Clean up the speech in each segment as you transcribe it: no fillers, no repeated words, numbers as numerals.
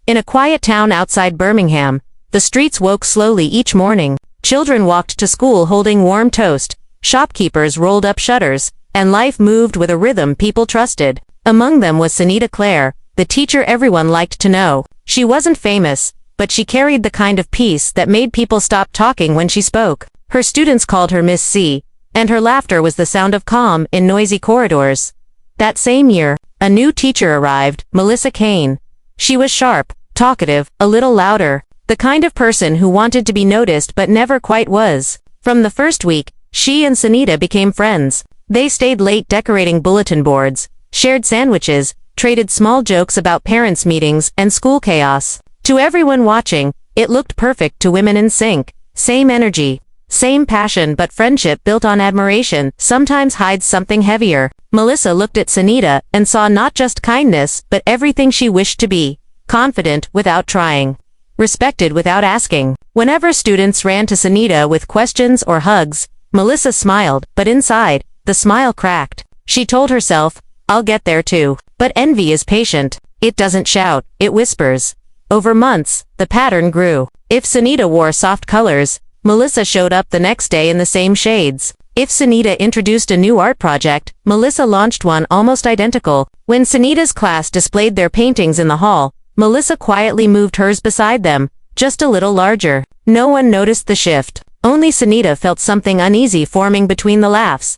In a quiet town outside Birmingham, the streets woke slowly each morning. Children walked to school holding warm toast, shopkeepers rolled up shutters, and life moved with a rhythm people trusted. Among them was Sonita Clare, the teacher everyone liked to know. She wasn't famous, but she carried the kind of peace that made people stop talking when she spoke. Her students called her Miss C, and her laughter was the sound of calm in noisy corridors. That same year, a new teacher arrived, Melissa Kane. She was sharp, talkative, a little louder, the kind of person who wanted to be noticed but never quite was. From the first week, she and Sonita became friends. They stayed late decorating bulletin boards, shared sandwiches, traded small jokes about parents' meetings and school chaos. To everyone watching, it looked perfect. To women in sync. Same energy, same passion, but friendship built on admiration sometimes hides something heavier. Melissa looked at Sonita and saw not just kindness but everything she wished to be. Confident without trying. Respected without asking. Whenever students ran to Sonita with questions or hugs, Melissa smiled, but inside, the smile cracked. She told herself, "I'll get there too." But envy is patient. It doesn't shout, it whispers. Over months, the pattern grew. If Sonita wore soft colors, Melissa showed up the next day in the same shades. If Sonita introduced a new art project, Melissa launched one almost identical. When Sonita's class displayed their paintings in the hall, Melissa quietly moved hers beside them, just a little larger. No one noticed the shift. Only Sonita felt something uneasy forming between the laughs.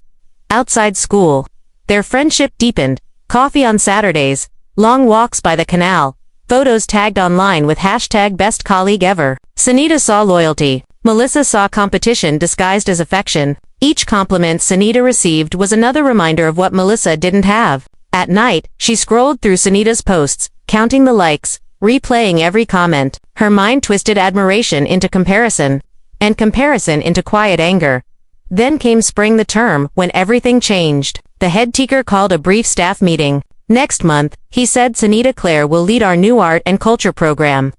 Outside school, their friendship deepened. Coffee on Saturdays, long walks by the canal, photos tagged online with hashtag best colleague ever. Sonita saw loyalty. Melissa saw competition disguised as affection. Each compliment Sonita received was another reminder of what Melissa didn't have. At night, she scrolled through Sonita's posts, counting the likes, replaying every comment. Her mind twisted admiration into comparison, and comparison into quiet anger. Then came spring, the term when everything changed. The head teacher called a brief staff meeting. Next month, he said, Sonita Clare will lead our new art and culture program.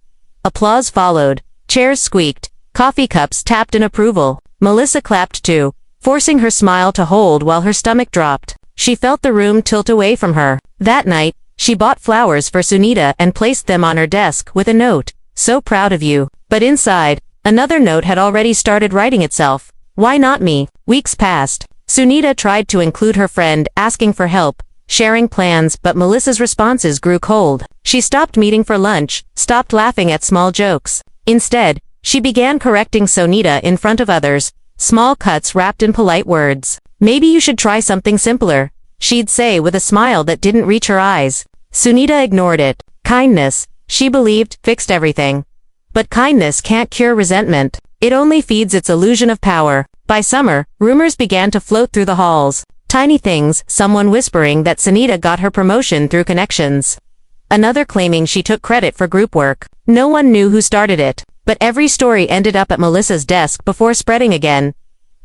Applause followed. Chairs squeaked. Coffee cups tapped in approval. Melissa clapped too, forcing her smile to hold while her stomach dropped. She felt the room tilt away from her. That night, she bought flowers for Sonita and placed them on her desk with a note. "So proud of you." But inside, another note had already started writing itself. "Why not me?" Weeks passed. Sonita tried to include her friend, asking for help, sharing plans, but Melissa's responses grew cold. She stopped meeting for lunch, stopped laughing at small jokes. Instead, she began correcting Sonita in front of others, small cuts wrapped in polite words. "Maybe you should try something simpler," she'd say with a smile that didn't reach her eyes. Sonita ignored it. Kindness, she believed, fixed everything. But kindness can't cure resentment. It only feeds its illusion of power. By summer, rumors began to float through the halls. Tiny things, someone whispering that Sonita got her promotion through connections. Another claiming she took credit for group work. No one knew who started it, but every story ended up at Melissa's desk before spreading again.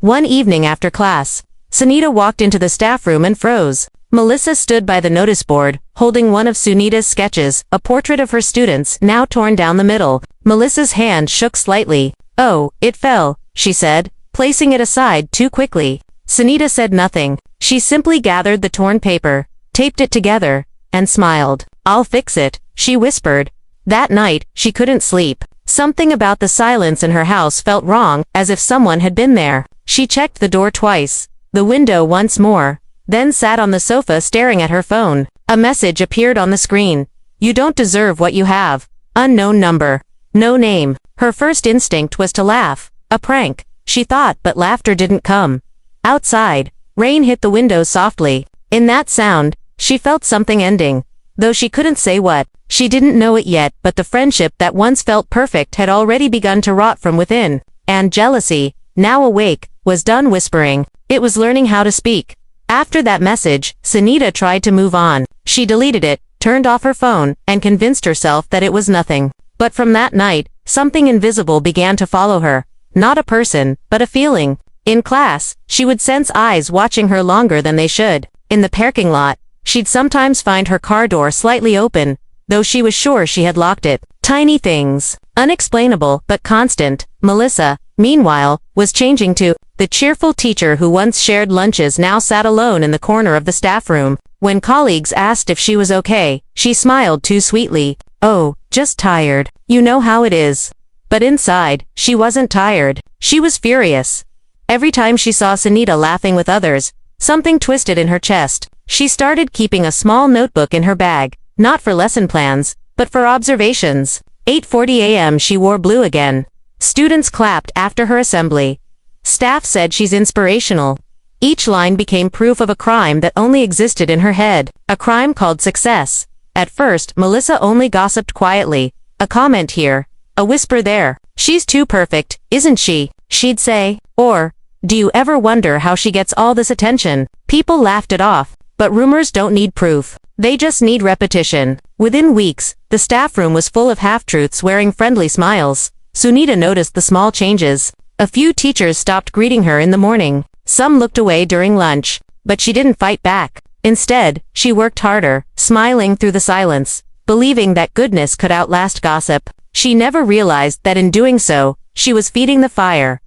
One evening after class, Sonita walked into the staff room and froze. Melissa stood by the notice board, holding one of Sonita's sketches, a portrait of her students, now torn down the middle. Melissa's hand shook slightly. "Oh, it fell," she said, placing it aside too quickly. Sonita said nothing. She simply gathered the torn paper, taped it together, and smiled. "I'll fix it," she whispered. That night, she couldn't sleep. Something about the silence in her house felt wrong, as if someone had been there. She checked the door twice, the window once more, then sat on the sofa staring at her phone. A message appeared on the screen. "You don't deserve what you have. Unknown number. No name." Her first instinct was to laugh. A prank, she thought, but laughter didn't come. Outside, rain hit the windows softly. In that sound, she felt something ending. Though she couldn't say what. She didn't know it yet, but the friendship that once felt perfect had already begun to rot from within. And jealousy, now awake, was done whispering. It was learning how to speak. After that message, Sonita tried to move on. She deleted it, turned off her phone, and convinced herself that it was nothing. But from that night, something invisible began to follow her. Not a person, but a feeling. In class, she would sense eyes watching her longer than they should. In the parking lot, she'd sometimes find her car door slightly open, though she was sure she had locked it. Tiny things. Unexplainable, but constant. Melissa, meanwhile, was changing too. The cheerful teacher who once shared lunches now sat alone in the corner of the staff room. When colleagues asked if she was okay, she smiled too sweetly. "Oh, just tired. You know how it is." But inside, she wasn't tired. She was furious. Every time she saw Sonita laughing with others, something twisted in her chest. She started keeping a small notebook in her bag, not for lesson plans, but for observations. 8:40 a.m. She wore blue again. Students clapped after her assembly. Staff said she's inspirational. Each line became proof of a crime that only existed in her head, a crime called success. At first, Melissa only gossiped quietly, a comment here, a whisper there. "She's too perfect, isn't she?" she'd say. Or, "Do you ever wonder how she gets all this attention?" People laughed it off, but rumors don't need proof. They just need repetition. Within weeks, the staff room was full of half-truths wearing friendly smiles. Sonita noticed the small changes. A few teachers stopped greeting her in the morning. Some looked away during lunch, but she didn't fight back. Instead, she worked harder, smiling through the silence, believing that goodness could outlast gossip. She never realized that in doing so, she was feeding the fire.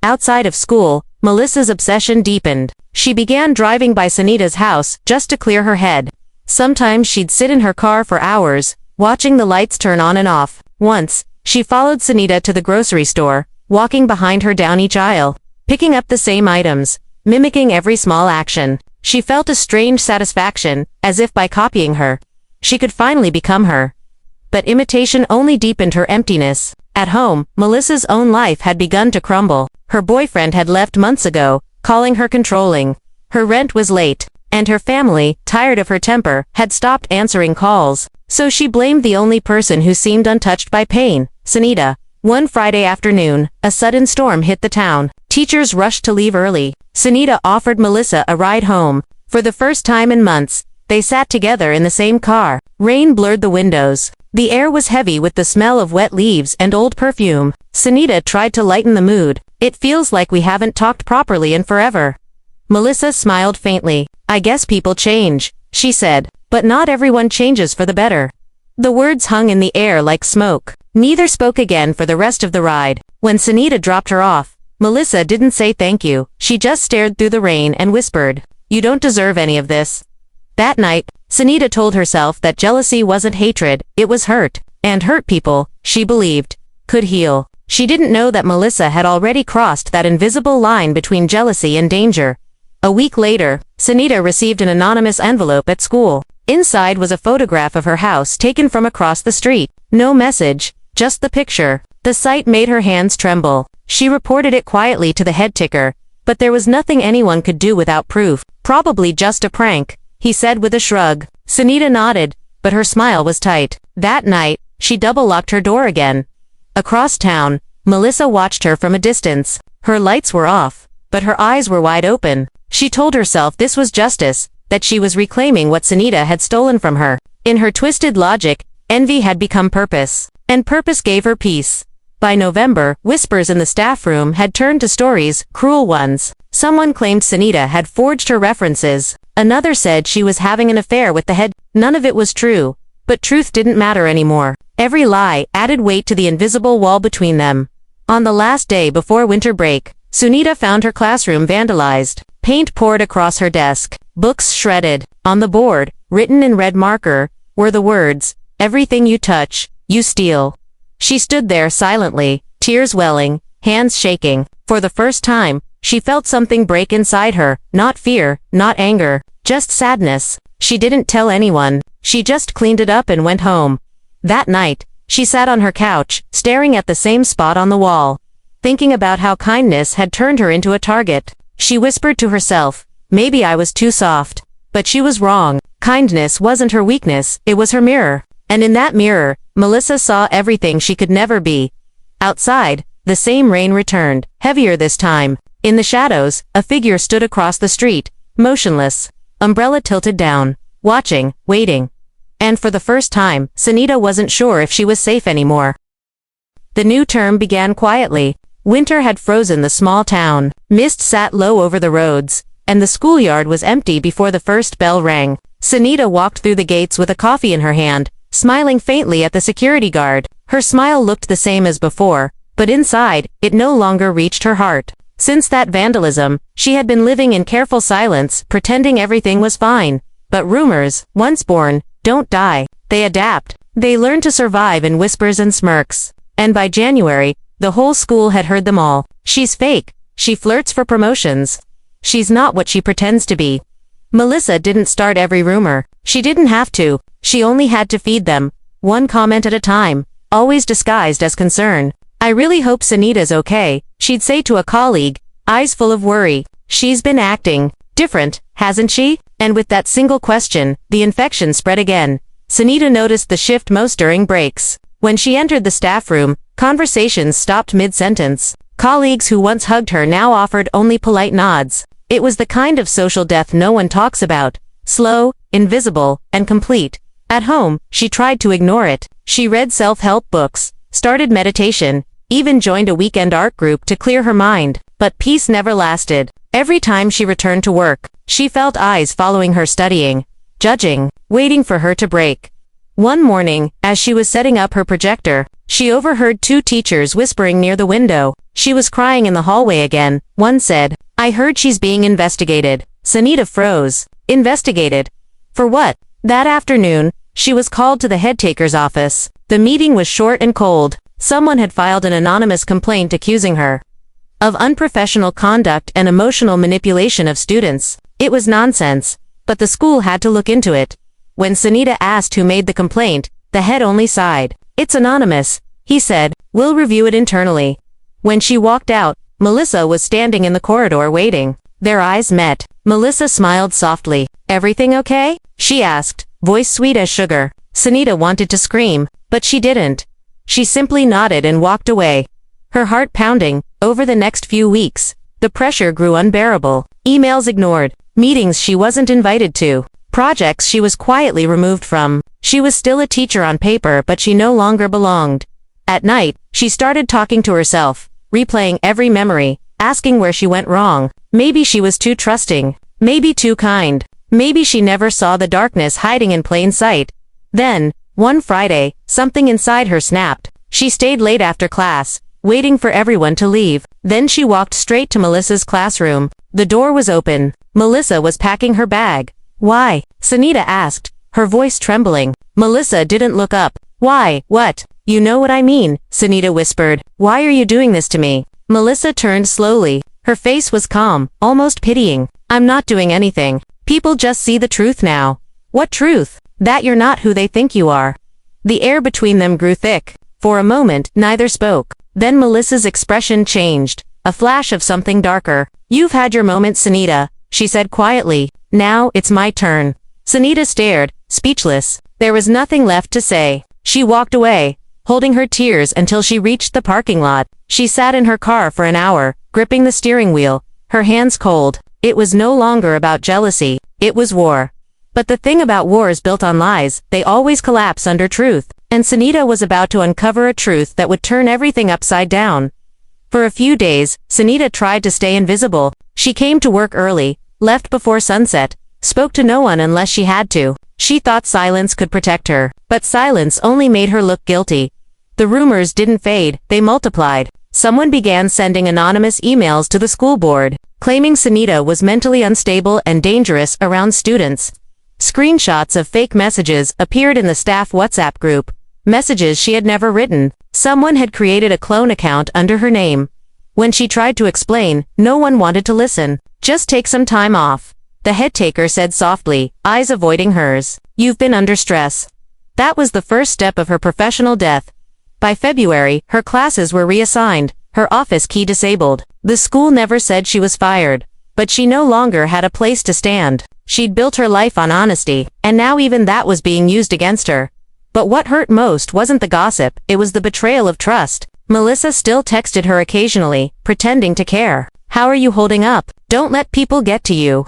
Outside of school, Melissa's obsession deepened. She began driving by Sonita's house just to clear her head. Sometimes she'd sit in her car for hours, watching the lights turn on and off. Once, she followed Sonita to the grocery store, walking behind her down each aisle, picking up the same items, mimicking every small action. She felt a strange satisfaction, as if by copying her, she could finally become her. But imitation only deepened her emptiness. At home, Melissa's own life had begun to crumble. Her boyfriend had left months ago, calling her controlling. Her rent was late, and her family, tired of her temper, had stopped answering calls. So she blamed the only person who seemed untouched by pain, Sonita. One Friday afternoon, a sudden storm hit the town. Teachers rushed to leave early. Sonita offered Melissa a ride home. For the first time in months, they sat together in the same car. Rain blurred the windows. The air was heavy with the smell of wet leaves and old perfume. Sonita tried to lighten the mood. "It feels like we haven't talked properly in forever." Melissa smiled faintly. "I guess people change," she said, "but not everyone changes for the better." The words hung in the air like smoke. Neither spoke again for the rest of the ride. When Sonita dropped her off, Melissa didn't say thank you. She just stared through the rain and whispered, "You don't deserve any of this." That night, Sonita told herself that jealousy wasn't hatred, it was hurt. And hurt people, she believed, could heal. She didn't know that Melissa had already crossed that invisible line between jealousy and danger. A week later, Sonita received an anonymous envelope at school. Inside was a photograph of her house taken from across the street. No message, just the picture. The sight made her hands tremble. She reported it quietly to the head ticker, but there was nothing anyone could do without proof. "Probably just a prank," he said with a shrug. Sonita nodded, but her smile was tight. That night, she double-locked her door again. Across town, Melissa watched her from a distance. Her lights were off, but her eyes were wide open. She told herself this was justice, that she was reclaiming what Sonita had stolen from her. In her twisted logic, envy had become purpose, and purpose gave her peace. By November, whispers in the staff room had turned to stories, cruel ones. Someone claimed Sonita had forged her references. Another said she was having an affair with the head. None of it was true, but truth didn't matter anymore. Every lie added weight to the invisible wall between them. On the last day before winter break, Sonita found her classroom vandalized. Paint poured across her desk, books shredded. On the board, written in red marker, were the words, "Everything you touch, you steal." She stood there silently, tears welling, hands shaking. For the first time, she felt something break inside her, not fear, not anger, just sadness. She didn't tell anyone. She just cleaned it up and went home. That night, she sat on her couch, staring at the same spot on the wall, thinking about how kindness had turned her into a target. She whispered to herself, "Maybe I was too soft." But she was wrong. Kindness wasn't her weakness, it was her mirror. And in that mirror, Melissa saw everything she could never be. Outside, the same rain returned, heavier this time. In the shadows, a figure stood across the street, motionless, umbrella tilted down, watching, waiting. And for the first time, Sonita wasn't sure if she was safe anymore. The new term began quietly. Winter had frozen the small town. Mist sat low over the roads, and the schoolyard was empty before the first bell rang. Sonita walked through the gates with a coffee in her hand, smiling faintly at the security guard. Her smile looked the same as before, but inside, it no longer reached her heart. Since that vandalism, she had been living in careful silence, pretending everything was fine. But rumors, once born, don't die. They adapt. They learned to survive in whispers and smirks. And by January, the whole school had heard them all. She's fake. She flirts for promotions. She's not what she pretends to be. Melissa didn't start every rumor. She didn't have to. She only had to feed them, one comment at a time, always disguised as concern. I really hope Sonita's okay, she'd say to a colleague, eyes full of worry. She's been acting different, hasn't she? And with that single question, the infection spread again. Sonita noticed the shift most during breaks. When she entered the staff room, conversations stopped mid-sentence. Colleagues who once hugged her now offered only polite nods. It was the kind of social death no one talks about. Slow, invisible, and complete. At home, she tried to ignore it. She read self-help books, started meditation, even joined a weekend art group to clear her mind. But peace never lasted. Every time she returned to work, she felt eyes following her, studying, judging, waiting for her to break. One morning, as she was setting up her projector, she overheard two teachers whispering near the window. She was crying in the hallway again. One said, "I heard she's being investigated." Sonita froze. Investigated? For what? That afternoon, she was called to the headtaker's office. The meeting was short and cold. Someone had filed an anonymous complaint accusing her of unprofessional conduct and emotional manipulation of students. It was nonsense, but the school had to look into it. When Sonita asked who made the complaint, the head only sighed. "It's anonymous," he said. "We'll review it internally." When she walked out, Melissa was standing in the corridor waiting. Their eyes met. Melissa smiled softly. "Everything okay?" she asked, voice sweet as sugar. Sonita wanted to scream, but she didn't. She simply nodded and walked away, her heart pounding. Over the next few weeks, the pressure grew unbearable. Emails ignored, meetings she wasn't invited to, projects she was quietly removed from. She was still a teacher on paper, but she no longer belonged. At night, she started talking to herself, replaying every memory, asking where she went wrong. Maybe she was too trusting, maybe too kind, maybe she never saw the darkness hiding in plain sight. Then, one Friday, something inside her snapped. She stayed late after class, waiting for everyone to leave. Then she walked straight to Melissa's classroom. The door was open. Melissa was packing her bag. "Why?" Sonita asked, her voice trembling. Melissa didn't look up. "Why? What?" "You know what I mean," Sonita whispered. "Why are you doing this to me?" Melissa turned slowly. Her face was calm, almost pitying. "I'm not doing anything. People just see the truth now." "What truth?" "That you're not who they think you are." The air between them grew thick. For a moment, neither spoke. Then Melissa's expression changed, a flash of something darker. "You've had your moment, Sonita," she said quietly. "Now, it's my turn." Sonita stared, speechless. There was nothing left to say. She walked away, holding her tears until she reached the parking lot. She sat in her car for an hour, gripping the steering wheel, her hands cold. It was no longer about jealousy. It was war. But the thing about wars built on lies, they always collapse under truth. And Sonita was about to uncover a truth that would turn everything upside down. For a few days, Sonita tried to stay invisible. She came to work early, left before sunset, spoke to no one unless she had to. She thought silence could protect her, but silence only made her look guilty. The rumors didn't fade, they multiplied. Someone began sending anonymous emails to the school board, claiming Sonita was mentally unstable and dangerous around students. Screenshots of fake messages appeared in the staff WhatsApp group, messages she had never written. Someone had created a clone account under her name. When she tried to explain, no one wanted to listen. "Just take some time off," the head taker said softly, eyes avoiding hers. "You've been under stress." That was the first step of her professional death. By February, her classes were reassigned, her office key disabled. The school never said she was fired, but she no longer had a place to stand. She'd built her life on honesty, and now even that was being used against her. But what hurt most wasn't the gossip, it was the betrayal of trust. Melissa still texted her occasionally, pretending to care. "How are you holding up? Don't let people get to you."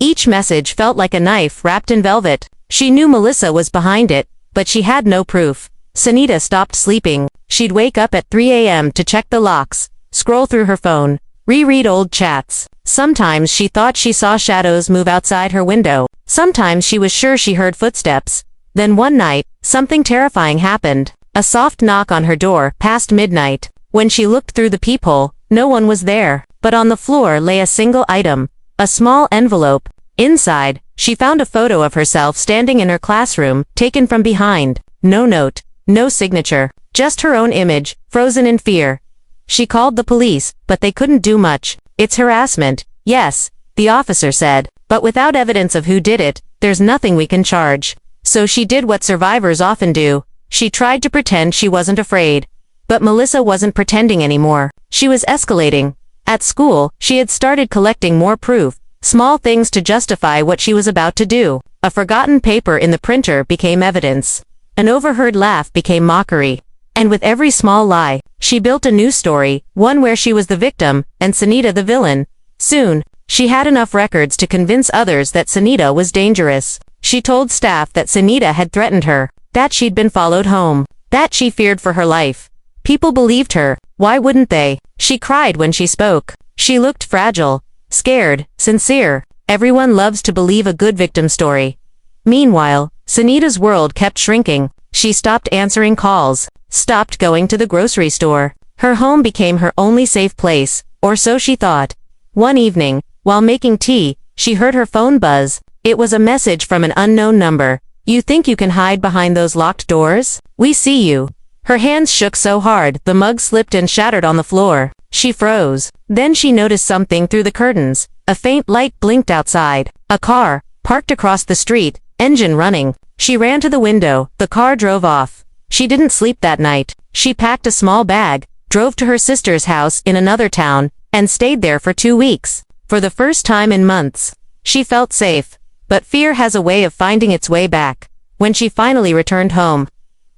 Each message felt like a knife wrapped in velvet. She knew Melissa was behind it, but she had no proof. Sonita stopped sleeping. She'd wake up at 3 a.m. to check the locks, scroll through her phone, reread old chats. Sometimes she thought she saw shadows move outside her window. Sometimes she was sure she heard footsteps. Then one night, something terrifying happened. A soft knock on her door, past midnight. When she looked through the peephole, no one was there. But on the floor lay a single item, a small envelope. Inside, she found a photo of herself standing in her classroom, taken from behind. No note, no signature, just her own image, frozen in fear. She called the police, but they couldn't do much. It's harassment, yes, the officer said, but without evidence of who did it, there's nothing we can charge. So she did what survivors often do. She tried to pretend she wasn't afraid. But Melissa wasn't pretending anymore. She was escalating. At school, she had started collecting more proof, small things to justify what she was about to do. A forgotten paper in the printer became evidence. An overheard laugh became mockery. And with every small lie, she built a new story, one where she was the victim, and Sonita the villain. Soon, she had enough records to convince others that Sonita was dangerous. She told staff that Sonita had threatened her, that she'd been followed home, that she feared for her life. People believed her. Why wouldn't they? She cried when she spoke. She looked fragile, scared, sincere. Everyone loves to believe a good victim story. Meanwhile, Sonita's world kept shrinking. She stopped answering calls, stopped going to the grocery store. Her home became her only safe place, or so she thought. One evening, while making tea, she heard her phone buzz. It was a message from an unknown number. You think you can hide behind those locked doors? We see you. Her hands shook so hard, the mug slipped and shattered on the floor. She froze. Then she noticed something through the curtains. A faint light blinked outside. A car, parked across the street, engine running. She ran to the window. The car drove off. She didn't sleep that night. She packed a small bag, drove to her sister's house in another town, and stayed there for 2 weeks. For the first time in months, she felt safe. But fear has a way of finding its way back. When she finally returned home,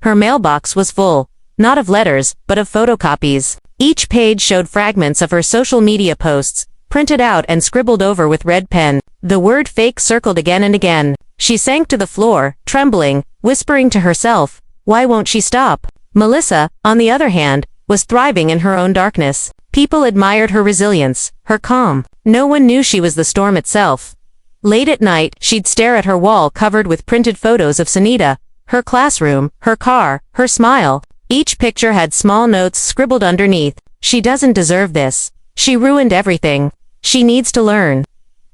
her mailbox was full, not of letters, but of photocopies. Each page showed fragments of her social media posts, printed out and scribbled over with red pen. The word fake circled again and again. She sank to the floor, trembling, whispering to herself, why won't she stop? Melissa, on the other hand, was thriving in her own darkness. People admired her resilience, her calm. No one knew she was the storm itself. Late at night, she'd stare at her wall covered with printed photos of Sonita, her classroom, her car, her smile. Each picture had small notes scribbled underneath. She doesn't deserve this. She ruined everything. She needs to learn.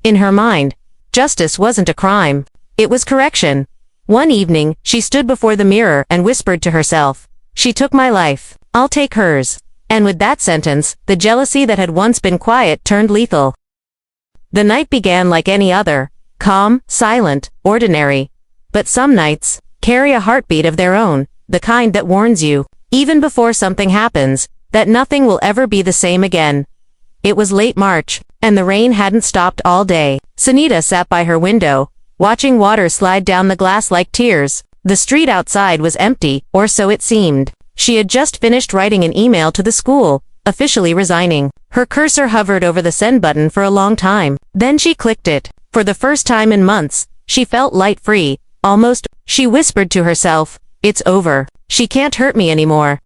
In her mind, justice wasn't a crime. It was correction. One evening, she stood before the mirror and whispered to herself, she took my life. I'll take hers. And with that sentence, the jealousy that had once been quiet turned lethal. The night began like any other, calm, silent, ordinary. But some nights carry a heartbeat of their own, the kind that warns you, even before something happens, that nothing will ever be the same again. It was late March, and the rain hadn't stopped all day. Sonita sat by her window, watching water slide down the glass like tears. The street outside was empty, or so it seemed. She had just finished writing an email to the school, officially resigning. Her cursor hovered over the send button for a long time. Then she clicked it. For the first time in months, she felt light-free, almost. She whispered to herself, it's over. She can't hurt me anymore.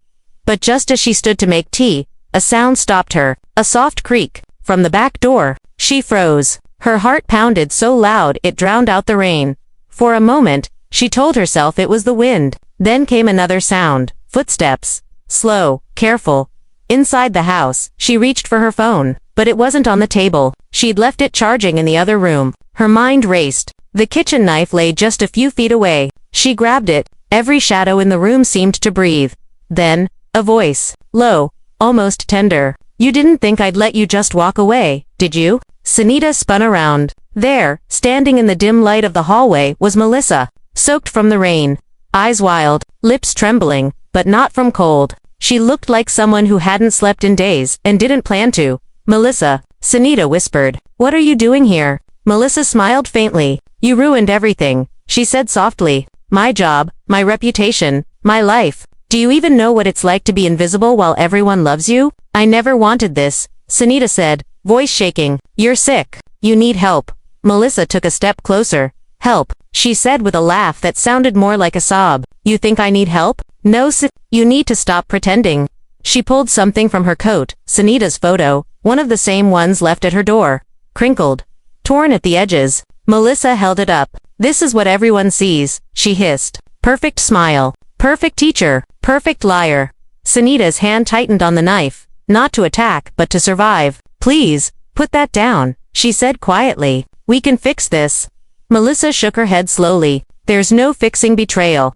But just as she stood to make tea, a sound stopped her, a soft creak, from the back door. She froze. Her heart pounded so loud it drowned out the rain. For a moment, she told herself it was the wind. Then came another sound, footsteps. Slow, careful. Inside the house, she reached for her phone, but it wasn't on the table. She'd left it charging in the other room. Her mind raced. The kitchen knife lay just a few feet away. She grabbed it. Every shadow in the room seemed to breathe. Then, a voice, low, almost tender. You didn't think I'd let you just walk away, did you? Sonita spun around. There, standing in the dim light of the hallway, was Melissa, soaked from the rain. Eyes wild, lips trembling, but not from cold. She looked like someone who hadn't slept in days and didn't plan to. Melissa, Sonita whispered. What are you doing here? Melissa smiled faintly. You ruined everything, she said softly. My job, my reputation, my life. Do you even know what it's like to be invisible while everyone loves you? I never wanted this, Sonita said, voice shaking. You're sick. You need help. Melissa took a step closer. Help, she said with a laugh that sounded more like a sob. You think I need help? No, you need to stop pretending. She pulled something from her coat, Sonita's photo, one of the same ones left at her door. Crinkled. Torn at the edges. Melissa held it up. This is what everyone sees, she hissed. Perfect smile. Perfect teacher. Perfect liar. Sonita's hand tightened on the knife, not to attack, but to survive. Please, put that down, she said quietly. We can fix this. Melissa shook her head slowly. There's no fixing betrayal.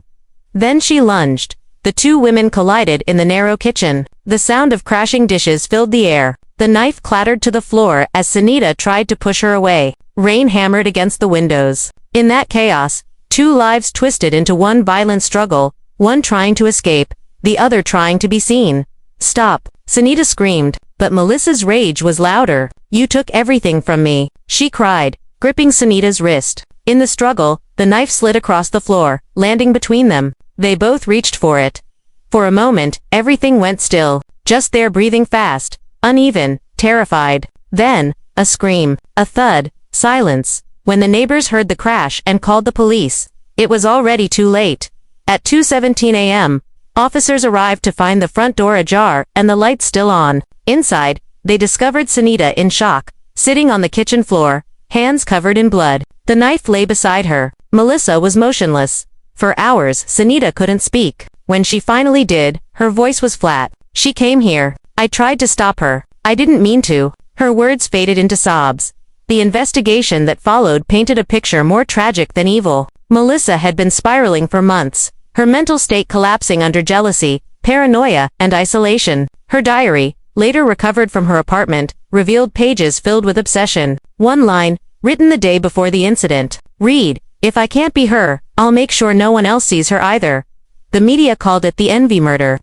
Then she lunged. The two women collided in the narrow kitchen. The sound of crashing dishes filled the air. The knife clattered to the floor as Sonita tried to push her away. Rain hammered against the windows. In that chaos, two lives twisted into one violent struggle, one trying to escape, the other trying to be seen. "Stop," Sonita screamed, but Melissa's rage was louder. "You took everything from me," she cried, gripping Sonita's wrist. In the struggle, the knife slid across the floor, landing between them. They both reached for it. For a moment, everything went still, just there breathing fast, uneven, terrified. Then, a scream, a thud, silence. When the neighbors heard the crash and called the police, it was already too late. At 2:17 a.m., officers arrived to find the front door ajar and the lights still on. Inside, they discovered Sonita in shock, sitting on the kitchen floor, hands covered in blood. The knife lay beside her. Melissa was motionless. For hours, Sonita couldn't speak. When she finally did, her voice was flat. "She came here. I tried to stop her. I didn't mean to." Her words faded into sobs. The investigation that followed painted a picture more tragic than evil. Melissa had been spiraling for months, her mental state collapsing under jealousy, paranoia, and isolation. Her diary, later recovered from her apartment, revealed pages filled with obsession. One line, written the day before the incident, read, "If I can't be her, I'll make sure no one else sees her either." The media called it the envy murder.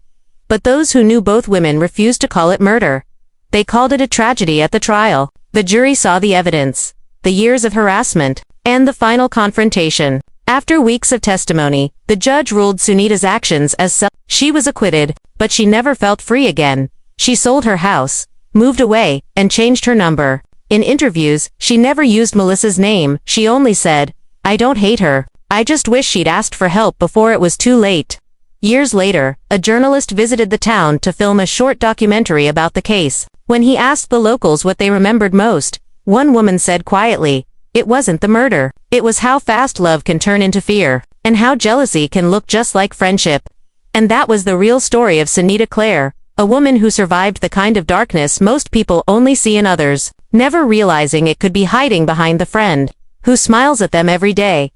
But those who knew both women refused to call it murder. They called it a tragedy at the trial. The jury saw the evidence, the years of harassment, and the final confrontation. After weeks of testimony, the judge ruled Sonita's actions as she was acquitted, but she never felt free again. She sold her house, moved away, and changed her number. In interviews, she never used Melissa's name. She only said, "I don't hate her. I just wish she'd asked for help before it was too late." Years later, a journalist visited the town to film a short documentary about the case. When he asked the locals what they remembered most, one woman said quietly, "It wasn't the murder. It was how fast love can turn into fear, and how jealousy can look just like friendship." And that was the real story of Sonita Clare, a woman who survived the kind of darkness most people only see in others, never realizing it could be hiding behind the friend who smiles at them every day.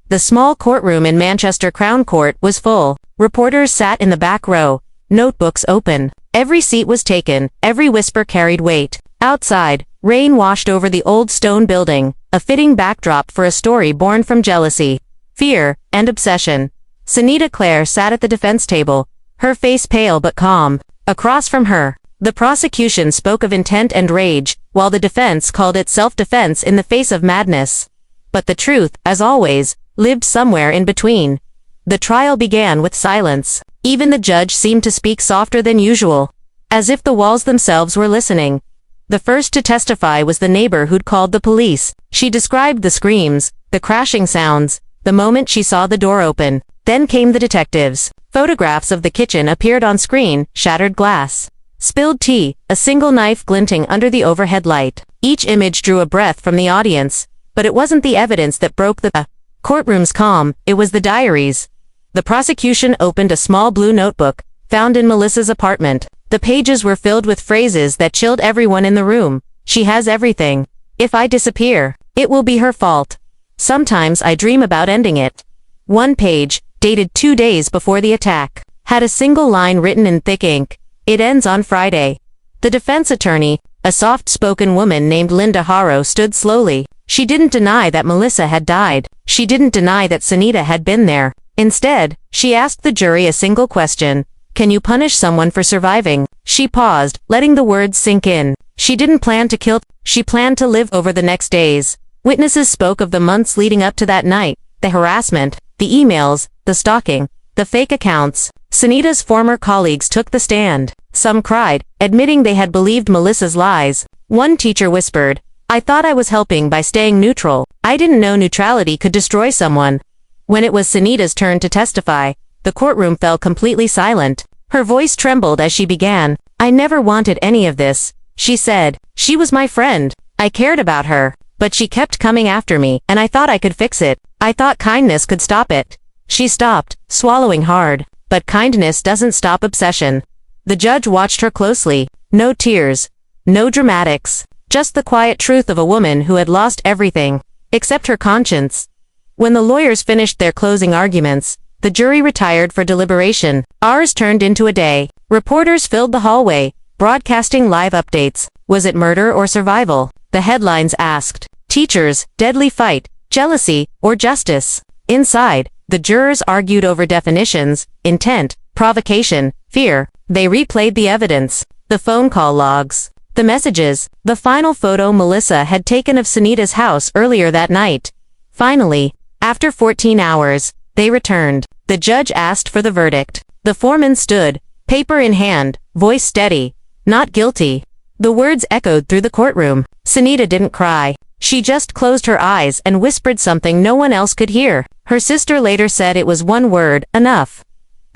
The small courtroom in Manchester Crown Court was full. Reporters sat in the back row, notebooks open. Every seat was taken, every whisper carried weight. Outside, rain washed over the old stone building, a fitting backdrop for a story born from jealousy, fear, and obsession. Sonita Clare sat at the defense table, her face pale but calm. Across from her, the prosecution spoke of intent and rage, while the defense called it self-defense in the face of madness. But the truth, as always, lived somewhere in between. The trial began with silence. Even the judge seemed to speak softer than usual, as if the walls themselves were listening. The first to testify was the neighbor who'd called the police. She described the screams, the crashing sounds, the moment she saw the door open. Then came the detectives. Photographs of the kitchen appeared on screen, shattered glass, spilled tea, a single knife glinting under the overhead light. Each image drew a breath from the audience, but it wasn't the evidence that broke the courtroom's calm, it was the diaries. The prosecution opened a small blue notebook, found in Melissa's apartment. The pages were filled with phrases that chilled everyone in the room. "She has everything. If I disappear, it will be her fault. Sometimes I dream about ending it." One page, dated 2 days before the attack, had a single line written in thick ink. "It ends on Friday." The defense attorney, a soft-spoken woman named Linda Harrow, stood slowly. She didn't deny that Melissa had died. She didn't deny that Sonita had been there. Instead, she asked the jury a single question. "Can you punish someone for surviving?" She paused, letting the words sink in. She didn't plan to kill, she planned to live over the next days. Witnesses spoke of the months leading up to that night, the harassment, the emails, the stalking, the fake accounts. Sonita's former colleagues took the stand. Some cried, admitting they had believed Melissa's lies. One teacher whispered, "I thought I was helping by staying neutral. I didn't know neutrality could destroy someone." When it was Sonita's turn to testify, the courtroom fell completely silent. Her voice trembled as she began. "I never wanted any of this," she said. "She was my friend. I cared about her. But she kept coming after me, and I thought I could fix it. I thought kindness could stop it." She stopped, swallowing hard. But kindness doesn't stop obsession. The judge watched her closely. No tears. No dramatics. Just the quiet truth of a woman who had lost everything, except her conscience. When the lawyers finished their closing arguments, The jury retired for deliberation. Hours turned into a day. Reporters filled the hallway, broadcasting live updates. Was it murder or survival? The headlines asked. Teachers, deadly fight, jealousy, or justice? Inside, the jurors argued over definitions, intent, provocation, fear. They replayed the evidence, the phone call logs, the messages, the final photo Melissa had taken of Sonita's house earlier that night. Finally, after 14 hours, they returned. The judge asked for the verdict. The foreman stood, paper in hand, voice steady. Not guilty. The words echoed through the courtroom. Sonita didn't cry. She just closed her eyes and whispered something no one else could hear. Her sister later said it was one word, enough.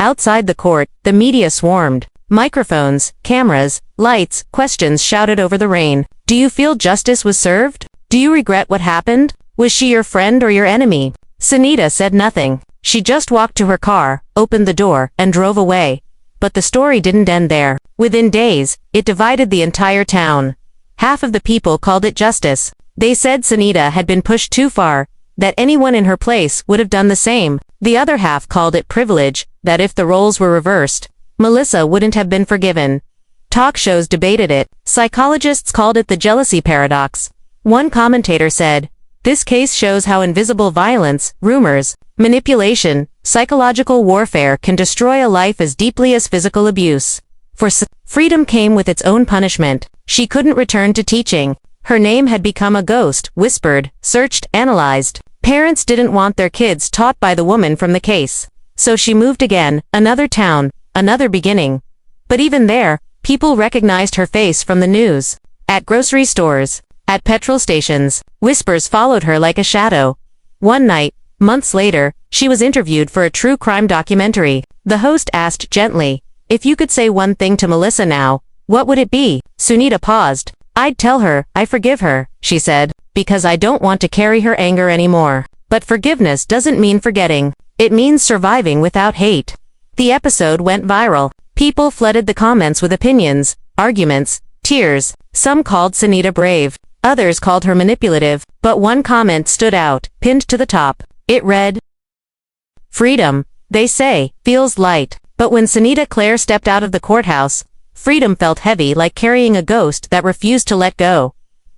Outside the court, the media swarmed. Microphones, cameras, lights, questions shouted over the rain. Do you feel justice was served? Do you regret what happened? Was she your friend or your enemy? Sonita said nothing. She just walked to her car, opened the door, and drove away. But the story didn't end there. Within days, it divided the entire town. Half of the people called it justice. They said Sonita had been pushed too far, that anyone in her place would have done the same. The other half called it privilege, that if the roles were reversed, Melissa wouldn't have been forgiven. Talk shows debated it. Psychologists called it the jealousy paradox. One commentator said, "This case shows how invisible violence, rumors, manipulation, psychological warfare can destroy a life as deeply as physical abuse." Freedom came with its own punishment. She couldn't return to teaching. Her name had become a ghost, whispered, searched, analyzed. Parents didn't want their kids taught by the woman from the case. So she moved again, another town, another beginning. But even there, people recognized her face from the news. At grocery stores, at petrol stations, whispers followed her like a shadow. One night, months later, she was interviewed for a true crime documentary. The host asked gently, "If you could say one thing to Melissa now, what would it be?" Sonita paused. "I'd tell her, I forgive her," she said, "because I don't want to carry her anger anymore." But forgiveness doesn't mean forgetting. It means surviving without hate. The episode went viral. People flooded the comments with opinions, arguments, tears. Some called Sonita brave. Others called her manipulative. But one comment stood out, pinned to the top. It read, "Freedom, they say, feels light. But when Sonita Clare stepped out of the courthouse, freedom felt heavy like carrying a ghost that refused to let go."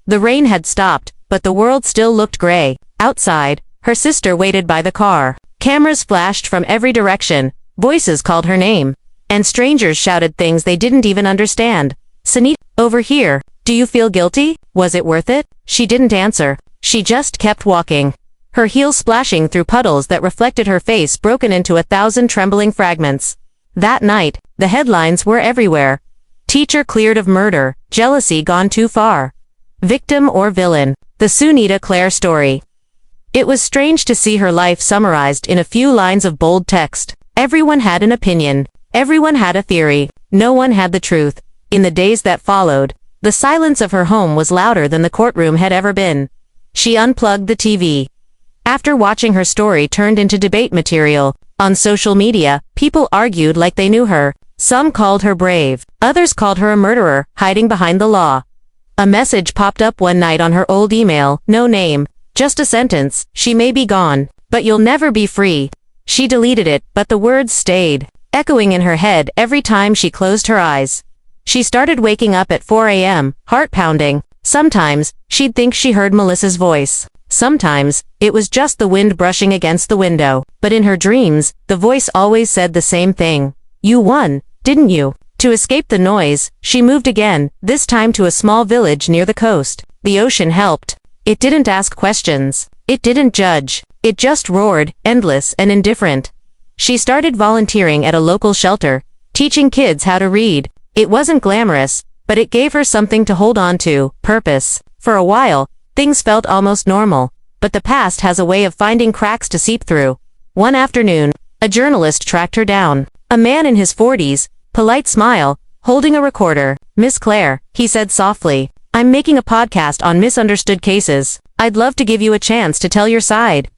The rain had stopped, but the world still looked gray. Outside, her sister waited by the car. Cameras flashed from every direction. Voices called her name. And strangers shouted things they didn't even understand. "Sonita, over here. Do you feel guilty? Was it worth it?" She didn't answer. She just kept walking. Her heels splashing through puddles that reflected her face broken into 1,000 trembling fragments. That night, the headlines were everywhere. Teacher cleared of murder, jealousy gone too far. Victim or villain. The Sonita Clare story. It was strange to see her life summarized in a few lines of bold text. Everyone had an opinion. Everyone had a theory. No one had the truth. In the days that followed, the silence of her home was louder than the courtroom had ever been. She unplugged the TV. After watching her story turned into debate material, on social media, people argued like they knew her. Some called her brave. Others called her a murderer, hiding behind the law. A message popped up one night on her old email, no name, just a sentence, "She may be gone, but you'll never be free." She deleted it, but the words stayed, echoing in her head every time she closed her eyes. She started waking up at 4 a.m., heart pounding. Sometimes, she'd think she heard Melissa's voice. Sometimes, it was just the wind brushing against the window. But in her dreams, the voice always said the same thing. "You won, didn't you?" To escape the noise, she moved again, this time to a small village near the coast. The ocean helped. It didn't ask questions. It didn't judge. It just roared, endless and indifferent. She started volunteering at a local shelter, teaching kids how to read. It wasn't glamorous, but it gave her something to hold on to, purpose. For a while, things felt almost normal, but the past has a way of finding cracks to seep through. One afternoon, a journalist tracked her down. A man in his 40s, polite smile, holding a recorder. "Miss Clare," he said softly, "I'm making a podcast on misunderstood cases. I'd love to give you a chance to tell your side."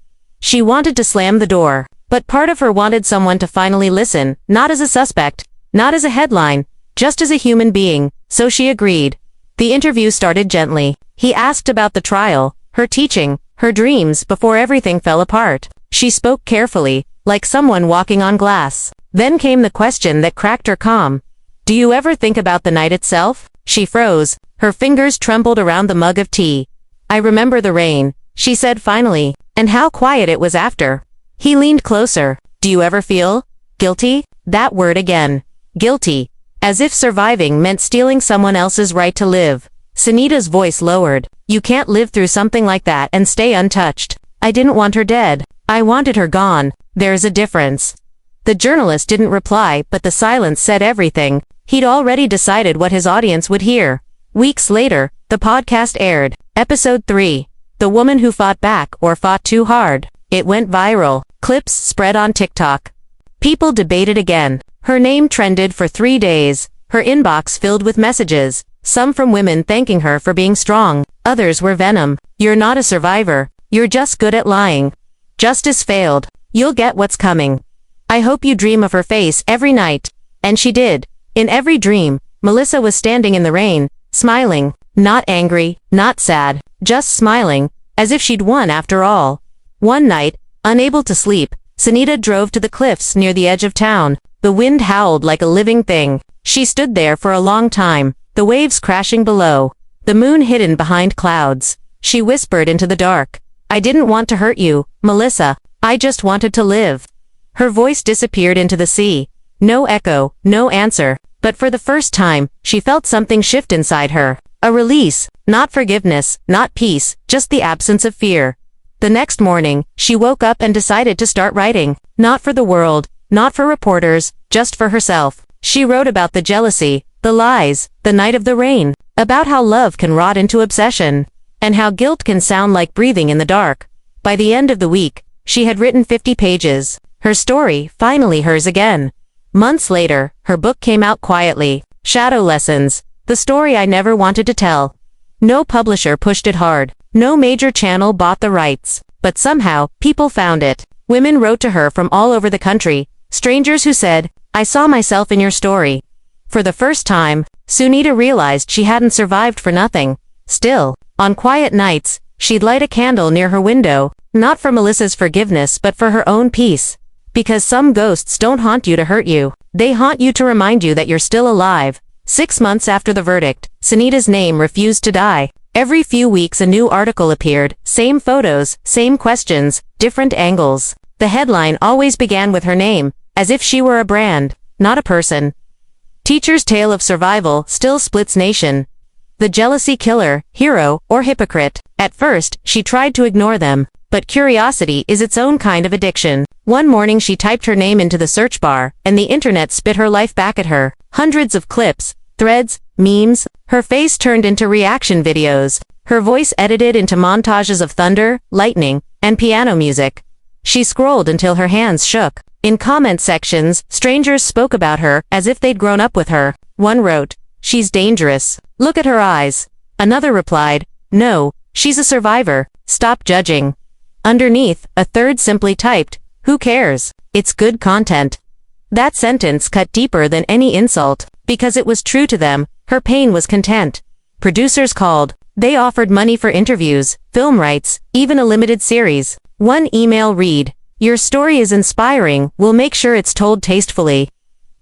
She wanted to slam the door, but part of her wanted someone to finally listen, not as a suspect, not as a headline, just as a human being, so she agreed. The interview started gently. He asked about the trial, her teaching, her dreams before everything fell apart. She spoke carefully, like someone walking on glass. Then came the question that cracked her calm. Do you ever think about the night itself? She froze, her fingers trembled around the mug of tea. I remember the rain, she said finally, and how quiet it was after. He leaned closer. Do you ever feel guilty? That word again. Guilty. As if surviving meant stealing someone else's right to live. Sonita's voice lowered. You can't live through something like that and stay untouched. I didn't want her dead. I wanted her gone. There's a difference. The journalist didn't reply, but the silence said everything. He'd already decided what his audience would hear. Weeks later, the podcast aired. Episode 3. The Woman Who Fought Back or Fought Too Hard. It went viral. Clips spread on TikTok. People debated again. Her name trended for 3 days. Her inbox filled with messages. Some from women thanking her for being strong. Others were venom. You're not a survivor. You're just good at lying. Justice failed. You'll get what's coming. I hope you dream of her face every night. And she did. In every dream, Melissa was standing in the rain, smiling, not angry, not sad, just smiling, as if she'd won after all. One night, unable to sleep, Sonita drove to the cliffs near the edge of town. The wind howled like a living thing. She stood there for a long time, the waves crashing below, the moon hidden behind clouds. She whispered into the dark. I didn't want to hurt you, Melissa. I just wanted to live. Her voice disappeared into the sea. No echo, no answer, but for the first time, she felt something shift inside her. A release, not forgiveness, not peace, just the absence of fear. The next morning, she woke up and decided to start writing. Not for the world, not for reporters, just for herself. She wrote about the jealousy, the lies, the night of the rain, about how love can rot into obsession, and how guilt can sound like breathing in the dark. By the end of the week, she had written 50 pages. Her story, finally hers again. Months later, her book came out quietly. Shadow Lessons. The story I never wanted to tell. No publisher pushed it hard. No major channel bought the rights. But somehow, people found it. Women wrote to her from all over the country. Strangers who said, I saw myself in your story. For the first time, Sonita realized she hadn't survived for nothing. Still, on quiet nights, she'd light a candle near her window, not for Melissa's forgiveness but for her own peace. Because some ghosts don't haunt you to hurt you. They haunt you to remind you that you're still alive. 6 months after the verdict, Sonita's name refused to die. Every few weeks a new article appeared, same photos, same questions, different angles. The headline always began with her name, as if she were a brand, not a person. Teacher's tale of survival still splits nation. The jealousy killer, hero, or hypocrite. At first, she tried to ignore them. But curiosity is its own kind of addiction. One morning she typed her name into the search bar, and the internet spit her life back at her. Hundreds of clips, threads, memes. Her face turned into reaction videos. Her voice edited into montages of thunder, lightning, and piano music. She scrolled until her hands shook. In comment sections, strangers spoke about her as if they'd grown up with her. One wrote, "She's dangerous. Look at her eyes." Another replied, "No, she's a survivor. Stop judging." Underneath, a third simply typed, "Who cares? It's good content." That sentence cut deeper than any insult, because it was true to them. Her pain was content. Producers called. They offered money for interviews, film rights, even a limited series. One email read, "Your story is inspiring, we'll make sure it's told tastefully."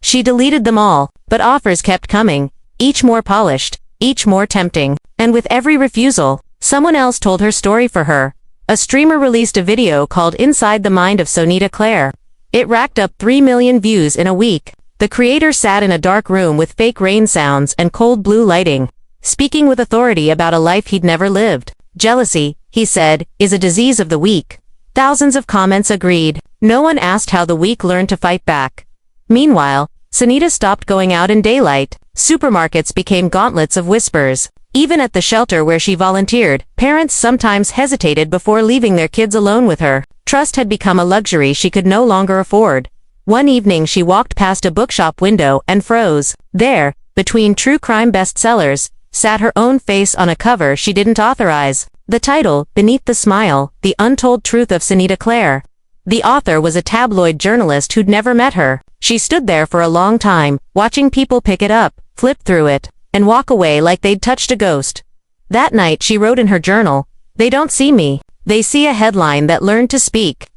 She deleted them all, but offers kept coming, each more polished, each more tempting. And with every refusal, someone else told her story for her. A streamer released a video called Inside the Mind of Sonita Clare. It racked up 3 million views in a week. The creator sat in a dark room with fake rain sounds and cold blue lighting, speaking with authority about a life he'd never lived. Jealousy, he said, is a disease of the weak. Thousands of comments agreed. No one asked how the weak learned to fight back. Meanwhile, Sonita stopped going out in daylight. Supermarkets became gauntlets of whispers. Even at the shelter where she volunteered, parents sometimes hesitated before leaving their kids alone with her. Trust had become a luxury she could no longer afford. One evening she walked past a bookshop window and froze. There, between true crime bestsellers, sat her own face on a cover she didn't authorize. The title, Beneath the Smile, The Untold Truth of Sonita Clare. The author was a tabloid journalist who'd never met her. She stood there for a long time, watching people pick it up, flip through it, and walk away like they'd touched a ghost. That night she wrote in her journal, "They don't see me. They see a headline that learned to speak."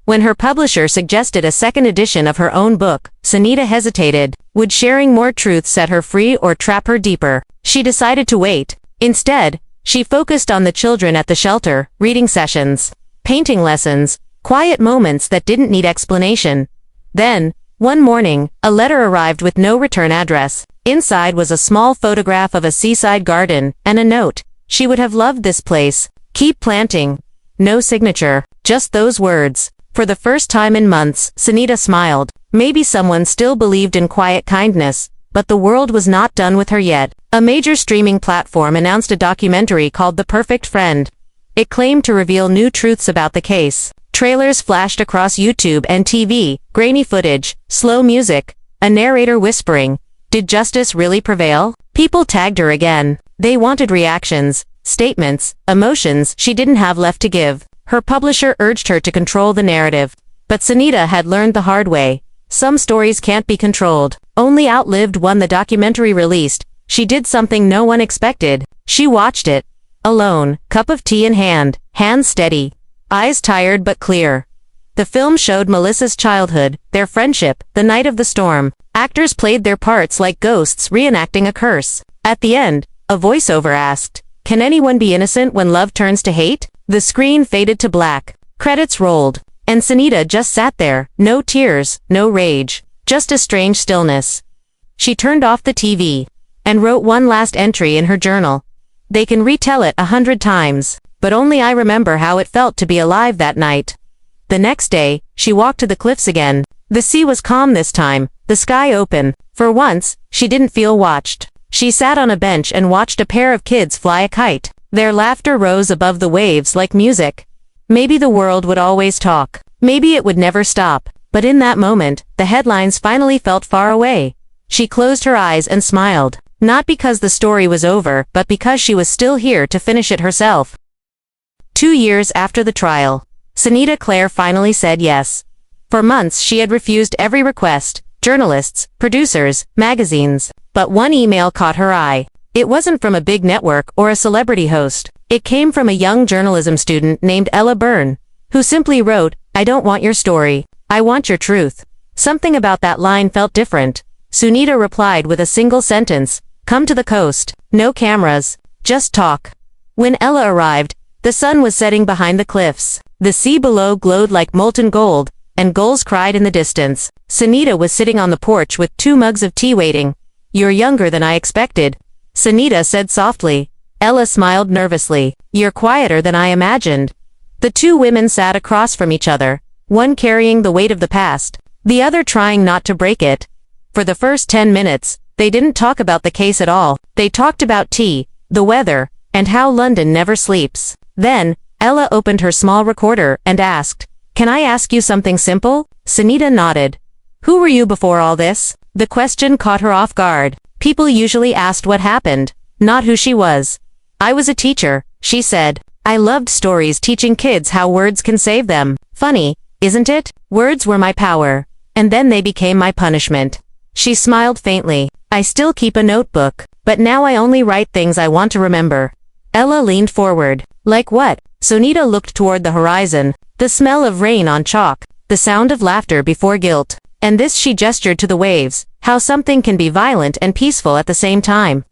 When her publisher suggested a second edition of her own book, Sonita hesitated. Would sharing more truth set her free or trap her deeper? She decided to wait. Instead, she focused on the children at the shelter, reading sessions, painting lessons, quiet moments that didn't need explanation. Then, one morning, a letter arrived with no return address. Inside was a small photograph of a seaside garden, and a note. She would have loved this place. Keep planting. No signature, just those words. For the first time in months, Sonita smiled. Maybe someone still believed in quiet kindness, but the world was not done with her yet. A major streaming platform announced a documentary called The Perfect Friend. It claimed to reveal new truths about the case. Trailers flashed across YouTube and TV, grainy footage, slow music, a narrator whispering. Did justice really prevail? People tagged her again. They wanted reactions, statements, emotions she didn't have left to give. Her publisher urged her to control the narrative. But Sonita had learned the hard way. Some stories can't be controlled. Only outlived one the documentary released. She did something no one expected. She watched it. Alone, cup of tea in hand, hands steady, eyes tired but clear. The film showed Melissa's childhood, their friendship, the night of the storm. Actors played their parts like ghosts reenacting a curse. At the end, a voiceover asked, "Can anyone be innocent when love turns to hate?" The screen faded to black. Credits rolled. And Sonita just sat there, no tears, no rage, just a strange stillness. She turned off the TV and wrote one last entry in her journal. They can retell it 100 times, but only I remember how it felt to be alive that night. The next day, she walked to the cliffs again. The sea was calm this time, the sky open. For once, she didn't feel watched. She sat on a bench and watched a pair of kids fly a kite. Their laughter rose above the waves like music. Maybe the world would always talk. Maybe it would never stop. But in that moment, the headlines finally felt far away. She closed her eyes and smiled. Not because the story was over, but because she was still here to finish it herself. 2 years after the trial, Sonita Clare finally said yes. For months she had refused every request, journalists, producers, magazines. But one email caught her eye. It wasn't from a big network or a celebrity host. It came from a young journalism student named Ella Byrne, who simply wrote, "I don't want your story. I want your truth." Something about that line felt different. Sonita replied with a single sentence, "Come to the coast. No cameras. Just talk." When Ella arrived, the sun was setting behind the cliffs. The sea below glowed like molten gold, and gulls cried in the distance. Sonita was sitting on the porch with 2 mugs of tea waiting. "You're younger than I expected," Sonita said softly. Ella smiled nervously. "You're quieter than I imagined." The 2 women sat across from each other, one carrying the weight of the past, the other trying not to break it. For the first 10 minutes, they didn't talk about the case at all. They talked about tea, the weather, and how London never sleeps. Then, Ella opened her small recorder and asked, "Can I ask you something simple?" Sonita nodded. "Who were you before all this?" The question caught her off guard. People usually asked what happened, not who she was. "I was a teacher," she said. "I loved stories teaching kids how words can save them. Funny, isn't it? Words were my power. And then they became my punishment." She smiled faintly. "I still keep a notebook, but now I only write things I want to remember." Ella leaned forward. "Like what?" Sonita looked toward the horizon. The smell of rain on chalk, the sound of laughter before guilt. And this she gestured to the waves, how something can be violent and peaceful at the same time.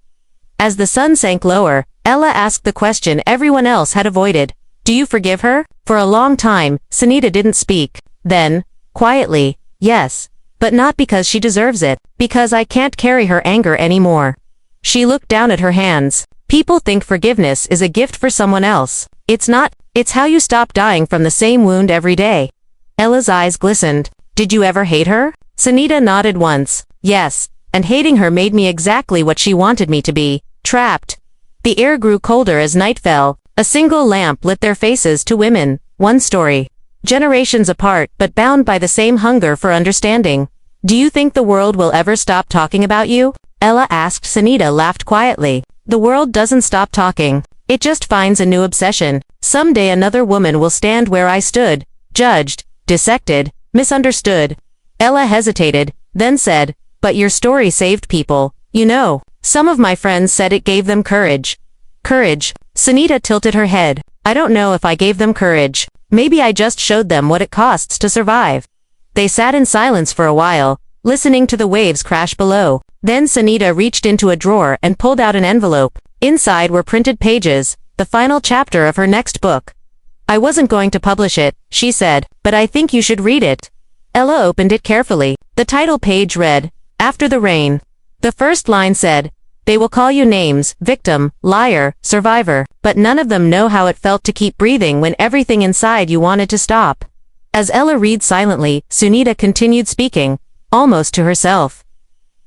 As the sun sank lower, Ella asked the question everyone else had avoided. "Do you forgive her?" For a long time, Sonita didn't speak. Then, quietly, "Yes. But not because she deserves it. Because I can't carry her anger anymore." She looked down at her hands. People think forgiveness is a gift for someone else. It's not. It's how you stop dying from the same wound every day. Ella's eyes glistened. "Did you ever hate her?" Sonita nodded once. "Yes. And hating her made me exactly what she wanted me to be. Trapped." The air grew colder as night fell. A single lamp lit their faces, 2 women, 1 story. Generations apart but bound by the same hunger for understanding. "Do you think the world will ever stop talking about you?" Ella asked. Sonita laughed quietly. "The world doesn't stop talking. It just finds a new obsession. Someday another woman will stand where I stood, judged, dissected, misunderstood." Ella hesitated, then said, "But your story saved people. You know, some of my friends said it gave them courage." "Courage?" Sonita tilted her head. "I don't know if I gave them courage. Maybe I just showed them what it costs to survive. They sat in silence for a while, listening to the waves crash below. Then Sonita reached into a drawer and pulled out an envelope. Inside were printed pages, the final chapter of her next book. I wasn't going to publish it, she said, but I think you should read it. Ella opened it carefully. The title page read, After the Rain. The first line said, They will call you names, victim, liar, survivor, but none of them know how it felt to keep breathing when everything inside you wanted to stop. As Ella read silently, Sonita continued speaking, almost to herself.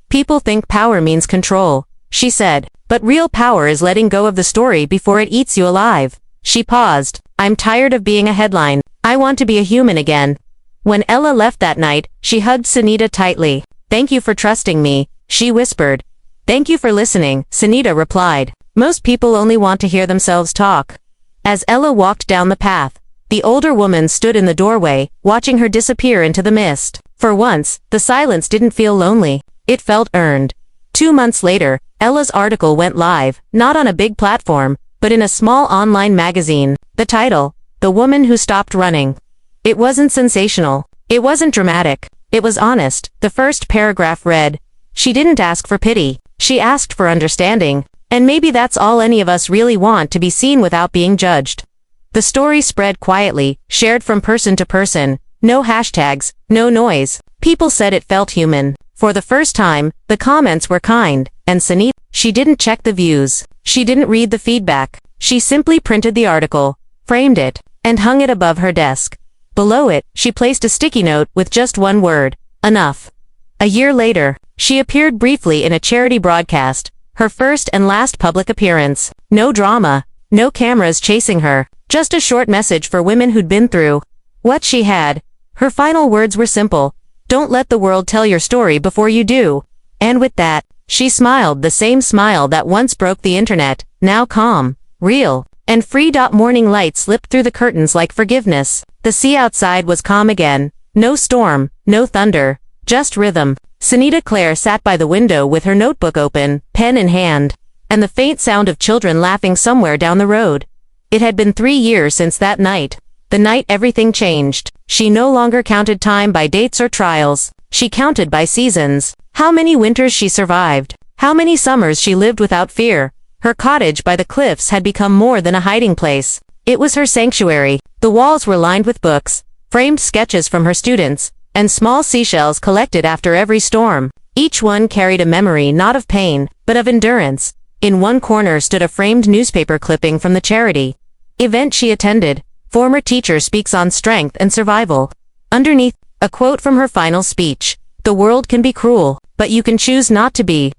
People think power means control, she said, but real power is letting go of the story before it eats you alive. She paused. I'm tired of being a headline. I want to be a human again. When Ella left that night, she hugged Sonita tightly. Thank you for trusting me, she whispered. Thank you for listening, Sonita replied. Most people only want to hear themselves talk. As Ella walked down the path, the older woman stood in the doorway, watching her disappear into the mist. For once, the silence didn't feel lonely. It felt earned. 2 months later, Ella's article went live, not on a big platform, but in a small online magazine. The title, The Woman Who Stopped Running. It wasn't sensational. It wasn't dramatic. It was honest. The first paragraph read, She didn't ask for pity. She asked for understanding. And maybe that's all any of us really want, to be seen without being judged. The story spread quietly, shared from person to person. No hashtags, no noise. People said it felt human. For the first time, the comments were kind, and Sonita, she didn't check the views. She didn't read the feedback. She simply printed the article, framed it, and hung it above her desk. Below it, she placed a sticky note with just one word, enough. A year later, she appeared briefly in a charity broadcast, her first and last public appearance. No drama, no cameras chasing her, just a short message for women who'd been through what she had. Her final words were simple. Don't let the world tell your story before you do. And with that, she smiled, the same smile that once broke the internet, now calm, real, and free. Morning light slipped through the curtains like forgiveness. The sea outside was calm again. No storm, no thunder, just rhythm. Sonita Clare sat by the window with her notebook open, pen in hand, and the faint sound of children laughing somewhere down the road. It had been 3 years since that night. The night everything changed. She no longer counted time by dates or trials. She counted by seasons. How many winters she survived. How many summers she lived without fear. Her cottage by the cliffs had become more than a hiding place. It was her sanctuary. The walls were lined with books, framed sketches from her students, and small seashells collected after every storm. Each one carried a memory not of pain, but of endurance. In one corner stood a framed newspaper clipping from the charity event she attended. Former teacher speaks on strength and survival. Underneath, a quote from her final speech. The world can be cruel, but you can choose not to be.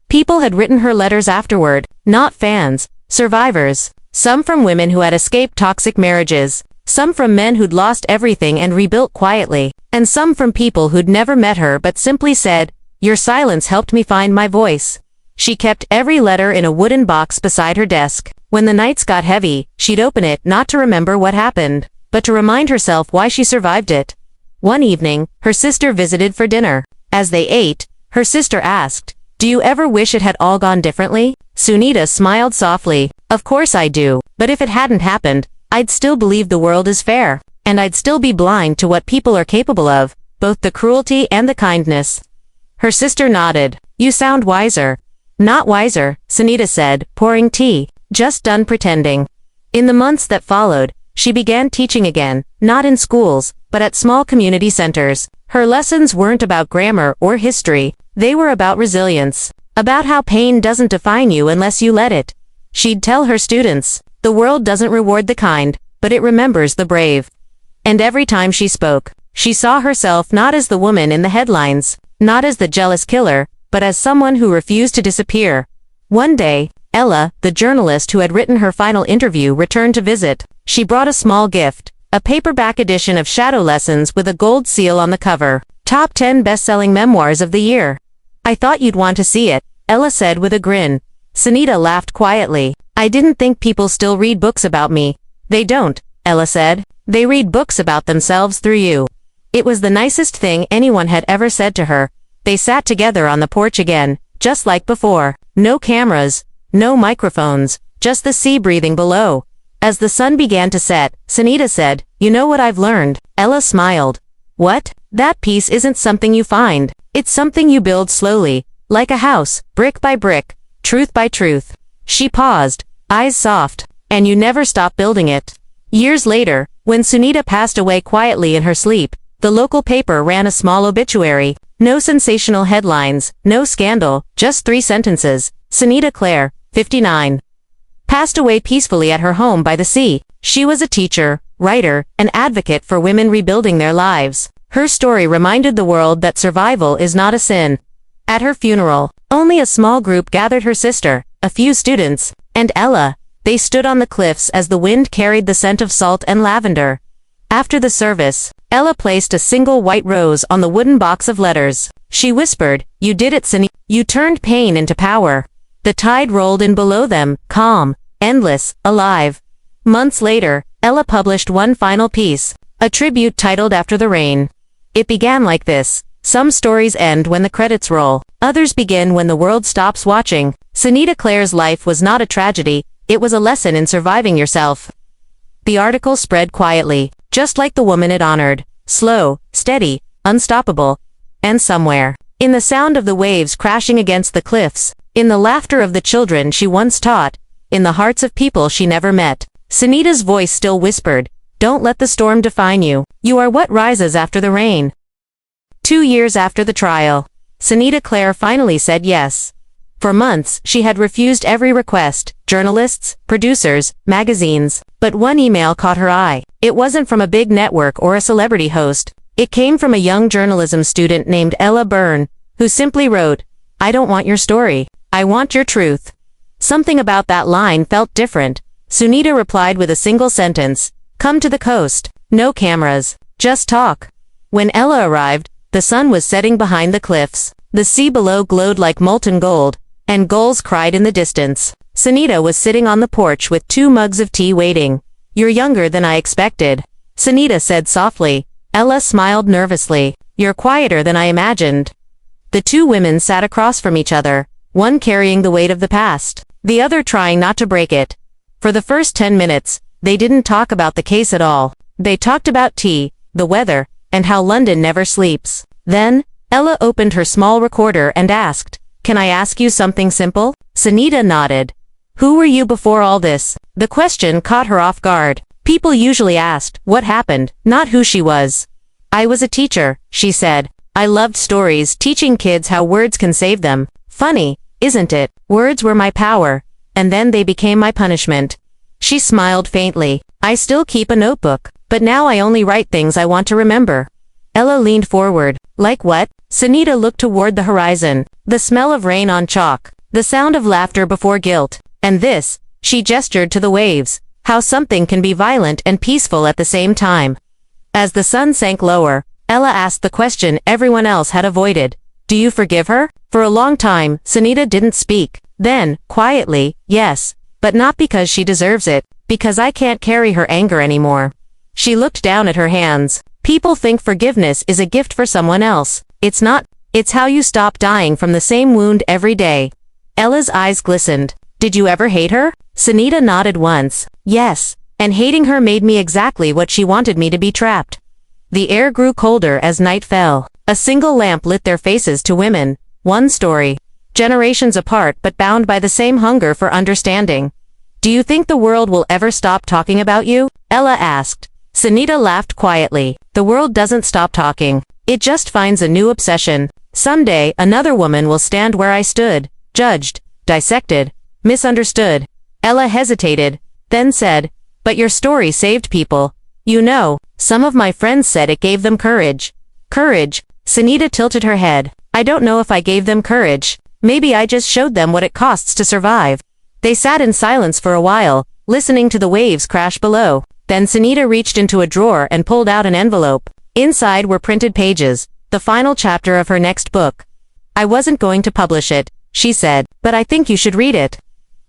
People had written her letters afterward, not fans, survivors. Some from women who had escaped toxic marriages, some from men who'd lost everything and rebuilt quietly, and some from people who'd never met her but simply said, Your silence helped me find my voice. She kept every letter in a wooden box beside her desk. When the nights got heavy, she'd open it not to remember what happened, but to remind herself why she survived it. One evening, her sister visited for dinner. As they ate, her sister asked, Do you ever wish it had all gone differently? Sonita smiled softly. Of course I do, but if it hadn't happened, I'd still believe the world is fair, and I'd still be blind to what people are capable of, both the cruelty and the kindness. Her sister nodded. You sound wiser. Not wiser, Sonita said, pouring tea. Just done pretending. In the months that followed, she began teaching again, not in schools, but at small community centers. Her lessons weren't about grammar or history. They were about resilience, about how pain doesn't define you unless you let it. She'd tell her students, the world doesn't reward the kind, but it remembers the brave. And every time she spoke, she saw herself not as the woman in the headlines, not as the jealous killer, but as someone who refused to disappear. One day, Ella, the journalist who had written her final interview, returned to visit. She brought a small gift, a paperback edition of Shadow Lessons with a gold seal on the cover. Top 10 best-selling memoirs of the year. I thought you'd want to see it, Ella said with a grin. Sonita laughed quietly. I didn't think people still read books about me. They don't, Ella said. They read books about themselves through you. It was the nicest thing anyone had ever said to her. They sat together on the porch again, just like before. No cameras. No microphones, just the sea breathing below. As the sun began to set, Sonita said, "You know what I've learned?" Ella smiled. "What?" "That peace isn't something you find. It's something you build slowly, like a house, brick by brick, truth by truth." She paused, eyes soft. "And you never stop building it." Years later, when Sonita passed away quietly in her sleep, the local paper ran a small obituary. No sensational headlines, no scandal, just 3 sentences. Sonita Clare, 59. Passed away peacefully at her home by the sea. She was a teacher, writer, and advocate for women rebuilding their lives. Her story reminded the world that survival is not a sin. At her funeral, only a small group gathered: her sister, a few students, and Ella. They stood on the cliffs as the wind carried the scent of salt and lavender. After the service, Ella placed a single white rose on the wooden box of letters. She whispered, "You did it, Sonita. You turned pain into power." The tide rolled in below them, calm, endless, alive. Months later, Ella published one final piece, a tribute titled "After the Rain." It began like this: "Some stories end when the credits roll. Others begin when the world stops watching." Sonita Clare's life was not a tragedy, it was a lesson in surviving yourself. The article spread quietly, just like the woman it honored. Slow, steady, unstoppable. And somewhere, in the sound of the waves crashing against the cliffs, in the laughter of the children she once taught, in the hearts of people she never met, Sonita's voice still whispered, "Don't let the storm define you. You are what rises after the rain." 2 years after the trial, Sonita Clare finally said yes. For months, she had refused every request: journalists, producers, magazines. But one email caught her eye. It wasn't from a big network or a celebrity host. It came from a young journalism student named Ella Byrne, who simply wrote, "I don't want your story. I want your truth." Something about that line felt different. Sonita replied with a single sentence, "Come to the coast. No cameras. Just talk." When Ella arrived, the sun was setting behind the cliffs. The sea below glowed like molten gold, and gulls cried in the distance. Sonita was sitting on the porch with 2 mugs of tea waiting. "You're younger than I expected," Sonita said softly. Ella smiled nervously. "You're quieter than I imagined." The 2 women sat across from each other, one carrying the weight of the past, the other trying not to break it. For the first 10 minutes, they didn't talk about the case at all. They talked about tea, the weather, and how London never sleeps. Then, Ella opened her small recorder and asked, "Can I ask you something simple?" Sonita nodded. "Who were you before all this?" The question caught her off guard. People usually asked what happened, not who she was. "I was a teacher," she said. "I loved stories, teaching kids how words can save them. Funny, isn't it? Words were my power, and then they became my punishment." She smiled faintly. "I still keep a notebook, but now I only write things I want to remember." Ella leaned forward. "Like what?" Sonita looked toward the horizon. The smell of rain on chalk, the sound of laughter before guilt, and this, she gestured to the waves, how something can be violent and peaceful at the same time. As the sun sank lower, Ella asked the question everyone else had avoided. "Do you forgive her?" For a long time, Sonita didn't speak. Then, quietly, "Yes, but not because she deserves it, because I can't carry her anger anymore." She looked down at her hands. "People think forgiveness is a gift for someone else. It's not. It's how you stop dying from the same wound every day." Ella's eyes glistened. "Did you ever hate her?" Sonita nodded once. "Yes, and hating her made me exactly what she wanted me to be: trapped." The air grew colder as night fell. A single lamp lit their faces: 2 women, 1 story. Generations apart but bound by the same hunger for understanding. "Do you think the world will ever stop talking about you?" Ella asked. Sonita laughed quietly. "The world doesn't stop talking. It just finds a new obsession. Someday, another woman will stand where I stood, judged, dissected, misunderstood." Ella hesitated, then said, "But your story saved people. You know, some of my friends said it gave them courage." "Courage?" Sonita tilted her head. "I don't know if I gave them courage. Maybe I just showed them what it costs to survive." They sat in silence for a while, listening to the waves crash below. Then Sonita reached into a drawer and pulled out an envelope. Inside were printed pages, the final chapter of her next book. "I wasn't going to publish it," she said, "but I think you should read it."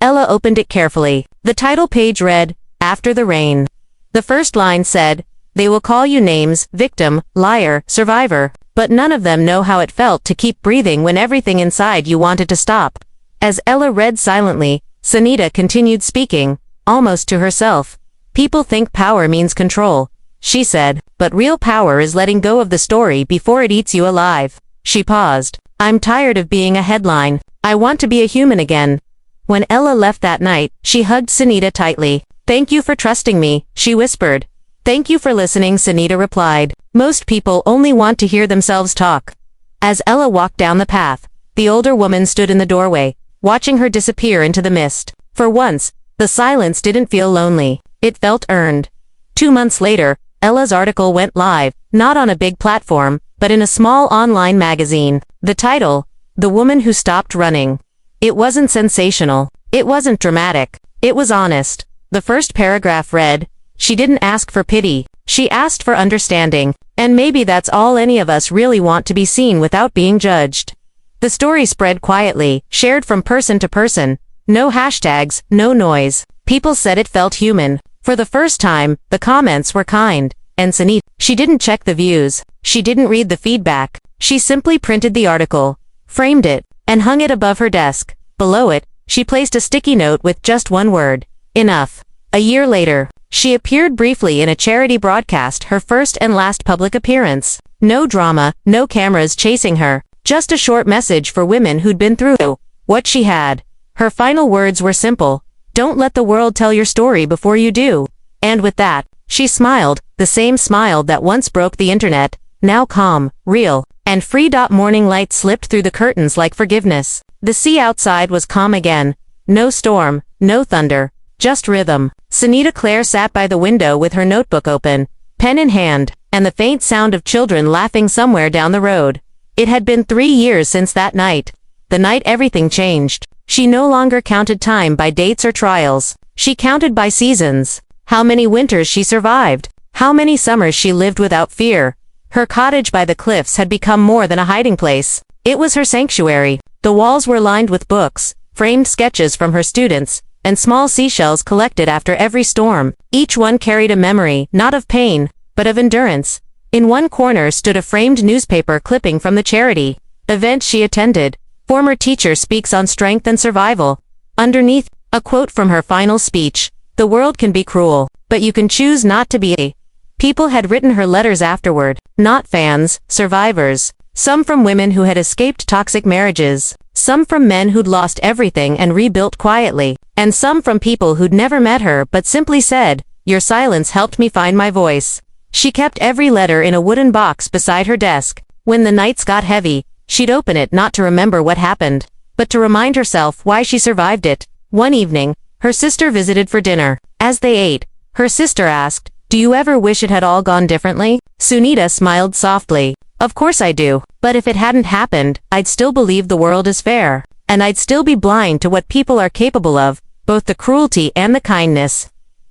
Ella opened it carefully. The title page read, "After the Rain." The first line said, "They will call you names: victim, liar, survivor, but none of them know how it felt to keep breathing when everything inside you wanted to stop." As Ella read silently, Sonita continued speaking, almost to herself. People think power means control, she said, but real power is letting go of the story before it eats you alive. She paused. I'm tired of being a headline. I want to be a human again. When Ella left that night, she hugged Sonita tightly. Thank you for trusting me, she whispered. Thank you for listening, Sonita replied. Most people only want to hear themselves talk. As Ella walked down the path, the older woman stood in the doorway, watching her disappear into the mist. For once, the silence didn't feel lonely. It felt earned. 2 months later, Ella's article went live, not on a big platform, but in a small online magazine. The title, The Woman Who Stopped Running. It wasn't sensational. It wasn't dramatic. It was honest. The first paragraph read, she didn't ask for pity. She asked for understanding. And maybe that's all any of us really want, to be seen without being judged. The story spread quietly, shared from person to person. No hashtags, no noise. People said it felt human. For the first time, the comments were kind. And Sonita, she didn't check the views. She didn't read the feedback. She simply printed the article, framed it, and hung it above her desk. Below it, she placed a sticky note with just one word. Enough. A year later, she appeared briefly in a charity broadcast, her first and last public appearance. No drama, no cameras chasing her, just a short message for women who'd been through what she had. Her final words were simple. Don't let the world tell your story before you do. And with that, she smiled, the same smile that once broke the internet, now calm, real, and free. Morning light slipped through the curtains like forgiveness. The sea outside was calm again. No storm, no thunder, just rhythm. Sonita Clare sat by the window with her notebook open, pen in hand, and the faint sound of children laughing somewhere down the road. It had been 3 years since that night. The night everything changed. She no longer counted time by dates or trials. She counted by seasons. How many winters she survived. How many summers she lived without fear. Her cottage by the cliffs had become more than a hiding place. It was her sanctuary. The walls were lined with books, framed sketches from her students, and small seashells collected after every storm. Each one carried a memory, not of pain, but of endurance. In one corner stood a framed newspaper clipping from the charity event she attended. Former teacher speaks on strength and survival. Underneath, a quote from her final speech. The world can be cruel, but you can choose not to be. People had written her letters afterward, not fans, survivors. Some from women who had escaped toxic marriages. Some from men who'd lost everything and rebuilt quietly. And some from people who'd never met her but simply said, your silence helped me find my voice. She kept every letter in a wooden box beside her desk. When the nights got heavy, she'd open it not to remember what happened, but to remind herself why she survived it. One evening, her sister visited for dinner. As they ate, her sister asked, do you ever wish it had all gone differently? Sonita smiled softly. Of course I do. But if it hadn't happened, I'd still believe the world is fair. And I'd still be blind to what people are capable of, both the cruelty and the kindness.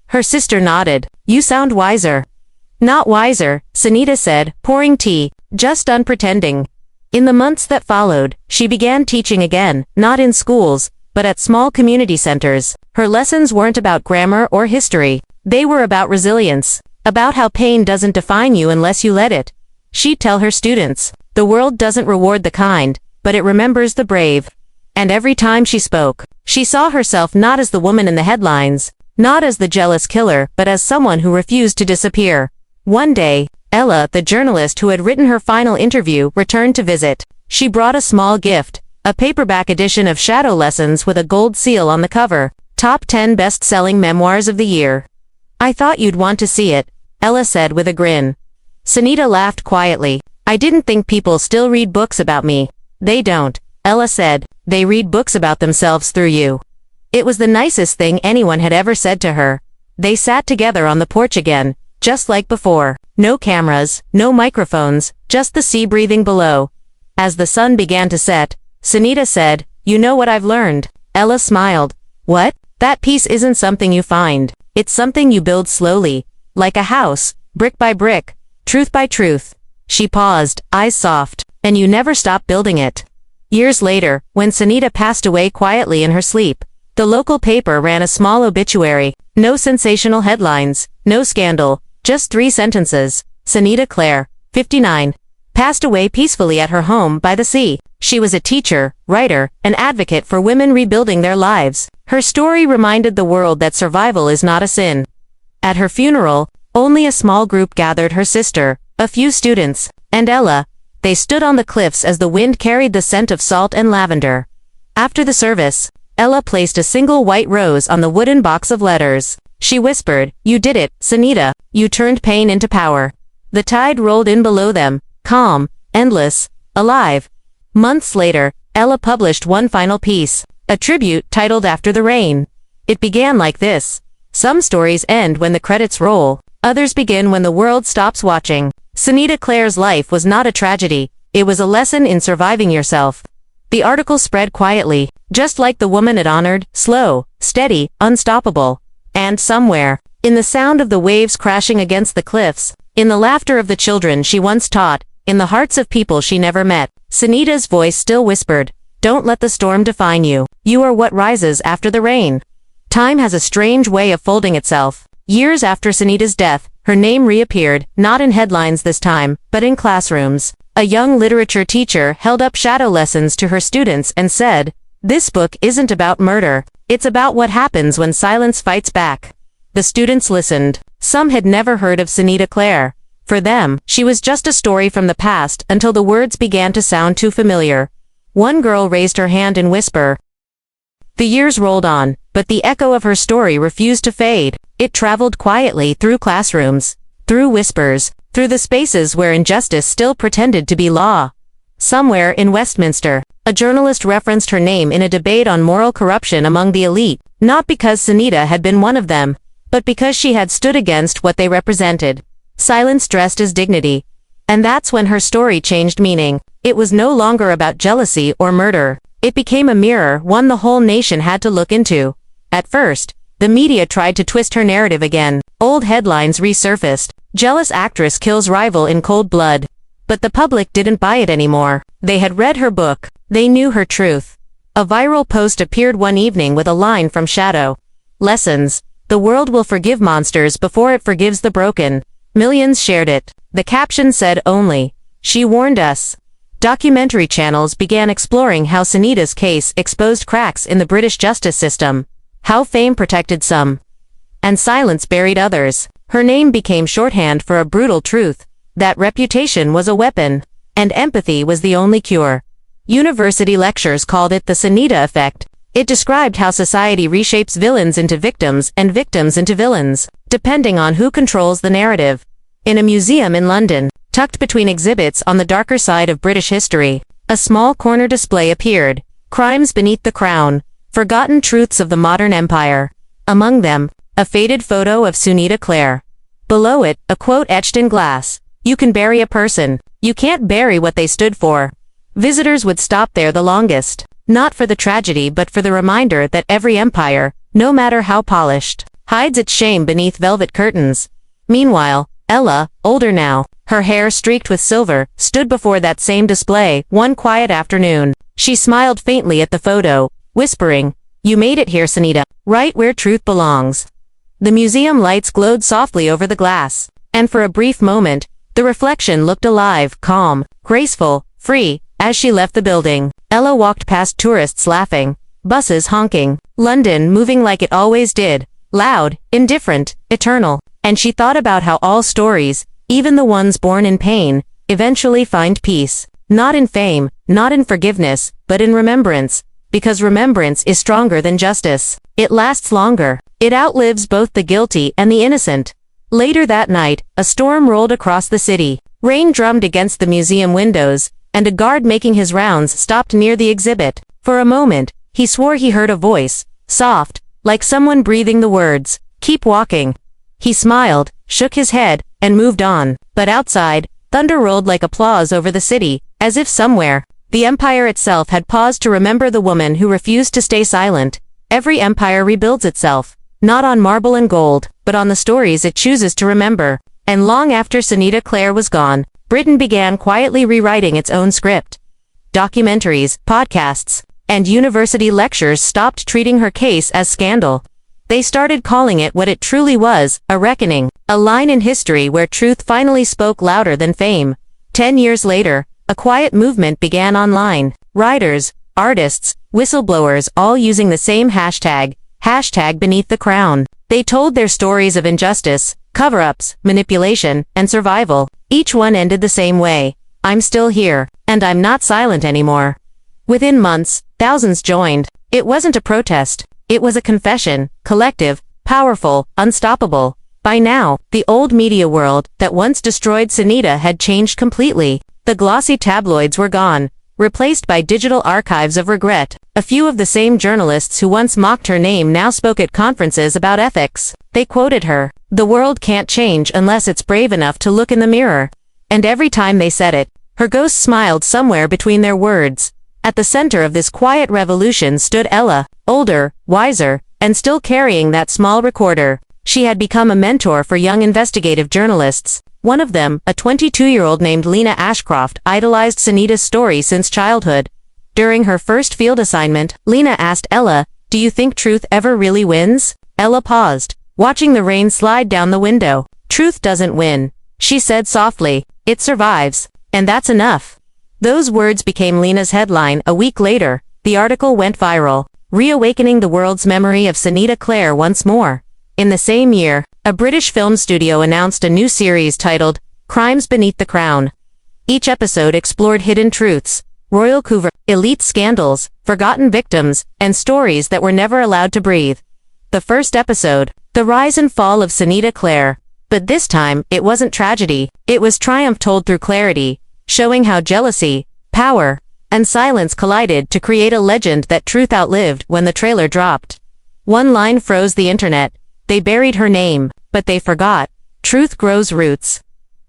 Her sister nodded. You sound wiser. Not wiser, Sonita said, pouring tea, just unpretending. In the months that followed, she began teaching again, not in schools, but at small community centers. Her lessons weren't about grammar or history. They were about resilience, about how pain doesn't define you unless you let it. She'd tell her students, the world doesn't reward the kind, but it remembers the brave. And every time she spoke, she saw herself not as the woman in the headlines, not as the jealous killer, but as someone who refused to disappear. One day, Ella, the journalist who had written her final interview, returned to visit. She brought a small gift, a paperback edition of Shadow Lessons with a gold seal on the cover, top 10 best-selling memoirs of the year. I thought you'd want to see it, Ella said with a grin. Sonita laughed quietly. I didn't think people still read books about me. They don't, Ella said. They read books about themselves through you. It was the nicest thing anyone had ever said to her. They sat together on the porch again, just like before. No cameras, no microphones, just the sea breathing below. As the sun began to set, Sonita said, you know what I've learned? Ella smiled. What? That peace isn't something you find. It's something you build slowly, like a house, brick by brick, truth by truth. She paused, eyes soft, and you never stop building it. Years later, when Sonita passed away quietly in her sleep, the local paper ran a small obituary. No sensational headlines, no scandal, just 3 sentences. Sonita Clare, 59, passed away peacefully at her home by the sea. She was a teacher, writer, and advocate for women rebuilding their lives. Her story reminded the world that survival is not a sin. At her funeral, only a small group gathered: her sister, a few students, and Ella. They stood on the cliffs as the wind carried the scent of salt and lavender. After the service, Ella placed a single white rose on the wooden box of letters. She whispered, "You did it, Sonita. You turned pain into power." The tide rolled in below them, calm, endless, alive. Months later, Ella published one final piece, a tribute titled After the Rain. It began like this: "Some stories end when the credits roll. Others begin when the world stops watching." Sonita Clare's life was not a tragedy. It was a lesson in surviving yourself. The article spread quietly, just like the woman it honored: slow, steady, unstoppable. And somewhere, in the sound of the waves crashing against the cliffs, in the laughter of the children she once taught, in the hearts of people she never met, Sonita's voice still whispered, "Don't let the storm define you. You are what rises after the rain." Time has a strange way of folding itself. Years after Sonita's death, her name reappeared, not in headlines this time, but in classrooms. A young literature teacher held up shadow lessons to her students and said, "This book isn't about murder. It's about what happens when silence fights back." The students listened. Some had never heard of Sonita Clare. For them, she was just a story from the past until the words began to sound too familiar. One girl raised her hand in whisper. The years rolled on, but the echo of her story refused to fade. It traveled quietly through classrooms, through whispers, through the spaces where injustice still pretended to be law. Somewhere in Westminster, a journalist referenced her name in a debate on moral corruption among the elite, not because Sonita had been one of them, but because she had stood against what they represented. Silence dressed as dignity. And that's when her story changed meaning. It was no longer about jealousy or murder. It became a mirror, one the whole nation had to look into. At first, the media tried to twist her narrative again. Old headlines resurfaced. Jealous actress kills rival in cold blood. But the public didn't buy it anymore. They had read her book. They knew her truth. A viral post appeared one evening with a line from Shadow. Lessons. The world will forgive monsters before it forgives the broken. Millions shared it. The caption said only, "She warned us." Documentary channels began exploring how Sonita's case exposed cracks in the British justice system, how fame protected some, and silence buried others. Her name became shorthand for a brutal truth, that reputation was a weapon, and empathy was the only cure. University lectures called it the Sonita effect. It described how society reshapes villains into victims and victims into villains, depending on who controls the narrative. In a museum in London, tucked between exhibits on the darker side of British history, a small corner display appeared, "Crimes Beneath the Crown, Forgotten Truths of the Modern Empire." Among them, a faded photo of Sonita Clare. Below it, a quote etched in glass, "You can bury a person. You can't bury what they stood for." Visitors would stop there the longest, not for the tragedy but for the reminder that every empire, no matter how polished, hides its shame beneath velvet curtains. Meanwhile, Ella, older now, her hair streaked with silver, stood before that same display one quiet afternoon. She smiled faintly at the photo, whispering, "You made it here, Sonita, right where truth belongs." The museum lights glowed softly over the glass, and for a brief moment, the reflection looked alive, calm, graceful, free. As she left the building, Ella walked past tourists laughing, buses honking, London moving like it always did, loud, indifferent, eternal. And she thought about how all stories, even the ones born in pain, eventually find peace. Not in fame, not in forgiveness, but in remembrance. Because remembrance is stronger than justice. It lasts longer. It outlives both the guilty and the innocent. Later that night, a storm rolled across the city. Rain drummed against the museum windows, and a guard making his rounds stopped near the exhibit. For a moment, he swore he heard a voice, soft, like someone breathing the words, "Keep walking." He smiled, shook his head, and moved on. But outside, thunder rolled like applause over the city, as if somewhere, the empire itself had paused to remember the woman who refused to stay silent. Every empire rebuilds itself, not on marble and gold, but on the stories it chooses to remember. And long after Sonita Clare was gone, Britain began quietly rewriting its own script. Documentaries, podcasts, and university lectures stopped treating her case as scandal. They started calling it what it truly was, a reckoning, a line in history where truth finally spoke louder than fame. 10 years later, a quiet movement began online. Writers, artists, whistleblowers all using the same hashtag, #BeneathTheCrown. They told their stories of injustice, cover-ups, manipulation, and survival. Each one ended the same way. I'm still here, and I'm not silent anymore. Within months, thousands joined. It wasn't a protest. It was a confession, collective, powerful, unstoppable. By now, the old media world that once destroyed Sonita had changed completely. The glossy tabloids were gone, replaced by digital archives of regret. A few of the same journalists who once mocked her name now spoke at conferences about ethics. They quoted her, "The world can't change unless it's brave enough to look in the mirror." And every time they said it, her ghost smiled somewhere between their words. At the center of this quiet revolution stood Ella, older, wiser, and still carrying that small recorder. She had become a mentor for young investigative journalists. One of them, a 22-year-old named Lena Ashcroft, idolized Sonita's story since childhood. During her first field assignment, Lena asked Ella, "Do you think truth ever really wins?" Ella paused, watching the rain slide down the window. "Truth doesn't win," she said softly. "It survives. And that's enough." Those words became Lena's headline. A week later, the article went viral, reawakening the world's memory of Sonita Clare once more. In the same year, a British film studio announced a new series titled Crimes Beneath the Crown. Each episode explored hidden truths, royal couver, elite scandals, forgotten victims, and stories that were never allowed to breathe. The first episode, The Rise and Fall of Sonita Clare. But this time, it wasn't tragedy, it was triumph told through clarity, showing how jealousy, power, and silence collided to create a legend that truth outlived. When the trailer dropped, one line froze the internet. They buried her name, but they forgot. Truth grows roots.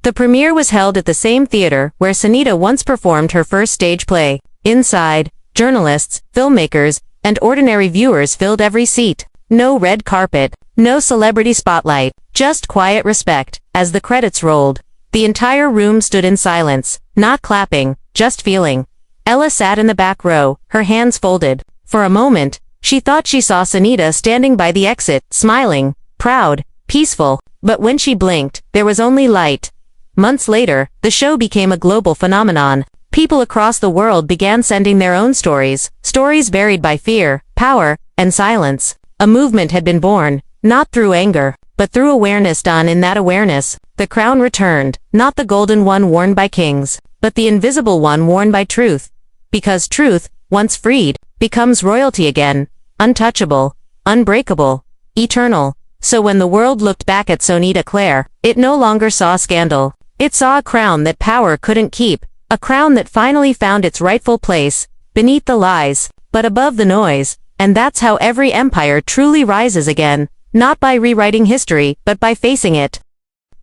The premiere was held at the same theater where Sonita once performed her first stage play. Inside, journalists, filmmakers, and ordinary viewers filled every seat. No red carpet, no celebrity spotlight, just quiet respect. As the credits rolled, the entire room stood in silence, not clapping, just feeling. Ella sat in the back row, her hands folded. For a moment, she thought she saw Sonita standing by the exit, smiling, proud, peaceful, but when she blinked, there was only light. Months later, the show became a global phenomenon. People across the world began sending their own stories, stories varied by fear, power, and silence. A movement had been born, not through anger, but through awareness. In that awareness, the crown returned, not the golden one worn by kings, but the invisible one worn by truth. Because truth, once freed, becomes royalty again, untouchable, unbreakable, eternal. So when the world looked back at Sonita Clare, it no longer saw scandal. It saw a crown that power couldn't keep, a crown that finally found its rightful place, beneath the lies, but above the noise. And that's how every empire truly rises again, not by rewriting history, but by facing it.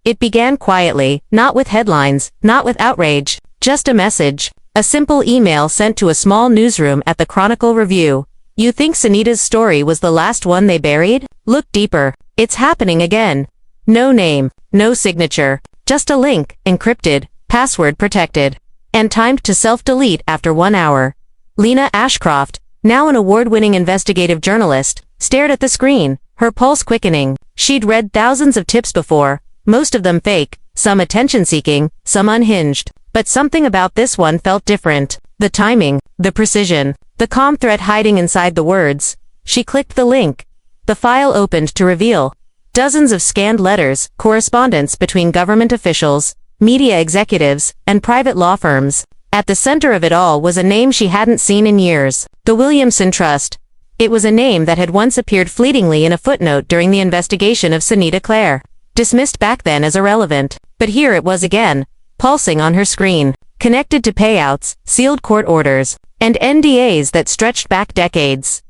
It began quietly, not with headlines, not with outrage, just a message. A simple email sent to a small newsroom at the Chronicle Review. "You think Sonita's story was the last one they buried? Look deeper. It's happening again." No name, no signature, just a link, encrypted, password protected, and timed to self-delete after 1 hour. Lena Ashcroft, now an award-winning investigative journalist, stared at the screen, her pulse quickening. She'd read thousands of tips before, most of them fake, some attention-seeking, some unhinged. But something about this one felt different. The timing, the precision, the calm threat hiding inside the words. She clicked the link. The file opened to reveal dozens of scanned letters, correspondence between government officials, media executives, and private law firms. At the center of it all was a name she hadn't seen in years, the Williamson Trust. It was a name that had once appeared fleetingly in a footnote during the investigation of Sonita Clare, dismissed back then as irrelevant. But here it was again, pulsing on her screen, connected to payouts, sealed court orders, and NDAs that stretched back decades.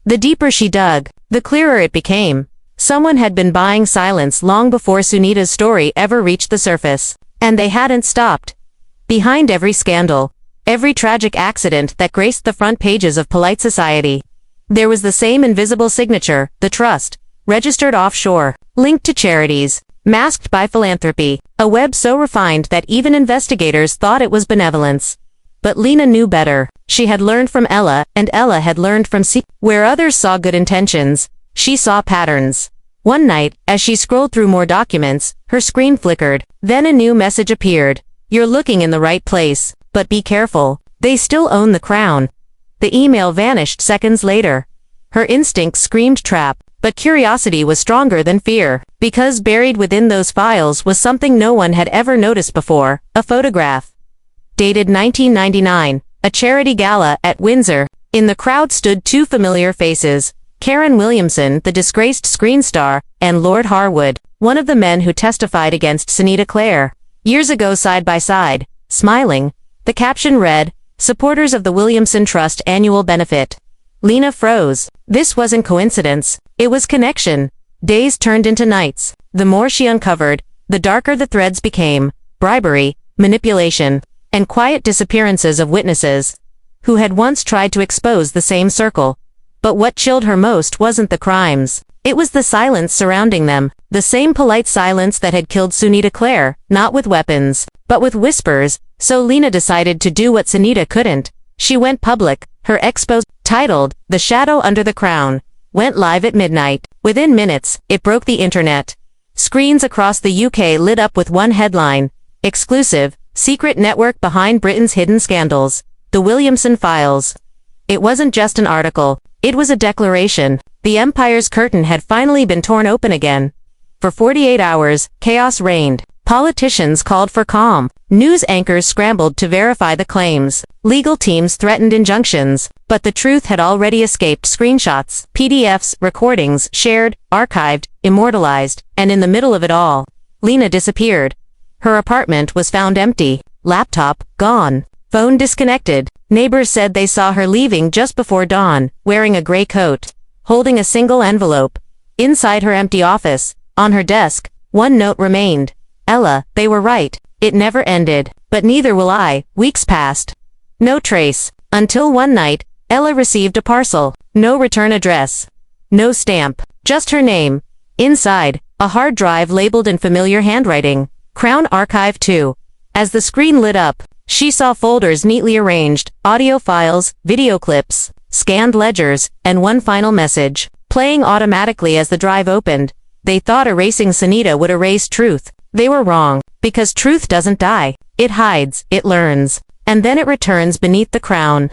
The deeper she dug, the clearer it became. Someone had been buying silence long before Sonita's story ever reached the surface, and they hadn't stopped. Behind every scandal, every tragic accident that graced the front pages of polite society, there was the same invisible signature, the trust, registered offshore, linked to charities, masked by philanthropy, a web so refined that even investigators thought it was benevolence. But Lena knew better. She had learned from Ella, and Ella had learned from where others saw good intentions, she saw patterns. One night, as she scrolled through more documents, her screen flickered. Then a new message appeared. "You're looking in the right place, but be careful. They still own the crown." The email vanished seconds later. Her instinct screamed trap, But curiosity was stronger than fear, because buried within those files was something no one had ever noticed before, a photograph. Dated 1999, a charity gala at Windsor. In the crowd stood two familiar faces, Karen Williamson, the disgraced screen star, and Lord Harwood, one of the men who testified against Sonita Clare. Years ago, side by side, smiling, the caption read, "Supporters of the Williamson Trust Annual Benefit." Lena froze. This wasn't coincidence, it was connection. Days turned into nights. The more she uncovered, the darker the threads became: bribery, manipulation, and quiet disappearances of witnesses who had once tried to expose the same circle. But what chilled her most wasn't the crimes. It was the silence surrounding them, the same polite silence that had killed Sonita Clare, not with weapons, but with whispers. So Lena decided to do what Sonita couldn't. She went public. Her expose, titled, "The Shadow Under the Crown," went live at midnight. Within minutes, it broke the internet. Screens across the UK lit up with one headline: "Exclusive, Secret Network Behind Britain's Hidden Scandals. The Williamson Files." It wasn't just an article, it was a declaration. The Empire's curtain had finally been torn open again. For 48 hours, chaos reigned. Politicians called for calm. News anchors scrambled to verify the claims. Legal teams threatened injunctions. But the truth had already escaped screenshots, PDFs, recordings, shared, archived, immortalized, and in the middle of it all, Lena disappeared. Her apartment was found empty. Laptop, gone. Phone disconnected. Neighbors said they saw her leaving just before dawn, wearing a gray coat, holding a single envelope. Inside her empty office, on her desk, one note remained. "Ella, they were right. It never ended. But neither will I." Weeks passed. No trace. Until one night, Ella received a parcel. No return address. No stamp. Just her name. Inside, a hard drive labeled in familiar handwriting. Crown Archive 2. As the screen lit up, she saw folders neatly arranged, audio files, video clips, scanned ledgers, and one final message, playing automatically as the drive opened. They thought erasing Sonita would erase truth. They were wrong, because truth doesn't die. It hides, it learns, and then it returns beneath the crown.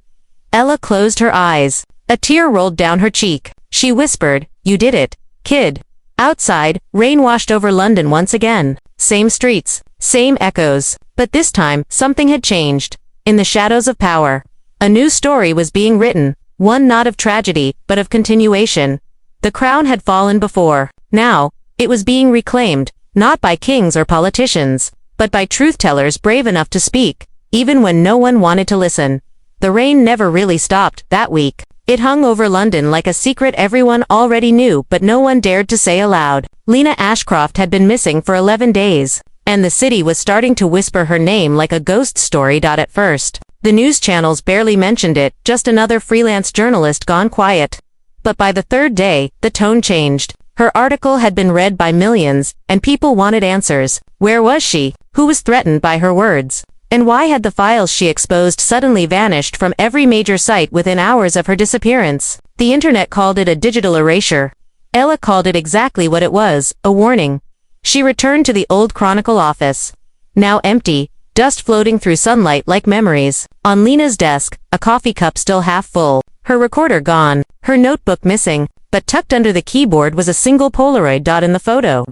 Ella closed her eyes. A tear rolled down her cheek. She whispered, "You did it, kid." Outside, rain washed over London once again. Same streets, same echoes. But this time, something had changed. In the shadows of power, a new story was being written. One not of tragedy, but of continuation. The crown had fallen before. Now, it was being reclaimed, not by kings or politicians, but by truth-tellers brave enough to speak, even when no one wanted to listen. The rain never really stopped that week. It hung over London like a secret everyone already knew but no one dared to say aloud. Lena Ashcroft had been missing for 11 days, and the city was starting to whisper her name like a ghost story. At first, the news channels barely mentioned it, just another freelance journalist gone quiet. But by the third day, the tone changed. Her article had been read by millions, and people wanted answers. Where was she? Who was threatened by her words? And why had the files she exposed suddenly vanished from every major site within hours of her disappearance? The internet called it a digital erasure. Ella called it exactly what it was, a warning. She returned to the old Chronicle office. Now empty, dust floating through sunlight like memories. On Lena's desk, a coffee cup still half full. Her recorder gone, her notebook missing, but tucked under the keyboard was a single Polaroid in the photo.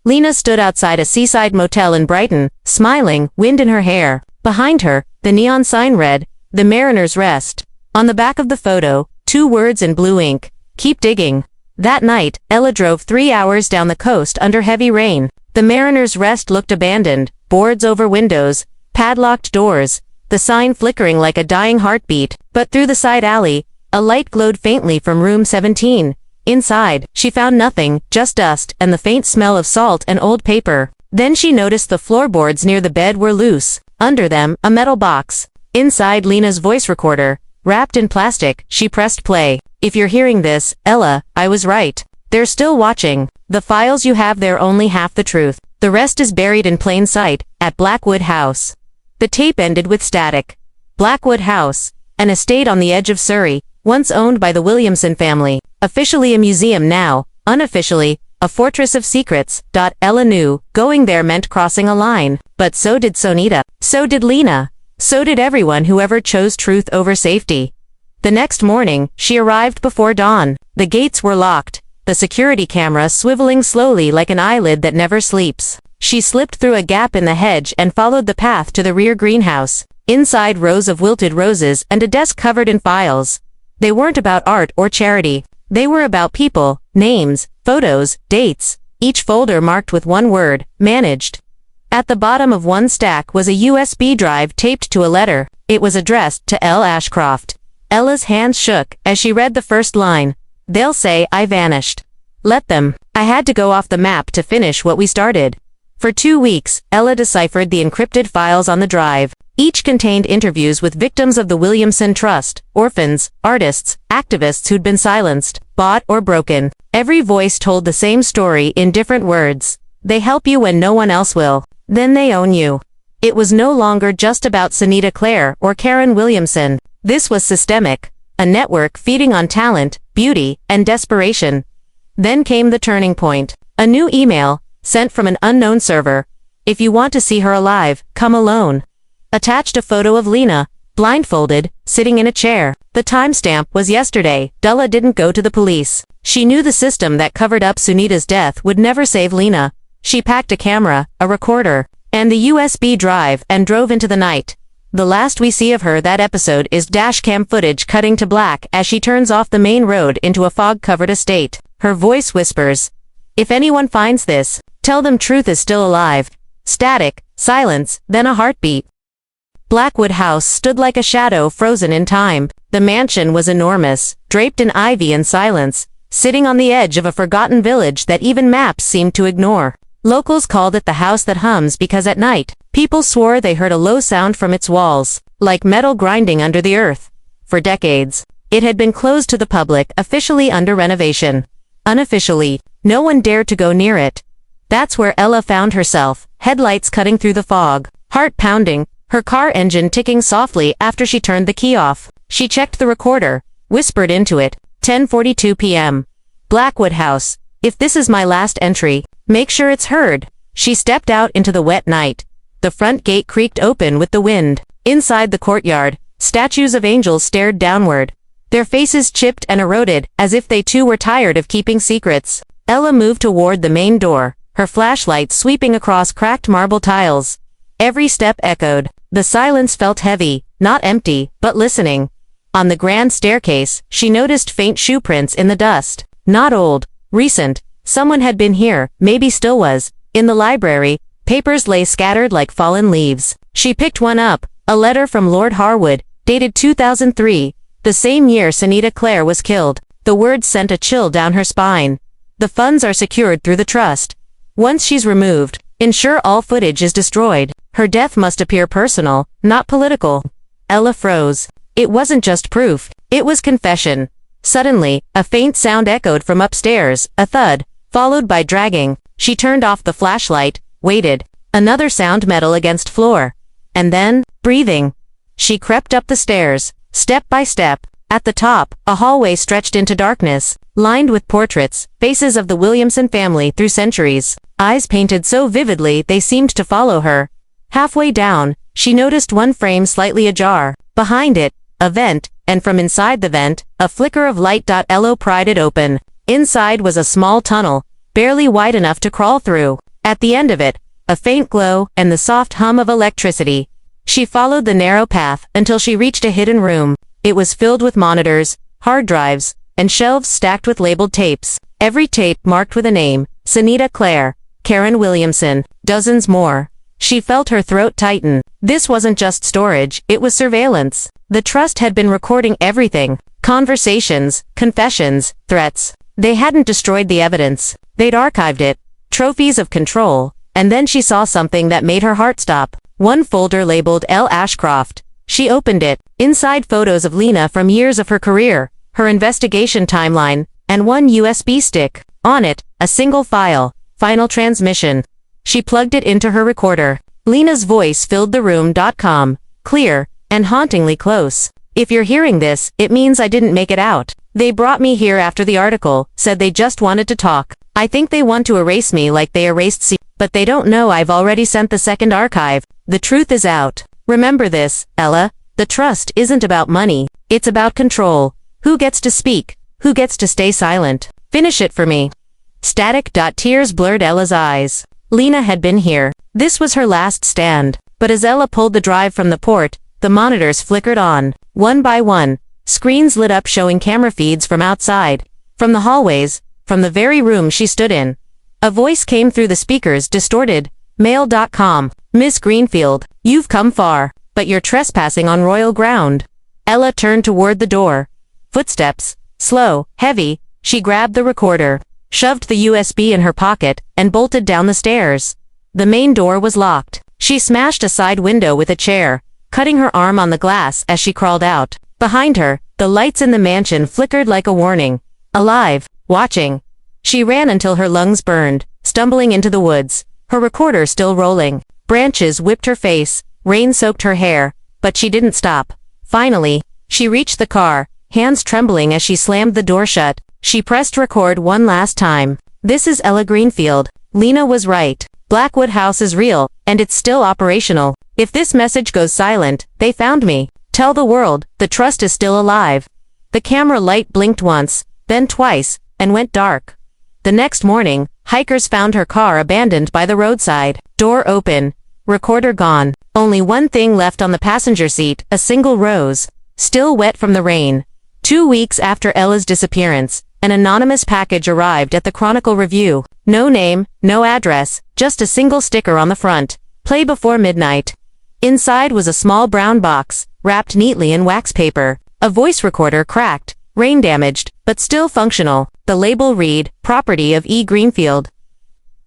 Lena stood outside a seaside motel in Brighton, smiling, wind in her hair. Behind her, the neon sign read, "The Mariner's Rest." On the back of the photo, 2 words in blue ink, "Keep digging." That night, Ella drove 3 hours down the coast under heavy rain. The Mariner's Rest looked abandoned, boards over windows, padlocked doors, the sign flickering like a dying heartbeat. But through the side alley, a light glowed faintly from room 17. Inside, she found nothing, just dust and the faint smell of salt and old paper. Then she noticed the floorboards near the bed were loose. Under them, a metal box. Inside, Lena's voice recorder. Wrapped in plastic, she pressed play. "If you're hearing this, Ella, I was right. They're still watching. The files you have there only half the truth. The rest is buried in plain sight, at Blackwood House." The tape ended with static. Blackwood House, an estate on the edge of Surrey, once owned by the Williamson family. Officially a museum now, unofficially, a fortress of secrets. Ella knew, going there meant crossing a line. But so did Sonita. So did Lena. So did everyone who ever chose truth over safety. The next morning, she arrived before dawn. The gates were locked. the security camera swiveling slowly like an eyelid that never sleeps. She slipped through a gap in the hedge and followed the path to the rear greenhouse. Inside, rows of wilted roses and a desk covered in files. They weren't about art or charity. They were about people, names, photos, dates, each folder marked with one word, managed. At the bottom of one stack was a USB drive taped to a letter. It was addressed to L. Ashcroft. Ella's hands shook as she read the first line. They'll say I vanished. Let them. I had to go off the map to finish what we started. For 2 weeks, Ella deciphered the encrypted files on the drive. Each contained interviews with victims of the Williamson Trust, orphans, artists, activists who'd been silenced, bought or broken. Every voice told the same story in different words. They help you when no one else will. Then they own you. It was no longer just about Sonita Clare or Karen Williamson. This was systemic. A network feeding on talent, beauty, and desperation. Then came the turning point. A new email, sent from an unknown server. If you want to see her alive, come alone. Attached a photo of Lena, blindfolded, sitting in a chair. The timestamp was yesterday. Ella didn't go to the police. She knew the system that covered up Sunita's death would never save Lena. She packed a camera, a recorder, and the USB drive and drove into the night. The last we see of her that episode is dashcam footage cutting to black as she turns off the main road into a fog-covered estate. Her voice whispers, "If anyone finds this, tell them truth is still alive." Static, silence, then a heartbeat. Blackwood House stood like a shadow frozen in time. The mansion was enormous, draped in ivy and silence, sitting on the edge of a forgotten village that even maps seemed to ignore. Locals called it the house that hums because at night, people swore they heard a low sound from its walls, like metal grinding under the earth. For decades, it had been closed to the public, officially under renovation. Unofficially, no one dared to go near it. That's where Ella found herself, headlights cutting through the fog, heart pounding, her car engine ticking softly after she turned the key off. She checked the recorder, whispered into it, 10:42 p.m. Blackwood House, if this is my last entry, make sure it's heard. She stepped out into the wet night. The front gate creaked open with the wind. Inside the courtyard, statues of angels stared downward, their faces chipped and eroded as if they too were tired of keeping secrets. Ella moved toward the main door, her flashlight sweeping across cracked marble tiles. Every step echoed. The silence felt heavy, not empty, but listening. On the grand staircase, she noticed faint shoe prints in the dust. Not old, recent. Someone had been here, maybe still was. In the library, papers lay scattered like fallen leaves. She picked one up, a letter from Lord Harwood, dated 2003, the same year Sonita Clare was killed. The words sent a chill down her spine. The funds are secured through the trust. Once she's removed, ensure all footage is destroyed. Her death must appear personal, not political. Ella froze. It wasn't just proof, it was confession. Suddenly, a faint sound echoed from upstairs, a thud, followed by dragging. She turned off the flashlight, waited. Another sound, metal against floor. And then, breathing. She crept up the stairs, step by step. At the top, a hallway stretched into darkness, lined with portraits, faces of the Williamson family through centuries, eyes painted so vividly they seemed to follow her. Halfway down, she noticed one frame slightly ajar. Behind it, a vent, and from inside the vent, a flicker of light. Ella pried it open. Inside was a small tunnel, barely wide enough to crawl through. At the end of it, a faint glow and the soft hum of electricity. She followed the narrow path until she reached a hidden room. It was filled with monitors, hard drives, and shelves stacked with labeled tapes. Every tape marked with a name, Sonita Clare, Karen Williamson, dozens more. She felt her throat tighten. This wasn't just storage, it was surveillance. The trust had been recording everything. Conversations, confessions, threats. They hadn't destroyed the evidence. They'd archived it. Trophies of control. And then she saw something that made her heart stop. One folder labeled L. Ashcroft. She opened it. Inside, photos of Lena from years of her career, her investigation timeline, and one USB stick. On it, a single file, final transmission. She plugged it into her recorder. Lena's voice filled the room. Clear, and hauntingly close. "If you're hearing this, it means I didn't make it out. They brought me here after the article, said they just wanted to talk. I think they want to erase me like they erased C, but they don't know I've already sent the second archive. The truth is out. Remember this, Ella, the trust isn't about money, it's about control. Who gets to speak? Who gets to stay silent?" Finish it for me. Static. Tears blurred Ella's eyes. Lena had been here. This was her last stand. But as Ella pulled the drive from the port, the monitors flickered on. One by one, screens lit up showing camera feeds from outside, from the hallways, from the very room she stood in. A voice came through the speakers, distorted. Mail.com. Miss Greenfield, you've come far, but you're trespassing on royal ground. Ella turned toward the door. Footsteps, slow, heavy. She grabbed the recorder, shoved the USB in her pocket, and bolted down the stairs. The main door was locked. She smashed a side window with a chair, cutting her arm on the glass as she crawled out. Behind her, the lights in the mansion flickered like a warning. Alive, watching. She ran until her lungs burned, stumbling into the woods, her recorder still rolling. Branches whipped her face, rain soaked her hair, but she didn't stop. Finally, she reached the car, hands trembling as she slammed the door shut. She pressed record one last time. This is Ella Greenfield. Lena was right. Blackwood House is real, and it's still operational. If this message goes silent, they found me. Tell the world, the trust is still alive. The camera light blinked once, then twice, and went dark. The next morning, hikers found her car abandoned by the roadside. Door open. Recorder gone. Only one thing left on the passenger seat, a single rose, still wet from the rain. 2 weeks after Ella's disappearance, an anonymous package arrived at the Chronicle Review. No name, no address, just a single sticker on the front. Play before midnight. Inside was a small brown box, wrapped neatly in wax paper. A voice recorder cracked, rain damaged, but still functional. The label read, Property of E. Greenfield.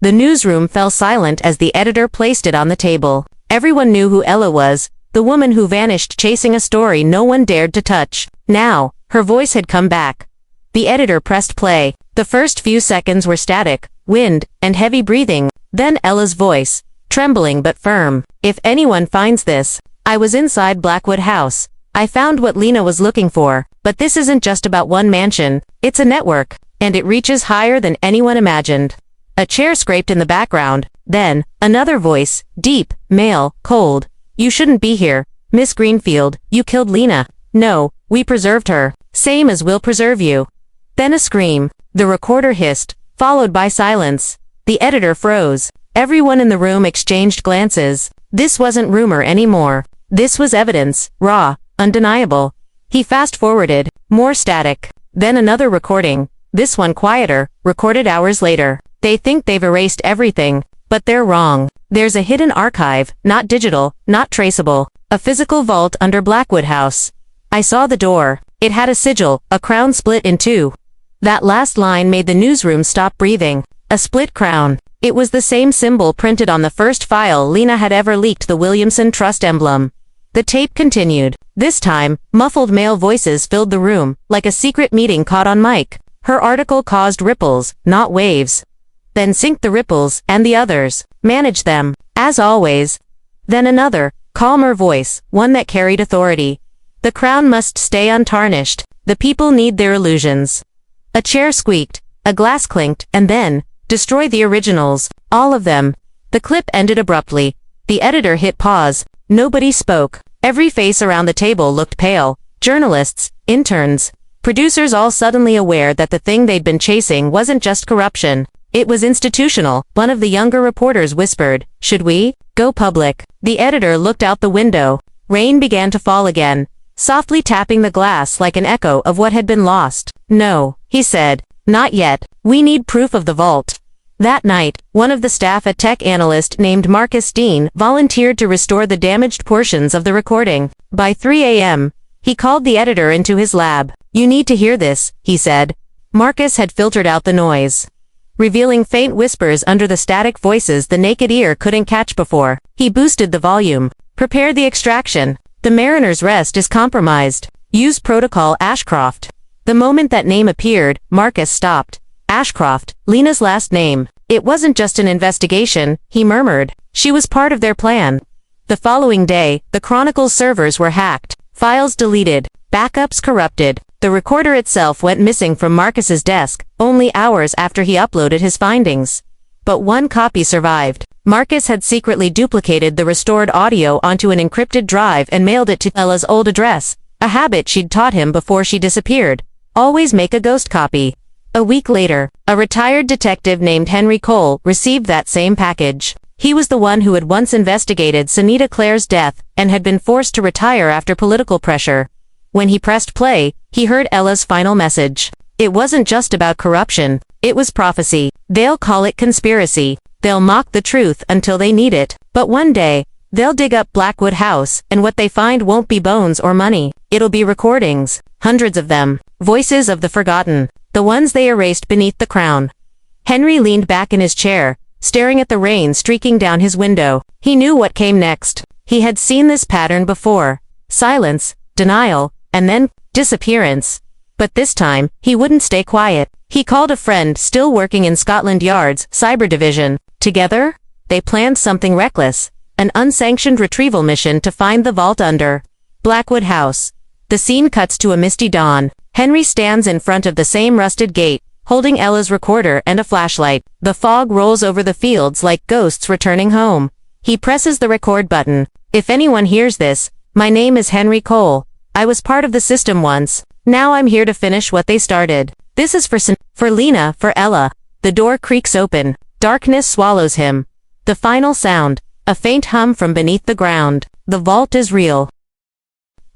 The newsroom fell silent as the editor placed it on the table. Everyone knew who Ella was, the woman who vanished chasing a story no one dared to touch. Now, her voice had come back. The editor pressed play. The first few seconds were static, wind, and heavy breathing. Then Ella's voice, trembling but firm. If anyone finds this, I was inside Blackwood House. I found what Lena was looking for. But this isn't just about one mansion. It's a network, and it reaches higher than anyone imagined. A chair scraped in the background. Then, another voice, deep, male, cold. You shouldn't be here. Miss Greenfield, you killed Lena. No, we preserved her. Same as we'll preserve you. Then a scream. The recorder hissed, followed by silence. The editor froze. Everyone in the room exchanged glances. This wasn't rumor anymore. This was evidence, raw, undeniable. He fast-forwarded. More static. Then another recording. This one quieter, recorded hours later. They think they've erased everything, but they're wrong. There's a hidden archive, not digital, not traceable. A physical vault under Blackwood House. I saw the door. It had a sigil, a crown split in two. That last line made the newsroom stop breathing. A split crown. It was the same symbol printed on the first file Lena had ever leaked, the Williamson Trust emblem. The tape continued. This time, muffled male voices filled the room, like a secret meeting caught on mic. Her article caused ripples, not waves. Then sync the ripples, and the others. Manage them, as always. Then another, calmer voice, one that carried authority. The crown must stay untarnished. The people need their illusions. A chair squeaked, a glass clinked, and then, destroy the originals, all of them. The clip ended abruptly. The editor hit pause. Nobody spoke. Every face around the table looked pale. Journalists, interns, producers, all suddenly aware that the thing they'd been chasing wasn't just corruption. It was institutional. One of the younger reporters whispered, "Should we go public?" The editor looked out the window. Rain began to fall again, softly tapping the glass like an echo of what had been lost. "No," he said. "Not yet. We need proof of the vault." That night, one of the staff, a tech analyst named Marcus Dean, volunteered to restore the damaged portions of the recording. By 3 a.m., he called the editor into his lab. "You need to hear this," he said. Marcus had filtered out the noise, revealing faint whispers under the static voices the naked ear couldn't catch before. He boosted the volume. "Prepare the extraction. The Mariner's Rest is compromised. Use protocol Ashcroft." The moment that name appeared, Marcus stopped. Ashcroft, Lena's last name. It wasn't just an investigation, he murmured. She was part of their plan. The following day, the Chronicle's servers were hacked, files deleted, backups corrupted. The recorder itself went missing from Marcus's desk, only hours after he uploaded his findings. But one copy survived. Marcus had secretly duplicated the restored audio onto an encrypted drive and mailed it to Ella's old address, a habit she'd taught him before she disappeared. Always make a ghost copy. A week later, a retired detective named Henry Cole received that same package. He was the one who had once investigated Sonita Clare's death and had been forced to retire after political pressure. When he pressed play, he heard Ella's final message. It wasn't just about corruption, it was prophecy. They'll call it conspiracy. They'll mock the truth until they need it. But one day, they'll dig up Blackwood House, and what they find won't be bones or money. It'll be recordings, hundreds of them, voices of the forgotten, the ones they erased beneath the crown. Henry leaned back in his chair, staring at the rain streaking down his window. He knew what came next. He had seen this pattern before. Silence, denial, and then disappearance. But this time, he wouldn't stay quiet. He called a friend still working in Scotland Yard's cyber division. Together, they planned something reckless, an unsanctioned retrieval mission to find the vault under Blackwood House. The scene cuts to a misty dawn. Henry stands in front of the same rusted gate, holding Ella's recorder and a flashlight. The fog rolls over the fields like ghosts returning home. He presses the record button. If anyone hears this, my name is Henry Cole. I was part of the system once. Now I'm here to finish what they started. This is for Lena, for Ella. The door creaks open. Darkness swallows him. The final sound, a faint hum from beneath the ground. The vault is real.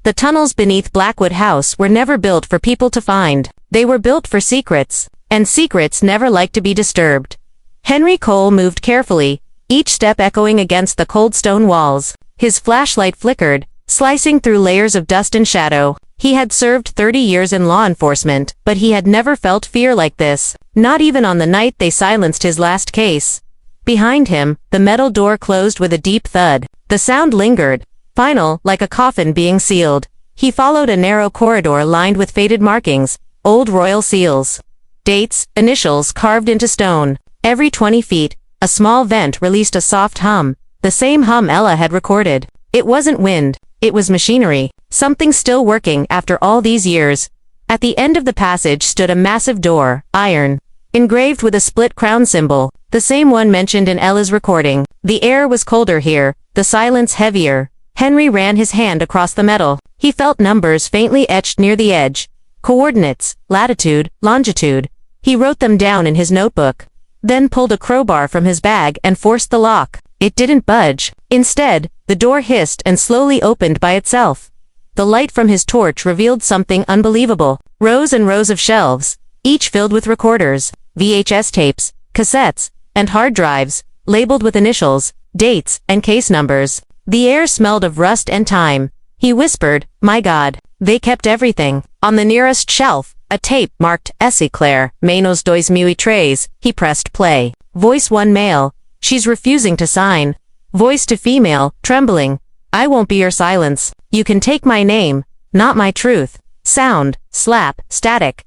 The tunnels beneath Blackwood House were never built for people to find. They were built for secrets, and secrets never like to be disturbed. Henry Cole moved carefully, each step echoing against the cold stone walls. His flashlight flickered, slicing through layers of dust and shadow. He had served 30 years in law enforcement, but he had never felt fear like this, not even on the night they silenced his last case. Behind him, the metal door closed with a deep thud. The sound lingered, final, like a coffin being sealed. He followed a narrow corridor lined with faded markings, old royal seals. Dates, initials carved into stone. Every 20 feet, a small vent released a soft hum, the same hum Ella had recorded. It wasn't wind, it was machinery, something still working after all these years. At the end of the passage stood a massive door, iron, engraved with a split crown symbol, the same one mentioned in Ella's recording. The air was colder here, the silence heavier. Henry ran his hand across the metal. He felt numbers faintly etched near the edge. Coordinates, latitude, longitude. He wrote them down in his notebook, then pulled a crowbar from his bag and forced the lock. It didn't budge. Instead, the door hissed and slowly opened by itself. The light from his torch revealed something unbelievable. Rows and rows of shelves, each filled with recorders, VHS tapes, cassettes, and hard drives, labeled with initials, dates, and case numbers. The air smelled of rust and time. He whispered, "My God, they kept everything." On the nearest shelf, a tape marked Sonita Clare, Menos 2003. He pressed play. Voice 1 male. She's refusing to sign. Voice to female, trembling. I won't be your silence. You can take my name, not my truth. Sound, slap, static.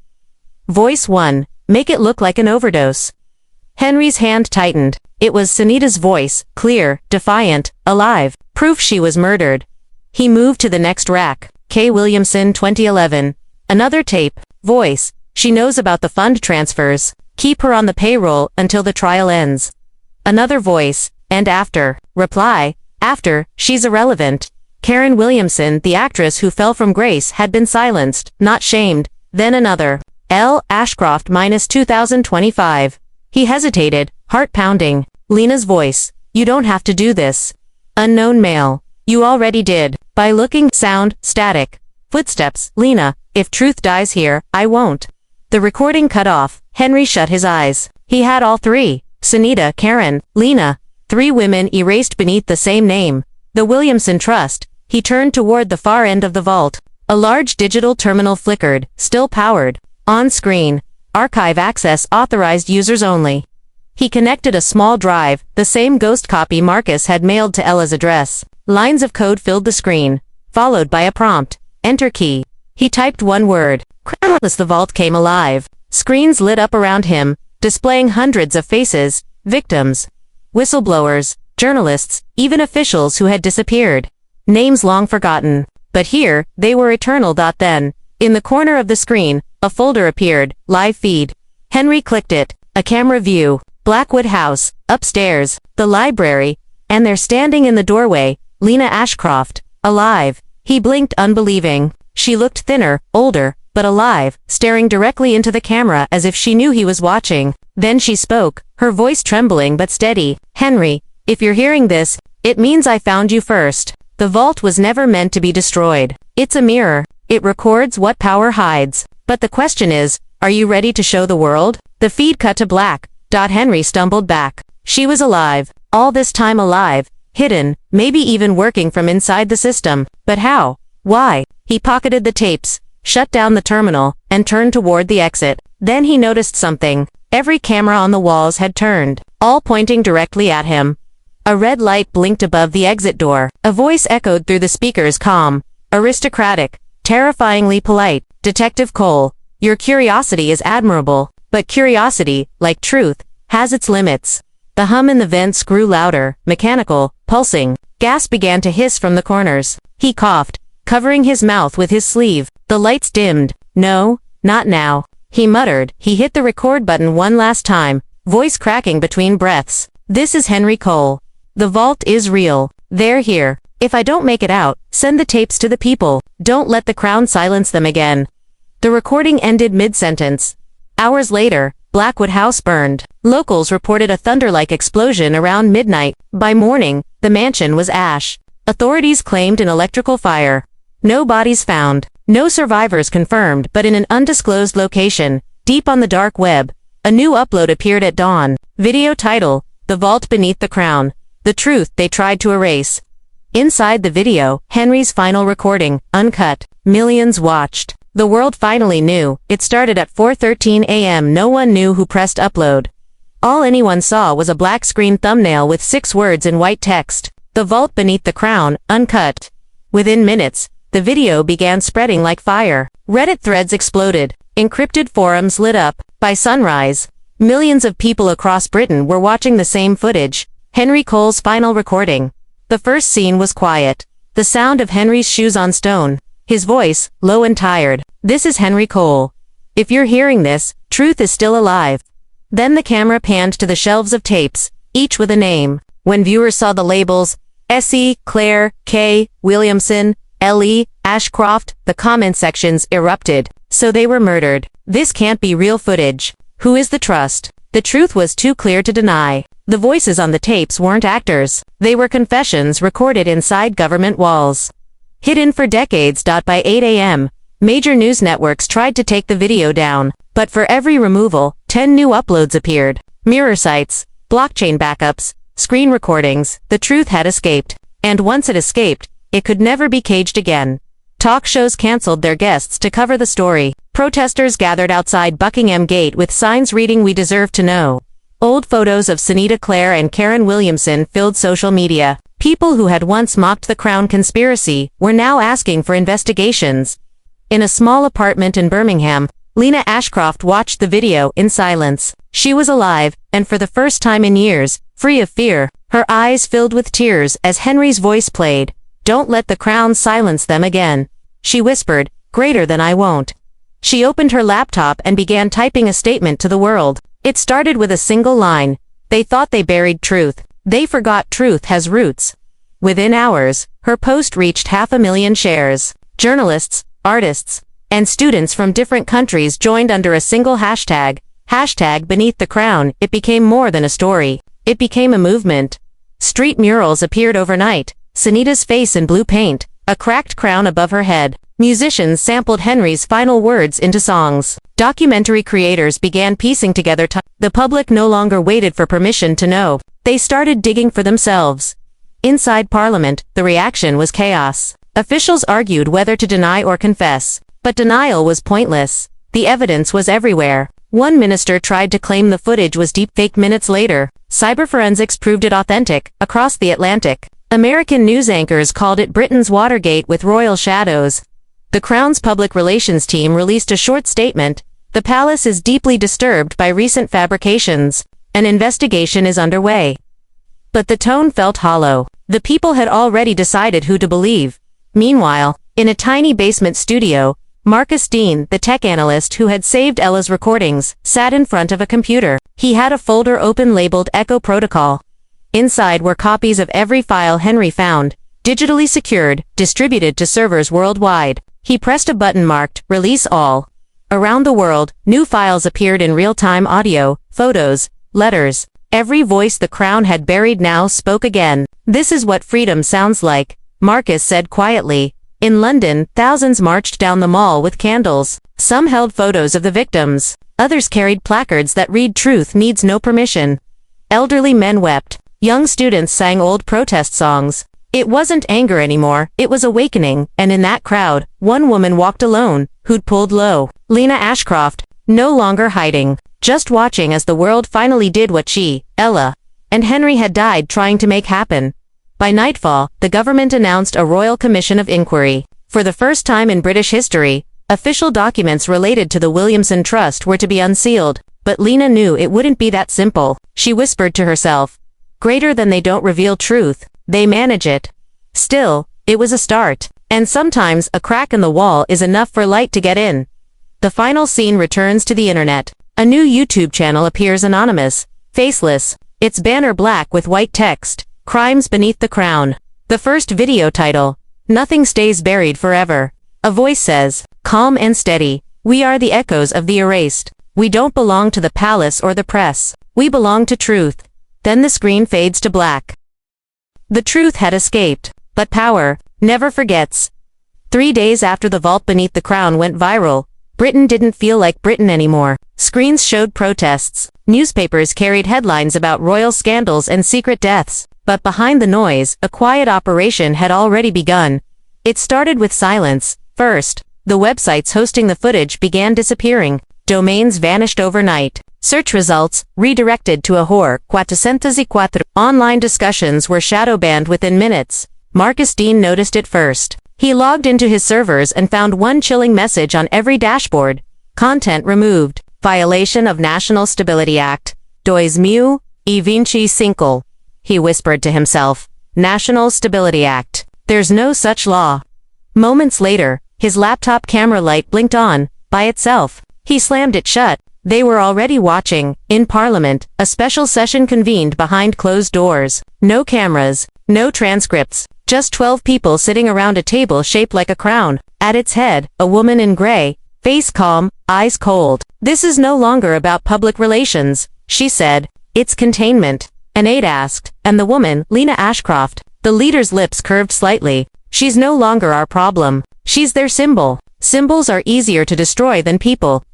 Voice 1. Make it look like an overdose. Henry's hand tightened. It was Sonita's voice, clear, defiant, alive. Proof she was murdered. He moved to the next rack. K. Williamson, 2011. Another tape. Voice. She knows about the fund transfers. Keep her on the payroll until the trial ends. Another voice. And after. Reply. After, she's irrelevant. Karen Williamson, the actress who fell from grace, had been silenced, not shamed. Then another. L. Ashcroft minus 2025. He hesitated, heart pounding. Lena's voice. You don't have to do this. Unknown male. You already did. By looking. Sound, static. Footsteps. Lena, if truth dies here, I won't. The recording cut off. Henry shut his eyes. He had all three. Sonita, Karen, Lena. 3 women erased beneath the same name. The Williamson Trust. He turned toward the far end of the vault. A large digital terminal flickered, still powered. On screen. Archive access authorized users only. He connected a small drive, the same ghost copy Marcus had mailed to Ella's address. Lines of code filled the screen, followed by a prompt. Enter key. He typed one word. As the vault came alive, screens lit up around him, displaying hundreds of faces, victims, whistleblowers, journalists, even officials who had disappeared. Names long forgotten. But here, they were eternal. Then, in the corner of the screen, a folder appeared, live feed. Henry clicked it. A camera view. Blackwood House, upstairs, the library, and there standing in the doorway, Lena Ashcroft, alive. He blinked unbelieving. She looked thinner, older, but alive, staring directly into the camera as if she knew he was watching. Then she spoke, her voice trembling but steady. "Henry, if you're hearing this, it means I found you first. The vault was never meant to be destroyed. It's a mirror. It records what power hides. But the question is, are you ready to show the world?" The feed cut to black. Henry stumbled back. She was alive. All this time alive. Hidden, maybe even working from inside the system. But how? Why? He pocketed the tapes, shut down the terminal, and turned toward the exit. Then he noticed something. Every camera on the walls had turned, all pointing directly at him. A red light blinked above the exit door. A voice echoed through the speakers, calm, aristocratic, terrifyingly polite. "Detective Cole, your curiosity is admirable, but curiosity, like truth, has its limits." The hum in the vents grew louder, mechanical, pulsing. Gas began to hiss from the corners. He coughed, covering his mouth with his sleeve. The lights dimmed. "No, not now," he muttered. He hit the record button one last time, voice cracking between breaths. "This is Henry Cole. The vault is real. They're here. If I don't make it out, send the tapes to the people. Don't let the crown silence them again." The recording ended mid-sentence. Hours later, Blackwood House burned. Locals reported a thunder-like explosion around midnight. By morning, the mansion was ash. Authorities claimed an electrical fire. No bodies found. No survivors confirmed, but in an undisclosed location, deep on the dark web, a new upload appeared at dawn. Video title, "The Vault Beneath the Crown. The Truth They Tried to Erase." Inside the video, Henry's final recording, uncut. Millions watched. The world finally knew. It started at 4:13 a.m. No one knew who pressed upload. All anyone saw was a black screen thumbnail with 6 words in white text. "The Vault Beneath the Crown, Uncut." Within minutes, the video began spreading like fire. Reddit threads exploded. Encrypted forums lit up. By sunrise, millions of people across Britain were watching the same footage. Henry Cole's final recording. The first scene was quiet. The sound of Henry's shoes on stone. His voice, low and tired. "This is Henry Cole. If you're hearing this, truth is still alive." Then the camera panned to the shelves of tapes, each with a name. When viewers saw the labels, S.E., Clare, K, Williamson, L.E., Ashcroft, the comment sections erupted. So they were murdered. This can't be real footage. Who is the trust? The truth was too clear to deny. The voices on the tapes weren't actors. They were confessions recorded inside government walls. Hidden for decades. By 8 a.m., major news networks tried to take the video down, but for every removal, 10 new uploads appeared. Mirror sites, blockchain backups, screen recordings. The truth had escaped. And once it escaped, it could never be caged again. Talk shows canceled their guests to cover the story. Protesters gathered outside Buckingham Gate with signs reading "We deserve to know." Old photos of Sonita Clare and Karen Williamson filled social media. People who had once mocked the Crown conspiracy were now asking for investigations. In a small apartment in Birmingham, Lena Ashcroft watched the video in silence. She was alive, and for the first time in years, free of fear. Her eyes filled with tears as Henry's voice played. "Don't let the Crown silence them again," she whispered, "greater than I won't." She opened her laptop and began typing a statement to the world. It started with a single line. "They thought they buried truth. They forgot truth has roots." Within hours, her post reached 500,000 shares. Journalists, artists, and students from different countries joined under a single hashtag, #Beneath the Crown. It became more than a story. It became a movement. Street murals appeared overnight. Sonita's face in blue paint, a cracked crown above her head. Musicians sampled Henry's final words into songs. Documentary creators began piecing together the public no longer waited for permission to know. They started digging for themselves. Inside Parliament, the reaction was chaos. Officials argued whether to deny or confess. But denial was pointless. The evidence was everywhere. One minister tried to claim the footage was deepfake minutes later. Cyberforensics proved it authentic, across the Atlantic. American news anchors called it Britain's Watergate with royal shadows. The Crown's public relations team released a short statement. "The palace is deeply disturbed by recent fabrications. An investigation is underway." But the tone felt hollow. The people had already decided who to believe. Meanwhile, in a tiny basement studio, Marcus Dean, the tech analyst who had saved Ella's recordings, sat in front of a computer. He had a folder open labeled Echo Protocol. Inside were copies of every file Henry found, digitally secured, distributed to servers worldwide. He pressed a button marked, Release All. Around the world, new files appeared in real-time: audio, photos, letters. Every voice the crown had buried now spoke again. This is what freedom sounds like, Marcus said quietly. In London, thousands marched down the mall with candles. Some held photos of the victims. Others carried placards that read, Truth needs no permission. Elderly men wept. Young students sang old protest songs. It wasn't anger anymore, it was awakening, and in that crowd, one woman walked alone, who'd pulled low. Lena Ashcroft, no longer hiding, just watching as the world finally did what she, Ella, and Henry had died trying to make happen. By nightfall, the government announced a royal commission of inquiry. For the first time in British history, official documents related to the Williamson Trust were to be unsealed, but Lena knew it wouldn't be that simple. She whispered to herself, greater than they don't reveal truth, they manage it. Still, it was a start, and sometimes a crack in the wall is enough for light to get in. The final scene returns to the internet. A new YouTube channel appears, anonymous, faceless, its banner black with white text, Crimes Beneath the Crown. The first video title, Nothing Stays Buried Forever. A voice says, calm and steady, we are the echoes of the erased. We don't belong to the palace or the press. We belong to truth. Then the screen fades to black. The truth had escaped, but power never forgets. 3 days after the vault beneath the crown went viral, Britain didn't feel like Britain anymore. Screens showed protests. Newspapers carried headlines about royal scandals and secret deaths. But behind the noise, a quiet operation had already begun. It started with silence. First, the websites hosting the footage began disappearing. Domains vanished overnight. Search results redirected to a whore 404. Online discussions were shadow banned within minutes. Marcus Dean noticed it first. He logged into his servers and found one chilling message on every dashboard. Content removed. Violation of National Stability Act. 2025. He whispered to himself. National Stability Act. There's no such law. Moments later, his laptop camera light blinked on, by itself. He slammed it shut. They were already watching. In Parliament, a special session convened behind closed doors. No cameras, no transcripts, just 12 people sitting around a table shaped like a crown. At its head, a woman in gray, face calm, eyes cold. This is no longer about public relations, she said. It's containment. An aide asked, and the woman, Lena Ashcroft, the leader's lips curved slightly. She's no longer our problem. She's their symbol. Symbols are easier to destroy than people.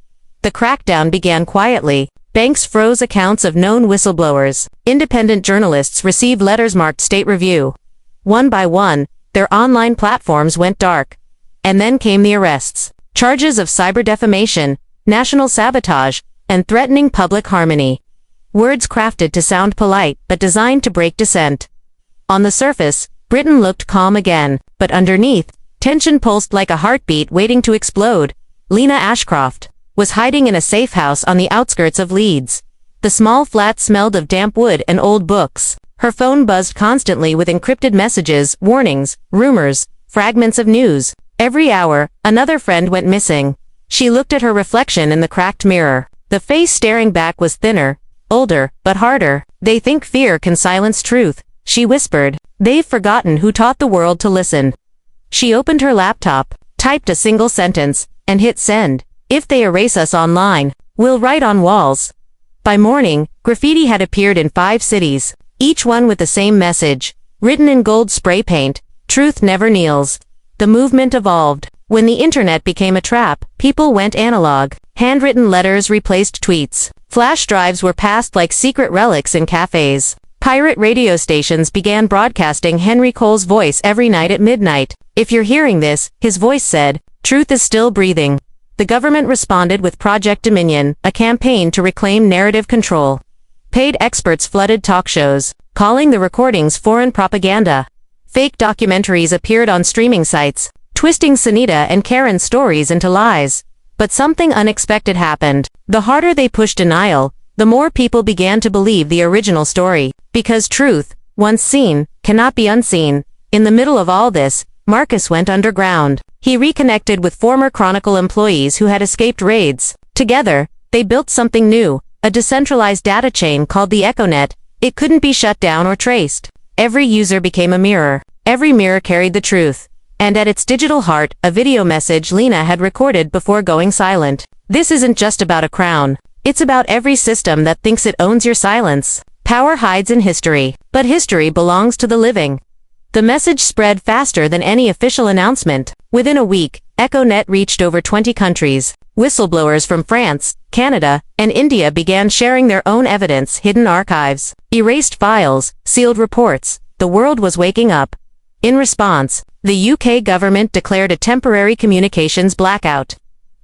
The crackdown began quietly. Banks froze accounts of known whistleblowers. Independent journalists received letters marked State Review. One by one, their online platforms went dark. And then came the arrests. Charges of cyber defamation, national sabotage, and threatening public harmony. Words crafted to sound polite, but designed to break dissent. On the surface, Britain looked calm again, but underneath, tension pulsed like a heartbeat waiting to explode. Lena Ashcroft was hiding in a safe house on the outskirts of Leeds. The small flat smelled of damp wood and old books. Her phone buzzed constantly with encrypted messages, warnings, rumors, fragments of news. Every hour, another friend went missing. She looked at her reflection in the cracked mirror. The face staring back was thinner, older, but harder. They think fear can silence truth, she whispered. They've forgotten who taught the world to listen. She opened her laptop, typed a single sentence, and hit send. If they erase us online, we'll write on walls. By morning, graffiti had appeared in 5 cities, each one with the same message, written in gold spray paint, truth never kneels. The movement evolved. When the internet became a trap, people went analog. Handwritten letters replaced tweets. Flash drives were passed like secret relics in cafes. Pirate radio stations began broadcasting Henry Cole's voice every night at midnight. If you're hearing this, his voice said, truth is still breathing. The government responded with Project Dominion, a campaign to reclaim narrative control. Paid experts flooded talk shows, calling the recordings foreign propaganda. Fake documentaries appeared on streaming sites, twisting Sonita and Karen's stories into lies. But something unexpected happened. The harder they pushed denial, the more people began to believe the original story. Because truth, once seen, cannot be unseen. In the middle of all this, Marcus went underground. He reconnected with former Chronicle employees who had escaped raids. Together, they built something new, a decentralized data chain called the EchoNet. It couldn't be shut down or traced. Every user became a mirror. Every mirror carried the truth. And at its digital heart, a video message Lena had recorded before going silent. This isn't just about a crown. It's about every system that thinks it owns your silence. Power hides in history, but history belongs to the living. The message spread faster than any official announcement. Within a week, EchoNet reached over 20 countries. Whistleblowers from France, Canada, and India began sharing their own evidence, hidden archives, erased files, sealed reports. The world was waking up. In response, the UK government declared a temporary communications blackout.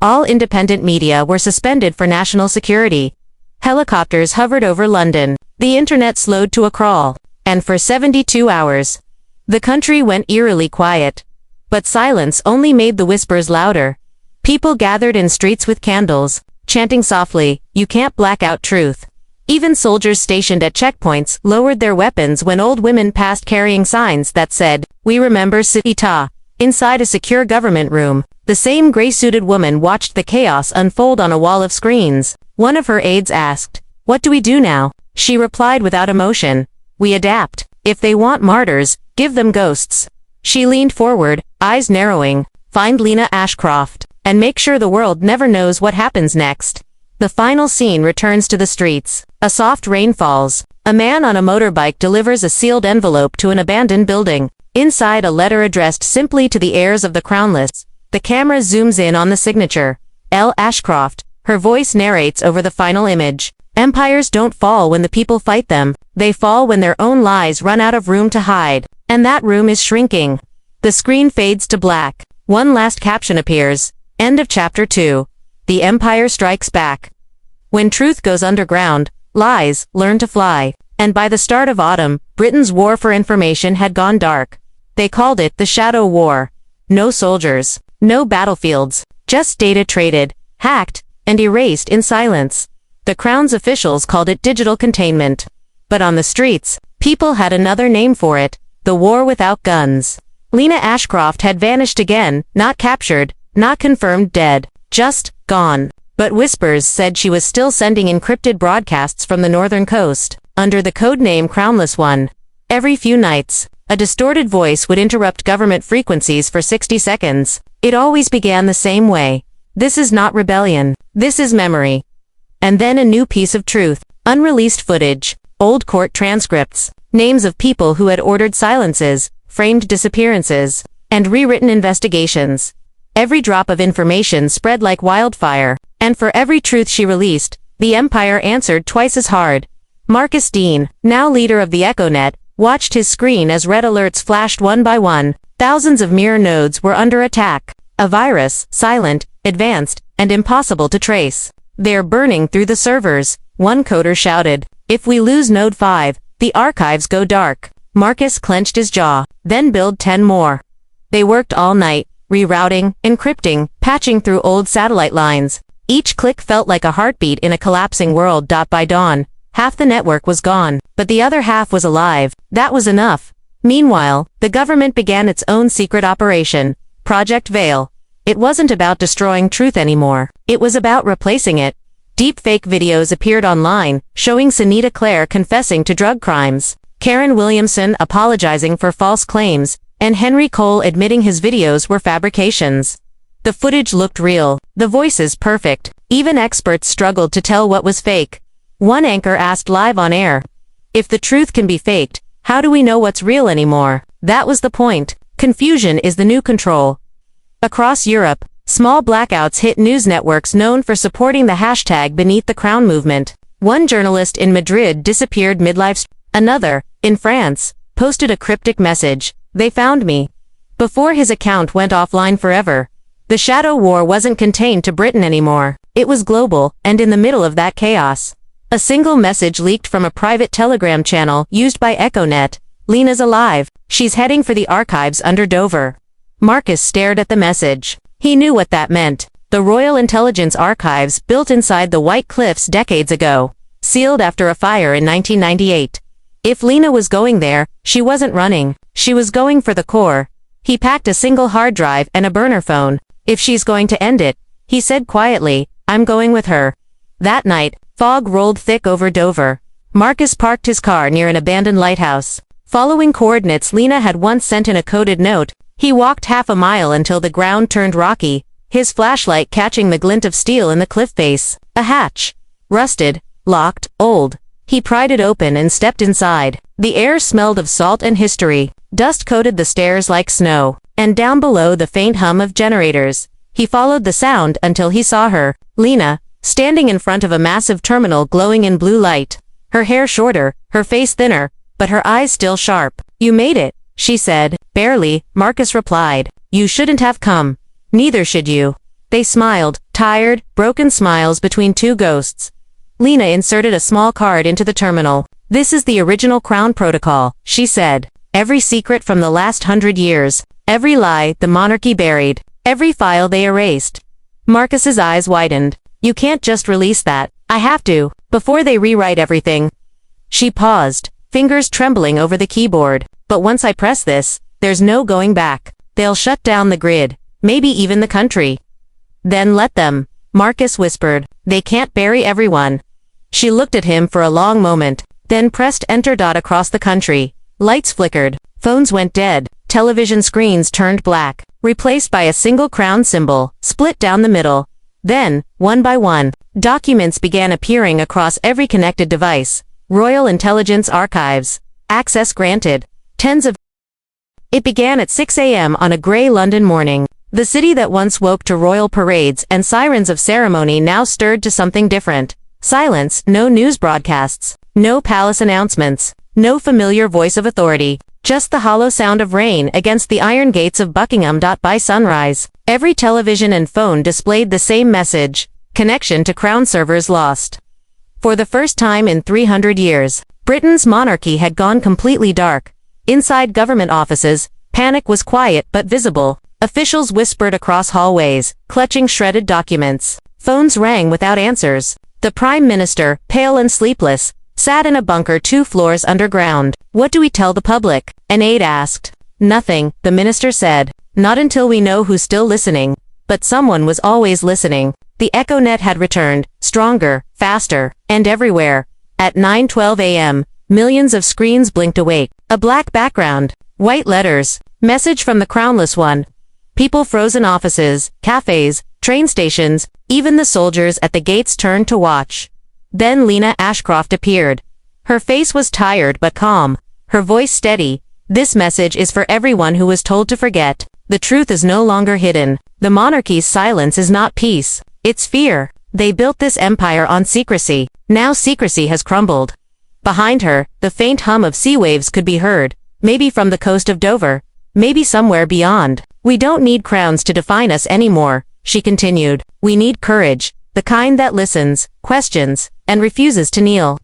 All independent media were suspended for national security. Helicopters hovered over London. The internet slowed to a crawl. And for 72 hours, the country went eerily quiet. But silence only made the whispers louder. People gathered in streets with candles, chanting softly, "You can't black out truth." Even soldiers stationed at checkpoints lowered their weapons when old women passed carrying signs that said, "We remember Sonita." Inside a secure government room, the same gray-suited woman watched the chaos unfold on a wall of screens. One of her aides asked, "What do we do now?" She replied without emotion, "We adapt. If they want martyrs, give them ghosts." She leaned forward, eyes narrowing, "Find Lena Ashcroft, and make sure the world never knows what happens next." The final scene returns to the streets. A soft rain falls. A man on a motorbike delivers a sealed envelope to an abandoned building. Inside, a letter addressed simply to the heirs of the crownless. The camera zooms in on the signature. L. Ashcroft. Her voice narrates over the final image. Empires don't fall when the people fight them. They fall when their own lies run out of room to hide. And that room is shrinking. The screen fades to black. One last caption appears. End of chapter 2. The Empire strikes back. When truth goes underground, lies learn to fly. And by the start of autumn, Britain's war for information had gone dark. They called it the Shadow War. No soldiers, no battlefields, just data traded, hacked, and erased in silence. The Crown's officials called it digital containment. But on the streets, people had another name for it, the war without guns. Lena Ashcroft had vanished again, not captured, not confirmed dead, just gone. But whispers said she was still sending encrypted broadcasts from the northern coast, under the codename Crownless One. Every few nights, a distorted voice would interrupt government frequencies for 60 seconds. It always began the same way. "This is not rebellion. This is memory." And then a new piece of truth. Unreleased footage, old court transcripts, names of people who had ordered silences, framed disappearances, and rewritten investigations. Every drop of information spread like wildfire, and for every truth she released, the Empire answered twice as hard. Marcus Dean, now leader of the EchoNet, watched his screen as red alerts flashed one by one. Thousands of mirror nodes were under attack. A virus, silent, advanced, and impossible to trace. "They're burning through the servers," one coder shouted. "If we lose Node 5, the archives go dark." Marcus clenched his jaw, "Then build 10 more." They worked all night, rerouting, encrypting, patching through old satellite lines. Each click felt like a heartbeat in a collapsing world. By dawn, half the network was gone, but the other half was alive. That was enough. Meanwhile, the government began its own secret operation, Project Veil. It wasn't about destroying truth anymore. It was about replacing it. Deepfake videos appeared online, showing Sonita Clare confessing to drug crimes, Karen Williamson apologizing for false claims, and Henry Cole admitting his videos were fabrications. The footage looked real, the voices perfect. Even experts struggled to tell what was fake. One anchor asked live on air, "If the truth can be faked, how do we know what's real anymore?" That was the point. Confusion is the new control. Across Europe, small blackouts hit news networks known for supporting the hashtag Beneath the Crown movement. One journalist in Madrid disappeared mid-live stream. Another, in France, posted a cryptic message, "They found me," before his account went offline forever. The shadow war wasn't contained to Britain anymore. It was global, and in the middle of that chaos, a single message leaked from a private Telegram channel used by EchoNet. "Lena's alive. She's heading for the archives under Dover." Marcus stared at the message. He knew what that meant. The Royal Intelligence Archives built inside the White Cliffs decades ago, sealed after a fire in 1998. If Lena was going there, she wasn't running. She was going for the core. He packed a single hard drive and a burner phone. "If she's going to end it," he said quietly, "I'm going with her." That night, fog rolled thick over Dover. Marcus parked his car near an abandoned lighthouse. Following coordinates Lena had once sent in a coded note, He walked half a mile until the ground turned rocky, his flashlight catching the glint of steel in the cliff face. A hatch. Rusted, locked, old. He pried it open and stepped inside. The air smelled of salt and history. Dust coated the stairs like snow. And down below the faint hum of generators. He followed the sound until he saw her, Lena, standing in front of a massive terminal glowing in blue light. Her hair shorter, her face thinner, but her eyes still sharp. "You made it," she said. "Barely," Marcus replied. "You shouldn't have come. Neither should you." They smiled, tired, broken smiles between two ghosts. Lena inserted a small card into the terminal. "This is the original Crown Protocol," she said. "Every secret from the last 100 years. Every lie the monarchy buried. Every file they erased." Marcus's eyes widened. "You can't just release that. I have to, before they rewrite everything." She paused, fingers trembling over the keyboard. "But once I press this, there's no going back. They'll shut down the grid, maybe even the country." "Then let them," Marcus whispered. "They can't bury everyone." She looked at him for a long moment, then pressed enter. Across the country. Lights flickered, phones went dead, television screens turned black, replaced by a single crown symbol, split down the middle. Then, one by one, documents began appearing across every connected device. Royal Intelligence Archives. Access granted. Tens of... It began at 6 a.m. on a gray London morning. The city that once woke to royal parades and sirens of ceremony now stirred to something different. Silence, no news broadcasts, no palace announcements, no familiar voice of authority, just the hollow sound of rain against the iron gates of Buckingham. By sunrise, every television and phone displayed the same message: connection to crown servers lost. For the first time in 300 years, Britain's monarchy had gone completely dark. Inside government offices, panic was quiet but visible. Officials whispered across hallways, clutching shredded documents. Phones rang without answers. The Prime Minister, pale and sleepless, sat in a bunker 2 floors underground. "What do we tell the public?" an aide asked. "Nothing," the minister said. "Not until we know who's still listening." But someone was always listening. The EchoNet had returned, stronger, faster, and everywhere. At 9:12 a.m., millions of screens blinked awake. A black background, white letters, message from the crownless one. People froze in offices, cafes, train stations, even the soldiers at the gates turned to watch. Then Lena Ashcroft appeared. Her face was tired but calm, her voice steady. "This message is for everyone who was told to forget. The truth is no longer hidden. The monarchy's silence is not peace, it's fear. They built this empire on secrecy. Now secrecy has crumbled." Behind her, the faint hum of sea waves could be heard, maybe from the coast of Dover, maybe somewhere beyond. "We don't need crowns to define us anymore," she continued. "We need courage, the kind that listens, questions, and refuses to kneel."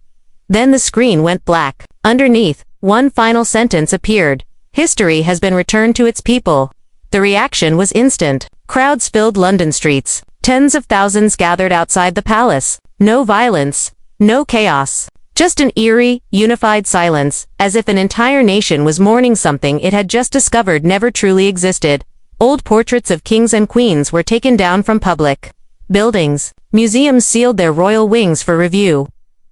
Then the screen went black. Underneath, one final sentence appeared. "History has been returned to its people." The reaction was instant. Crowds filled London streets. Tens of thousands gathered outside the palace. No violence, no chaos. Just an eerie, unified silence, as if an entire nation was mourning something it had just discovered never truly existed. Old portraits of kings and queens were taken down from public buildings. Museums sealed their royal wings for review.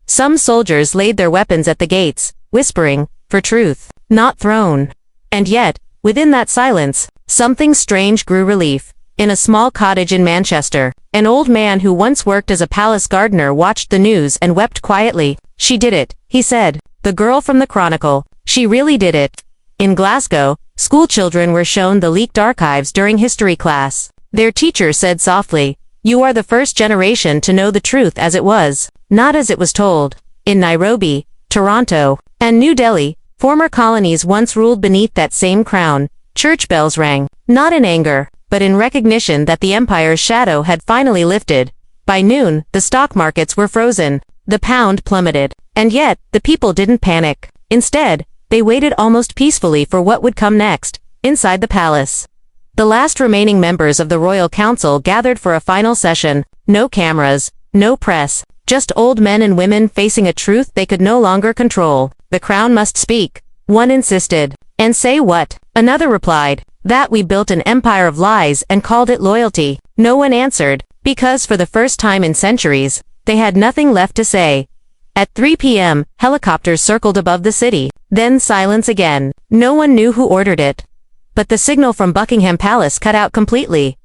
Some soldiers laid their weapons at the gates, whispering, "For truth, not throne." And yet, within that silence, something strange grew relief. In a small cottage in Manchester, an old man who once worked as a palace gardener watched the news and wept quietly. "She did it," he said. "The girl from the Chronicle. She really did it." In Glasgow, schoolchildren were shown the leaked archives during history class. Their teacher said softly, "You are the first generation to know the truth as it was, not as it was told." In Nairobi, Toronto, and New Delhi, former colonies once ruled beneath that same crown. Church bells rang, not in anger, but in recognition that the empire's shadow had finally lifted. By noon, the stock markets were frozen. The pound plummeted. And yet, the people didn't panic. Instead, they waited almost peacefully for what would come next, inside the palace. The last remaining members of the royal council gathered for a final session. No cameras, no press, just old men and women facing a truth they could no longer control. "The crown must speak," one insisted. "And say what?" Another replied. "That we built an empire of lies and called it loyalty." No one answered, because for the first time in centuries, they had nothing left to say. At 3 p.m., helicopters circled above the city. Then silence again. No one knew who ordered it. but the signal from Buckingham Palace cut out completely.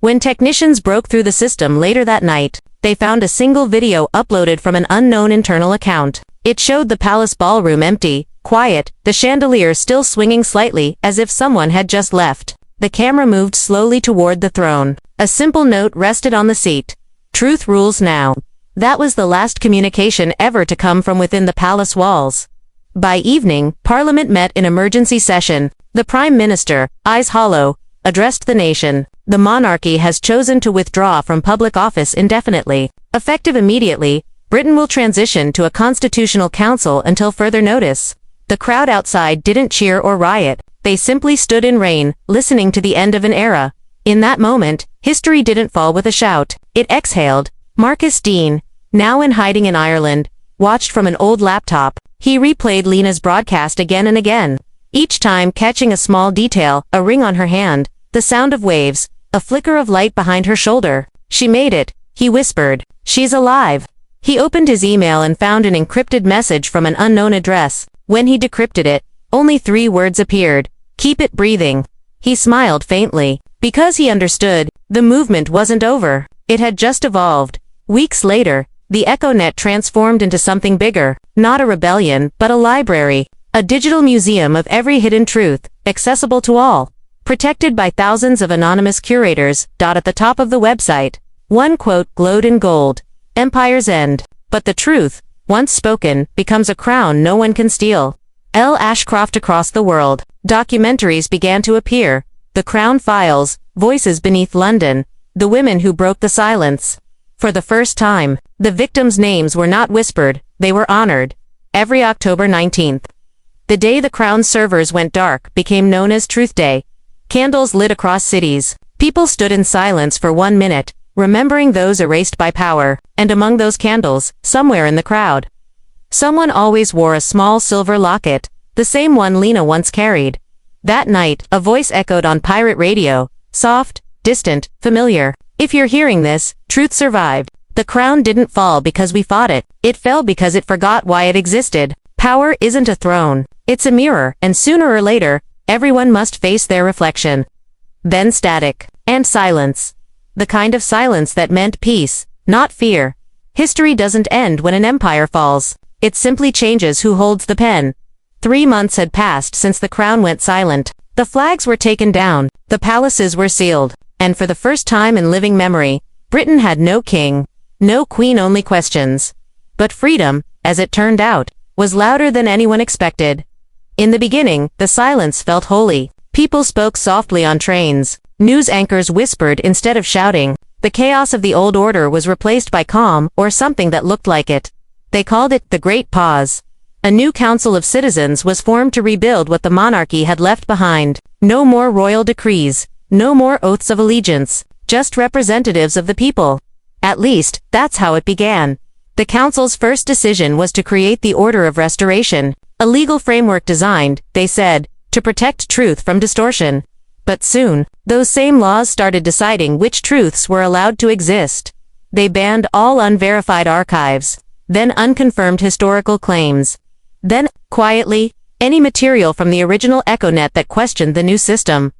When technicians broke through the system later that night, they found a single video uploaded from an unknown internal account. It showed the palace ballroom empty, quiet, the chandelier still swinging slightly as if someone had just left. The camera moved slowly toward the throne. A simple note rested on the seat. Truth rules now. That was the last communication ever to come from within the palace walls. By evening, Parliament met in emergency session. The Prime Minister, eyes hollow, addressed the nation. The monarchy has chosen to withdraw from public office indefinitely. Effective immediately, Britain will transition to a constitutional council until further notice. The crowd outside didn't cheer or riot. They simply stood in rain, listening to the end of an era. In that moment, history didn't fall with a shout. It exhaled. Marcus Dean, now in hiding in Ireland, watched from an old laptop. He replayed Lena's broadcast again and again, each time catching a small detail, a ring on her hand, the sound of waves, a flicker of light behind her shoulder. She made it, he whispered. She's alive. He opened his email and found an encrypted message from an unknown address. When he decrypted it, only 3 words appeared. Keep it breathing. He smiled faintly, because he understood, the movement wasn't over. It had just evolved. Weeks later, the EchoNet transformed into something bigger, not a rebellion, but a library, a digital museum of every hidden truth, accessible to all, protected by thousands of anonymous curators. At the top of the website, one quote glowed in gold: "Empire's end. But the truth, once spoken, becomes a crown no one can steal." L. Ashcroft across the world. Documentaries began to appear. The Crown Files, Voices Beneath London, The Women Who Broke the Silence. For the first time, the victims' names were not whispered, they were honored. Every October 19th. The day the Crown's servers went dark became known as Truth Day. Candles lit across cities. People stood in silence for 1 minute, remembering those erased by power, and among those candles, somewhere in the crowd, someone always wore a small silver locket, the same one Lena once carried. That night, a voice echoed on pirate radio, soft, distant, familiar. If you're hearing this, truth survived. The crown didn't fall because we fought it. It fell because it forgot why it existed. Power isn't a throne. It's a mirror, and sooner or later, everyone must face their reflection. Then static. And silence. The kind of silence that meant peace, not fear. History doesn't end when an empire falls. It simply changes who holds the pen. 3 months had passed since the crown went silent. The flags were taken down. The palaces were sealed. And for the first time in living memory, Britain had no king, no queen, only questions. But freedom, as it turned out, was louder than anyone expected. In the beginning, the silence felt holy. People spoke softly on trains. News anchors whispered instead of shouting. The chaos of the old order was replaced by calm, or something that looked like it. They called it the Great Pause. A new council of citizens was formed to rebuild what the monarchy had left behind. No more royal decrees. No more oaths of allegiance. Just representatives of the people. At least, that's how it began. The council's first decision was to create the Order of Restoration, a legal framework designed, they said, to protect truth from distortion. But soon, those same laws started deciding which truths were allowed to exist. They banned all unverified archives, then unconfirmed historical claims. Then, quietly, any material from the original EchoNet that questioned the new system.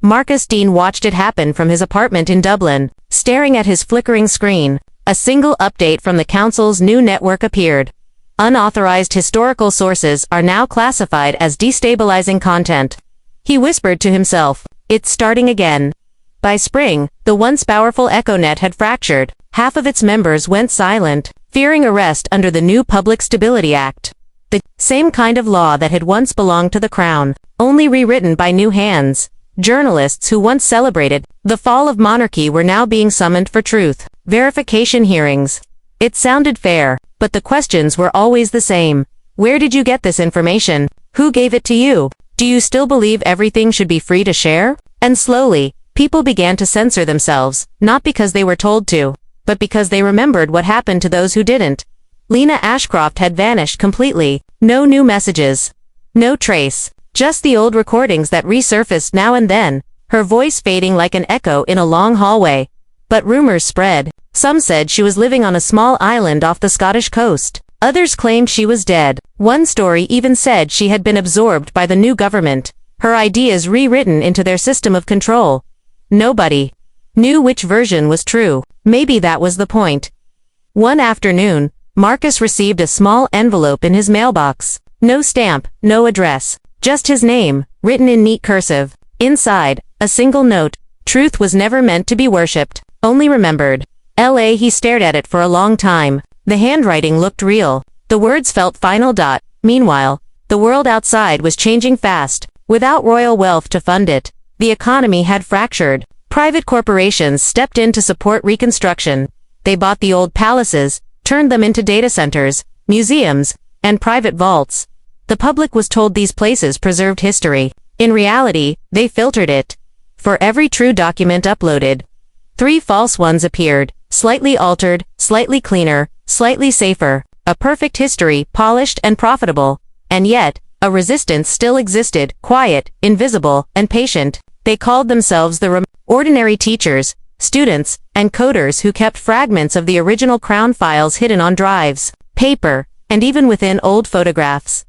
Marcus Dean watched it happen from his apartment in Dublin, staring at his flickering screen. A single update from the council's new network appeared. Unauthorized historical sources are now classified as destabilizing content. He whispered to himself, "It's starting again." By spring, the once powerful EchoNet had fractured. Half of its members went silent, fearing arrest under the new Public Stability Act. The same kind of law that had once belonged to the crown, only rewritten by new hands. Journalists who once celebrated the fall of monarchy were now being summoned for truth verification hearings. It sounded fair, but the questions were always the same. Where did you get this information? Who gave it to you? Do you still believe everything should be free to share? And slowly, people began to censor themselves, not because they were told to, but because they remembered what happened to those who didn't. Lena Ashcroft had vanished completely. No new messages. No trace. Just the old recordings that resurfaced now and then, her voice fading like an echo in a long hallway. But rumors spread. Some said she was living on a small island off the Scottish coast. Others claimed she was dead. One story even said she had been absorbed by the new government. her ideas rewritten into their system of control. Nobody knew which version was true. Maybe that was the point. One afternoon, Marcus received a small envelope in his mailbox. No stamp, no address, just his name, written in neat cursive. Inside, a single note: truth was never meant to be worshipped, only remembered. He stared at it for a long time. The handwriting looked real. The words felt final. Meanwhile, the world outside was changing fast. Without royal wealth to fund it, the economy had fractured. Private corporations stepped in to support reconstruction. They bought the old palaces, turned them into data centers, museums, and private vaults. The public was told these places preserved history. In reality, they filtered it. For every true document uploaded, 3 false ones appeared, slightly altered, slightly cleaner, slightly safer. A perfect history, polished and profitable. And yet, a resistance still existed, quiet, invisible, and patient. They called themselves the ordinary teachers, students, and coders who kept fragments of the original Crown files hidden on drives, paper, and even within old photographs.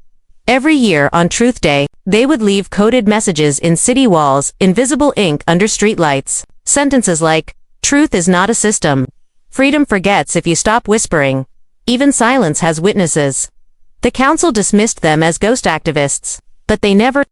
Every year on Truth Day, they would leave coded messages in city walls, invisible ink under streetlights. Sentences like, "Truth is not a system. Freedom forgets if you stop whispering. Even silence has witnesses." The council dismissed them as ghost activists, but they never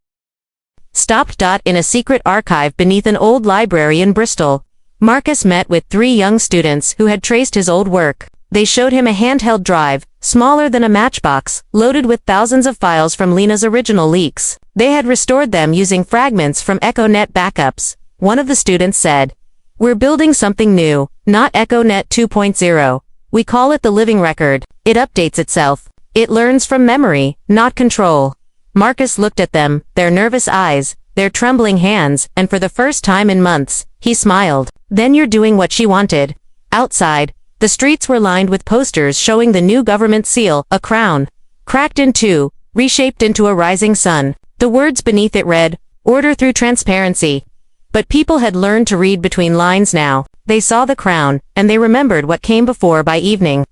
stopped. In a secret archive beneath an old library in Bristol, Marcus met with 3 young students who had traced his old work. They showed him a handheld drive, smaller than a matchbox, loaded with thousands of files from Lena's original leaks. They had restored them using fragments from EchoNet backups. One of the students said, "We're building something new, not EchoNet 2.0. We call it the living record. It updates itself. It learns from memory, not control." Marcus looked at them, their nervous eyes, their trembling hands, and for the first time in months, he smiled. "Then you're doing what she wanted." Outside, the streets were lined with posters showing the new government seal, a crown, cracked in 2, reshaped into a rising sun. The words beneath it read, "Order through transparency." But people had learned to read between lines now. They saw the crown, and they remembered what came before. By evening,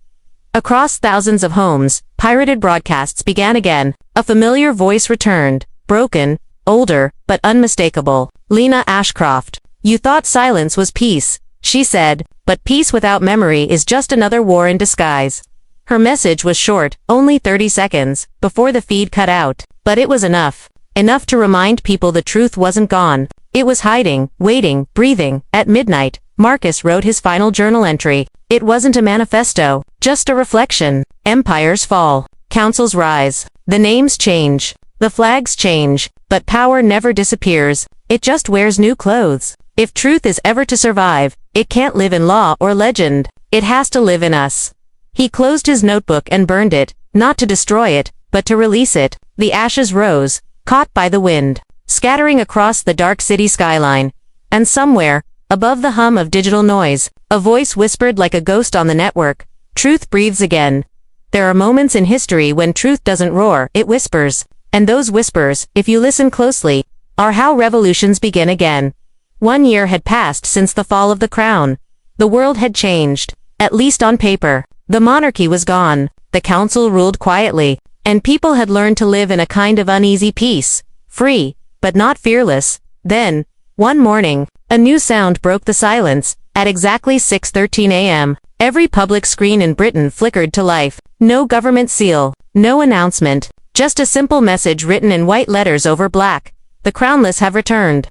across thousands of homes, pirated broadcasts began again. A familiar voice returned, broken, older, but unmistakable. "Lena Ashcroft. You thought silence was peace," she said, "but peace without memory is just another war in disguise." Her message was short, only 30 seconds, before the feed cut out. But it was enough. Enough to remind people the truth wasn't gone. It was hiding, waiting, breathing. At midnight, Marcus wrote his final journal entry. It wasn't a manifesto, just a reflection. Empires fall. Councils rise. The names change. The flags change. But power never disappears. It just wears new clothes. If truth is ever to survive, it can't live in law or legend. It has to live in us. He closed his notebook and burned it, not to destroy it, but to release it. The ashes rose, caught by the wind, scattering across the dark city skyline. And somewhere, above the hum of digital noise, a voice whispered like a ghost on the network, "Truth breathes again." There are moments in history when truth doesn't roar, it whispers. And those whispers, if you listen closely, are how revolutions begin again. 1 year had passed since the fall of the crown. The world had changed, at least on paper. The monarchy was gone, the council ruled quietly, and people had learned to live in a kind of uneasy peace, free, but not fearless. Then, one morning, a new sound broke the silence. At exactly 6:13 a.m., every public screen in Britain flickered to life. No government seal, no announcement, just a simple message written in white letters over black. The crownless have returned.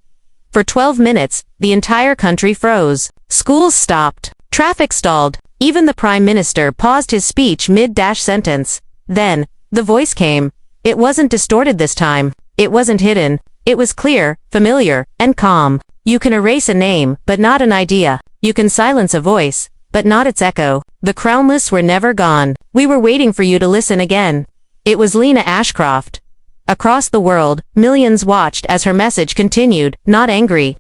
For 12 minutes, the entire country froze. Schools stopped. Traffic stalled. Even the Prime Minister paused his speech mid-sentence. Then, the voice came. It wasn't distorted this time. It wasn't hidden. It was clear, familiar, and calm. You can erase a name, but not an idea. You can silence a voice, but not its echo. The crownless were never gone. We were waiting for you to listen again. It was Lena Ashcroft. Across the world, millions watched as her message continued, not angry,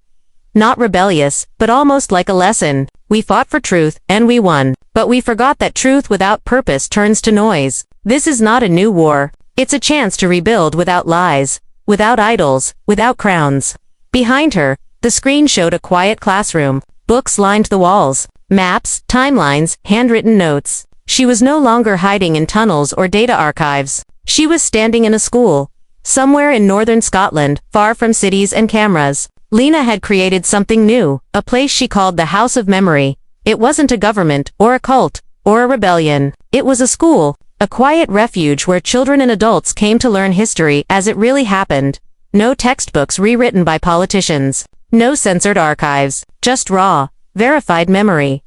not rebellious, but almost like a lesson. We fought for truth, and we won. But we forgot that truth without purpose turns to noise. This is not a new war. It's a chance to rebuild without lies, without idols, without crowns. Behind her, the screen showed a quiet classroom. Books lined the walls, maps, timelines, handwritten notes. She was no longer hiding in tunnels or data archives. She was standing in a school, Somewhere in northern Scotland, far from cities and cameras, Lena had created something new, a place she called the House of Memory. It wasn't a government, or a cult, or a rebellion. It was a school, a quiet refuge where children and adults came to learn history as it really happened. No textbooks rewritten by politicians. No censored archives. Just raw, verified memory.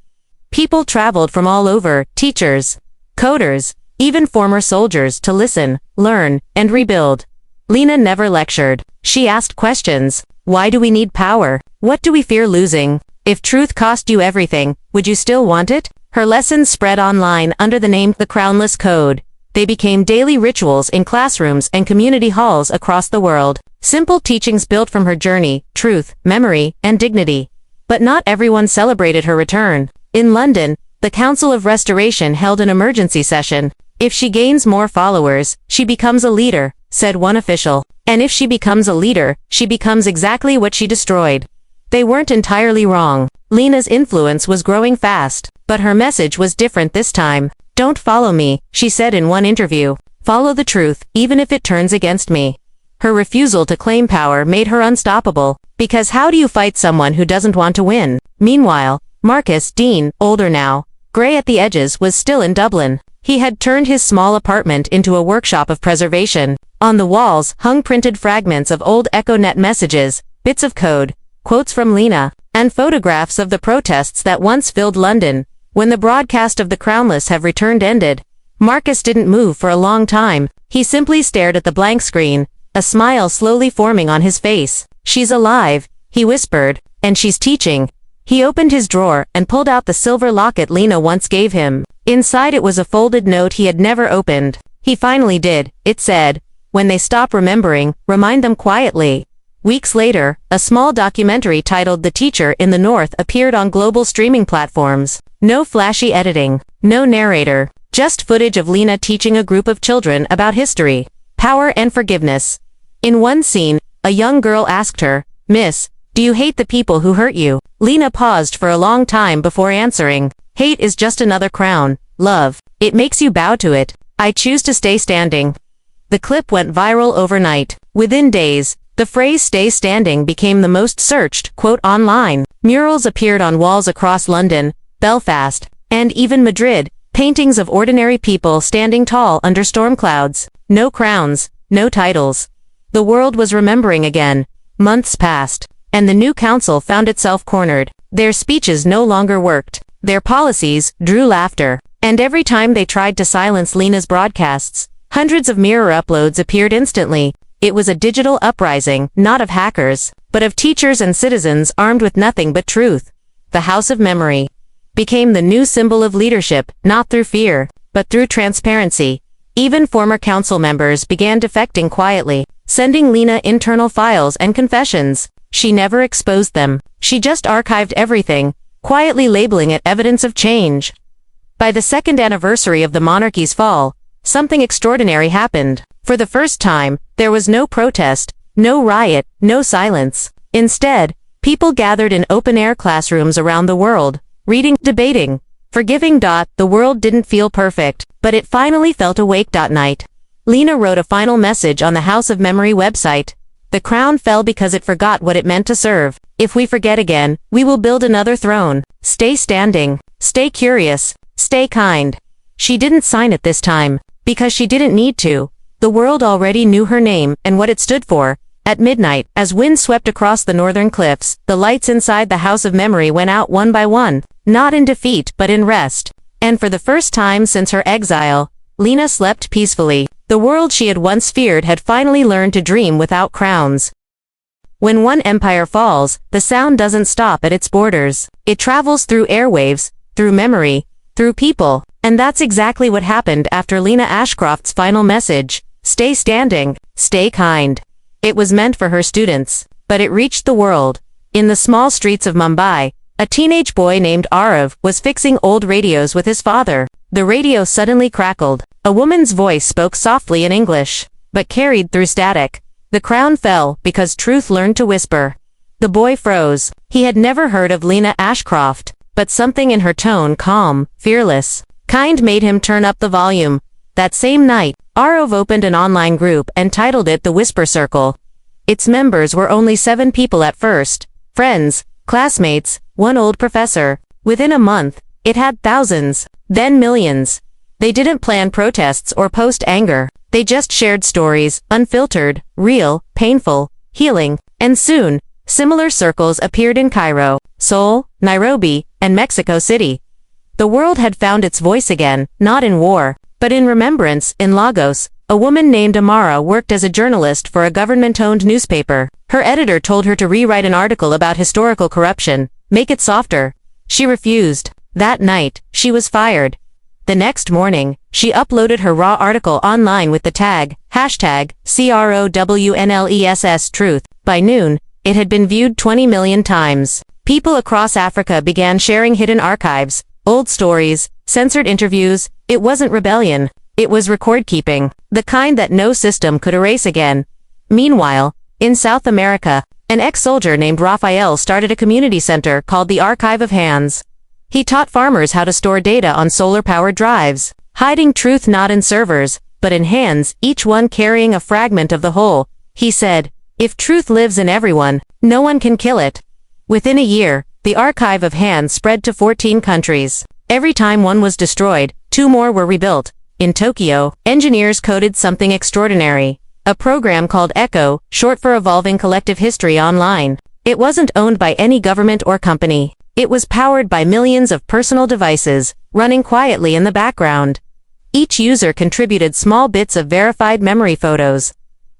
People traveled from all over, teachers, coders, even former soldiers, to listen, learn, and rebuild. Lena never lectured. She asked questions. Why do we need power? What do we fear losing? If truth cost you everything, would you still want it? Her lessons spread online under the name The Crownless Code. They became daily rituals in classrooms and community halls across the world. Simple teachings built from her journey, truth, memory, and dignity. But not everyone celebrated her return. In London, the Council of Restoration held an emergency session. If she gains more followers, she becomes a leader, said one official. And if she becomes a leader, she becomes exactly what she destroyed. They weren't entirely wrong. Lena's influence was growing fast, but her message was different this time. Don't follow me, she said in one interview. Follow the truth, even if it turns against me. Her refusal to claim power made her unstoppable, because how do you fight someone who doesn't want to win? Meanwhile, Marcus Dean, older now, grey at the edges, was still in Dublin. He had turned his small apartment into a workshop of preservation. On the walls hung printed fragments of old EchoNet messages, bits of code, quotes from Lena, and photographs of the protests that once filled London. When the broadcast of The Crownless Have Returned ended, Marcus didn't move for a long time. He simply stared at the blank screen, a smile slowly forming on his face. She's alive, he whispered, and she's teaching. He opened his drawer and pulled out the silver locket Lena once gave him. Inside it was a folded note he had never opened. He finally did. It said, "When they stop remembering, remind them quietly." Weeks later, a small documentary titled The Teacher in the North appeared on global streaming platforms. No flashy editing, no narrator, just footage of Lena teaching a group of children about history, power and forgiveness. In one scene, a young girl asked her, "Miss, do you hate the people who hurt you?" Lena paused for a long time before answering, "Hate is just another crown. Love, it makes you bow to it. I choose to stay standing." The clip went viral overnight. Within days, the phrase "stay standing" became the most searched quote online. Murals appeared on walls across London, Belfast, and even Madrid, paintings of ordinary people standing tall under storm clouds. No crowns, no titles. The world was remembering again. Months passed, and the new council found itself cornered. Their speeches no longer worked. Their policies drew laughter. And every time they tried to silence Lena's broadcasts, hundreds of mirror uploads appeared instantly. It was a digital uprising, not of hackers, but of teachers and citizens armed with nothing but truth. The House of Memory became the new symbol of leadership, not through fear, but through transparency. Even former council members began defecting quietly, sending Lena internal files and confessions. She never exposed them. She just archived everything, quietly labeling it evidence of change. By the second anniversary of the monarchy's fall, something extraordinary happened. For the first time, there was no protest, no riot, no silence. Instead, people gathered in open-air classrooms around the world, reading, debating, forgiving. The world didn't feel perfect, but it finally felt awake. Night. Lena wrote a final message on the House of Memory website. The crown fell because it forgot what it meant to serve. If we forget again, we will build another throne. Stay standing. Stay curious. Stay kind. She didn't sign it this time, because she didn't need to. The world already knew her name and what it stood for. At midnight, as wind swept across the northern cliffs, the lights inside the House of Memory went out one by one, not in defeat but in rest. And for the first time since her exile, Lena slept peacefully. The world she had once feared had finally learned to dream without crowns. When one empire falls, the sound doesn't stop at its borders. It travels through airwaves, through memory, through people. And that's exactly what happened after Lena Ashcroft's final message. Stay standing, stay kind. It was meant for her students, but it reached the world. In the small streets of Mumbai, a teenage boy named Arav was fixing old radios with his father. The radio suddenly crackled. A woman's voice spoke softly in English, but carried through static. The crown fell because truth learned to whisper. The boy froze. He had never heard of Lena Ashcroft, but something in her tone, calm, fearless, kind, made him turn up the volume. That same night, Arov opened an online group and titled it the Whisper Circle. Its members were only 7 people at first: friends, classmates, one old professor. Within a month, it had thousands, then millions. They didn't plan protests or post anger. They just shared stories, unfiltered, real, painful, healing, and soon, similar circles appeared in Cairo, Seoul, Nairobi, and Mexico City. The world had found its voice again, not in war, but in remembrance. In Lagos, a woman named Amara worked as a journalist for a government-owned newspaper. Her editor told her to rewrite an article about historical corruption, make it softer. She refused. That night, she was fired. The next morning, she uploaded her raw article online with the tag, #CROWNLESS truth. By noon, it had been viewed 20 million times. People across Africa began sharing hidden archives, old stories, censored interviews. It wasn't rebellion. It was record-keeping, the kind that no system could erase again. Meanwhile, in South America, an ex-soldier named Raphael started a community center called the Archive of Hands. He taught farmers how to store data on solar-powered drives, hiding truth not in servers, but in hands, each one carrying a fragment of the whole. He said, "If truth lives in everyone, no one can kill it." Within a year, the Archive of Hands spread to 14 countries. Every time one was destroyed, 2 more were rebuilt. In Tokyo, engineers coded something extraordinary. A program called ECHO, short for Evolving Collective History Online. It wasn't owned by any government or company. It was powered by millions of personal devices, running quietly in the background. Each user contributed small bits of verified memory photos,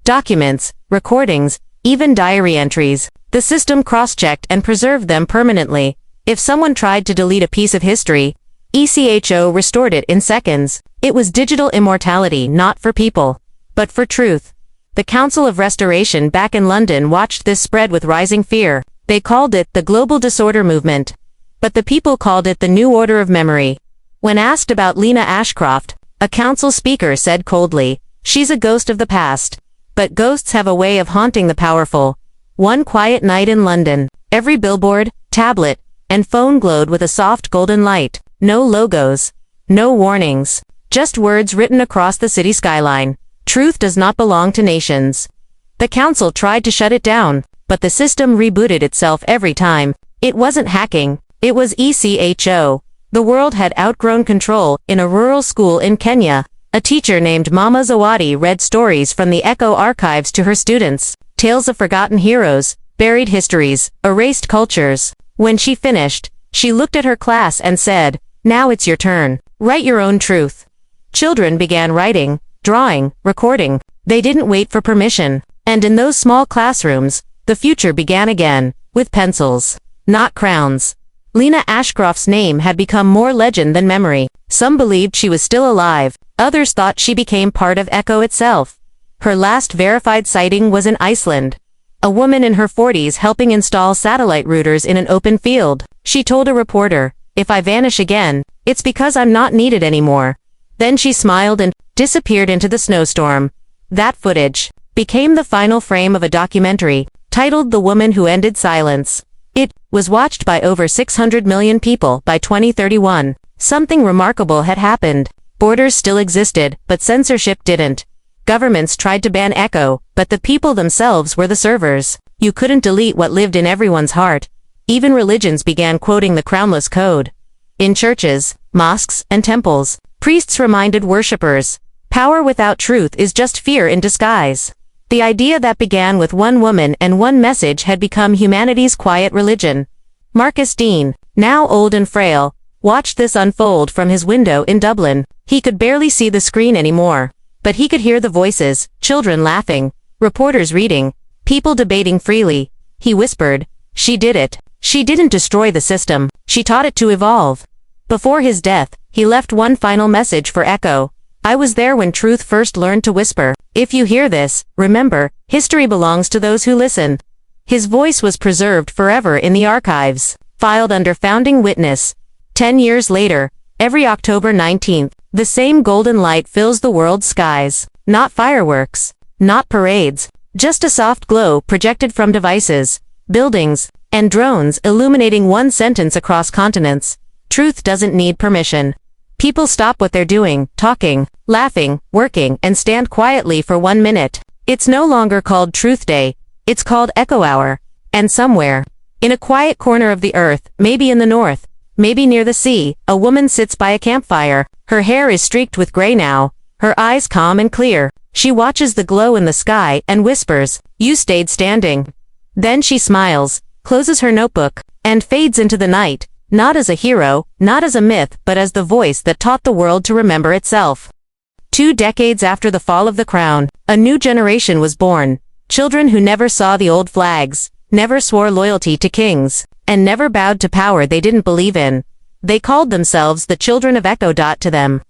documents, recordings, even diary entries. The system cross-checked and preserved them permanently. If someone tried to delete a piece of history, ECHO restored it in seconds. It was digital immortality, not for people, but for truth. The Council of Restoration back in London watched this spread with rising fear. They called it the Global Disorder Movement. But the people called it the New Order of Memory. When asked about Lena Ashcroft, a council speaker said coldly, "She's a ghost of the past." But ghosts have a way of haunting the powerful. One quiet night in London, every billboard, tablet, and phone glowed with a soft golden light. No logos. No warnings. Just words written across the city skyline. Truth does not belong to nations. The council tried to shut it down, but the system rebooted itself every time. It wasn't hacking. It was ECHO. The world had outgrown control. In a rural school in Kenya, a teacher named Mama Zawadi read stories from the ECHO archives to her students. Tales of forgotten heroes, buried histories, erased cultures. When she finished, she looked at her class and said, "Now it's your turn. Write your own truth." Children began writing, drawing, recording. They didn't wait for permission. And in those small classrooms, the future began again, with pencils, not crowns. Lena Ashcroft's name had become more legend than memory. Some believed she was still alive, others thought she became part of ECHO itself. Her last verified sighting was in Iceland. A woman in her 40s helping install satellite routers in an open field. She told a reporter, "If I vanish again, it's because I'm not needed anymore." Then she smiled and disappeared into the snowstorm. That footage became the final frame of a documentary titled The Woman Who Ended Silence. It was watched by over 600 million people by 2031. Something remarkable had happened. Borders still existed, but censorship didn't. Governments tried to ban ECHO, but the people themselves were the servers. You couldn't delete what lived in everyone's heart. Even religions began quoting the crownless code. In churches, mosques, and temples, priests reminded worshippers, power without truth is just fear in disguise. The idea that began with one woman and one message had become humanity's quiet religion. Marcus Dean, now old and frail, watched this unfold from his window in Dublin. He could barely see the screen anymore, but he could hear the voices, children laughing, reporters reading, people debating freely. He whispered, "She did it. She didn't destroy the system. She taught it to evolve." Before his death, he left one final message for ECHO. "I was there when truth first learned to whisper. If you hear this, remember, history belongs to those who listen." His voice was preserved forever in the archives, filed under founding witness. 10 years later, every October 19th, the same golden light fills the world's skies. Not fireworks, not parades, just a soft glow projected from devices, buildings, and drones illuminating one sentence across continents. Truth doesn't need permission. People stop what they're doing, talking, laughing, working, and stand quietly for 1 minute. It's no longer called Truth Day, it's called Echo Hour. And somewhere, in a quiet corner of the earth, maybe in the north, maybe near the sea, a woman sits by a campfire. Her hair is streaked with gray now, her eyes calm and clear. She watches the glow in the sky and whispers, "You stayed standing." Then she smiles, closes her notebook, and fades into the night, not as a hero, not as a myth, but as the voice that taught the world to remember itself. 2 decades after the fall of the crown, a new generation was born. Children who never saw the old flags, never swore loyalty to kings, and never bowed to power they didn't believe in. They called themselves the children of Echo. To them,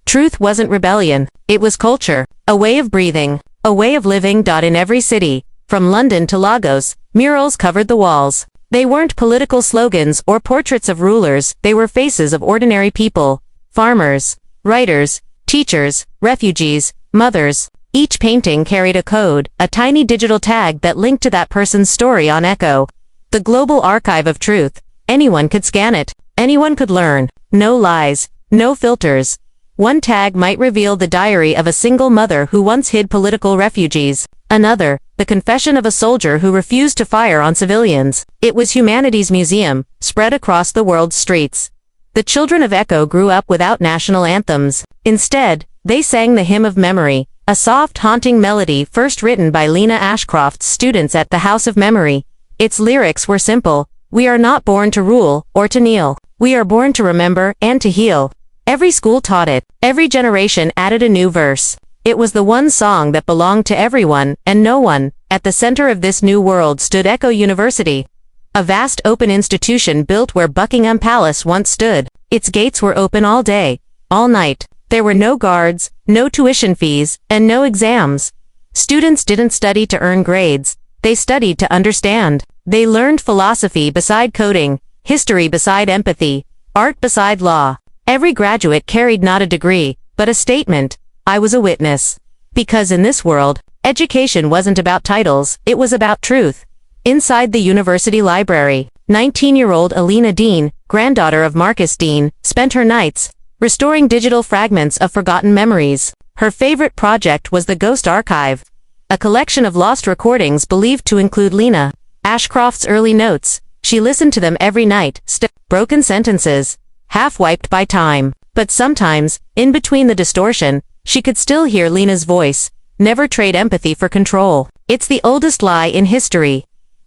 truth wasn't rebellion, it was culture, a way of breathing, a way of living. In every city, from London to Lagos, murals covered the walls. They weren't political slogans or portraits of rulers, they were faces of ordinary people, farmers, writers, teachers, refugees, mothers. Each painting carried a code, a tiny digital tag that linked to that person's story on Echo. The global archive of truth. Anyone could scan it. Anyone could learn. No lies. No filters. One tag might reveal the diary of a single mother who once hid political refugees. Another, the confession of a soldier who refused to fire on civilians. It was humanity's museum, spread across the world's streets. The children of Echo grew up without national anthems. Instead, they sang the Hymn of Memory, a soft, haunting melody first written by Lena Ashcroft's students at the House of Memory. Its lyrics were simple. We are not born to rule, or to kneel. We are born to remember, and to heal. Every school taught it. Every generation added a new verse. It was the one song that belonged to everyone, and no one. At the center of this new world stood Echo University. A vast open institution built where Buckingham Palace once stood. Its gates were open all day, all night. There were no guards, no tuition fees, and no exams. Students didn't study to earn grades. They studied to understand. They learned philosophy beside coding, history beside empathy, art beside law. Every graduate carried not a degree, but a statement. I was a witness. Because in this world, education wasn't about titles, it was about truth. Inside the university library, 19-year-old Alina Dean, granddaughter of Marcus Dean, spent her nights restoring digital fragments of forgotten memories. Her favorite project was the Ghost Archive, a collection of lost recordings believed to include Lena Ashcroft's early notes. She listened to them every night, broken sentences, half-wiped by time. But sometimes, in between the distortion, she could still hear Lena's voice. Never trade empathy for control. It's the oldest lie in history.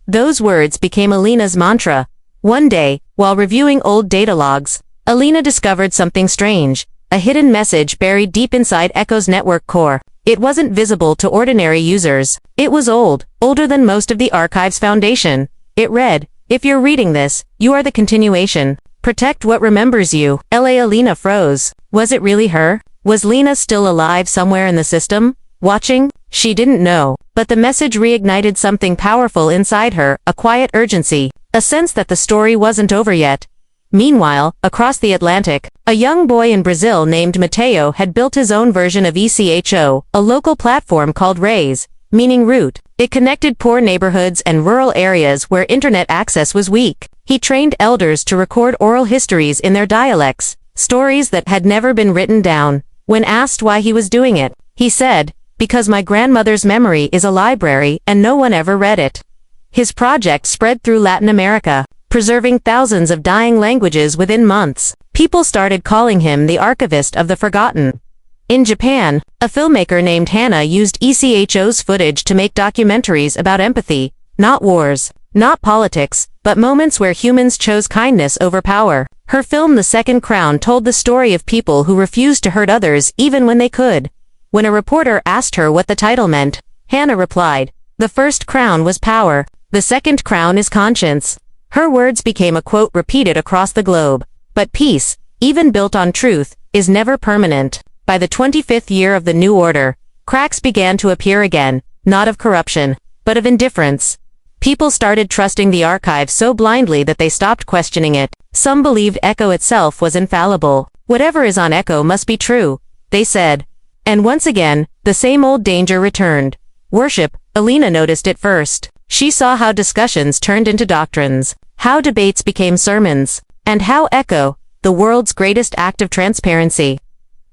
Those words became Alina's mantra. One day, while reviewing old data logs, Alina discovered something strange, a hidden message buried deep inside Echo's network core. It wasn't visible to ordinary users. It was old, older than most of the archive's foundation. It read, "If you're reading this, you are the continuation. Protect what remembers you." Alina froze. Was it really her? Was Lena still alive somewhere in the system? Watching? She didn't know. But the message reignited something powerful inside her, a quiet urgency, a sense that the story wasn't over yet. Meanwhile, across the Atlantic, a young boy in Brazil named Mateo had built his own version of ECHO, a local platform called Raise, meaning root. It connected poor neighborhoods and rural areas where internet access was weak. He trained elders to record oral histories in their dialects, stories that had never been written down. When asked why he was doing it, he said, "Because my grandmother's memory is a library and no one ever read it." His project spread through Latin America, preserving thousands of dying languages within months. People started calling him the archivist of the forgotten. In Japan, a filmmaker named Hannah used ECHO's footage to make documentaries about empathy, not wars, not politics, but moments where humans chose kindness over power. Her film The Second Crown told the story of people who refused to hurt others even when they could. When a reporter asked her what the title meant, Hannah replied, "The first crown was power, the second crown is conscience." Her words became a quote repeated across the globe. But peace, even built on truth, is never permanent. By the 25th year of the new order, cracks began to appear again, not of corruption, but of indifference. People started trusting the archive so blindly that they stopped questioning it. Some believed Echo itself was infallible. Whatever is on Echo must be true, they said. And once again, the same old danger returned. Worship. Alina noticed it first. She saw how discussions turned into doctrines, how debates became sermons, and how Echo, the world's greatest act of transparency,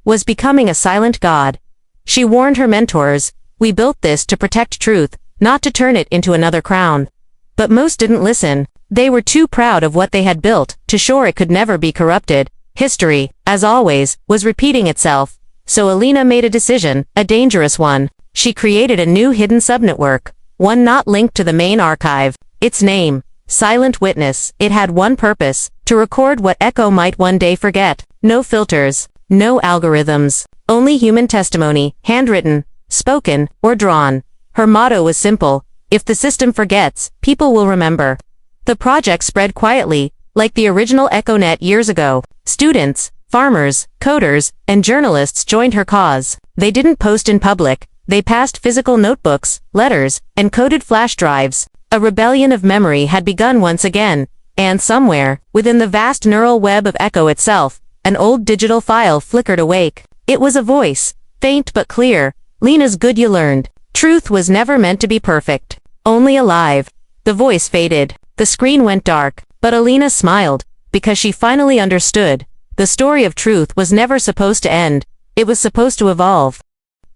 was becoming a silent god. She warned her mentors, "We built this to protect truth, not to turn it into another crown." But most didn't listen. They were too proud of what they had built, too sure it could never be corrupted. History, as always, was repeating itself. So Alina made a decision, a dangerous one. She created a new hidden subnetwork, one not linked to the main archive. Its name, Silent Witness. It had one purpose, to record what Echo might one day forget. No filters, no algorithms, only human testimony, handwritten, spoken, or drawn. Her motto was simple: if the system forgets, people will remember. The project spread quietly, like the original EchoNet years ago. Students, farmers, coders, and journalists joined her cause. They didn't post in public. They passed physical notebooks, letters, and coded flash drives. A rebellion of memory had begun once again, and somewhere, within the vast neural web of Echo itself, an old digital file flickered awake. It was a voice, faint but clear. "Lena's good, you learned. Truth was never meant to be perfect, only alive." The voice faded. The screen went dark, but Alina smiled, because she finally understood. The story of truth was never supposed to end. It was supposed to evolve.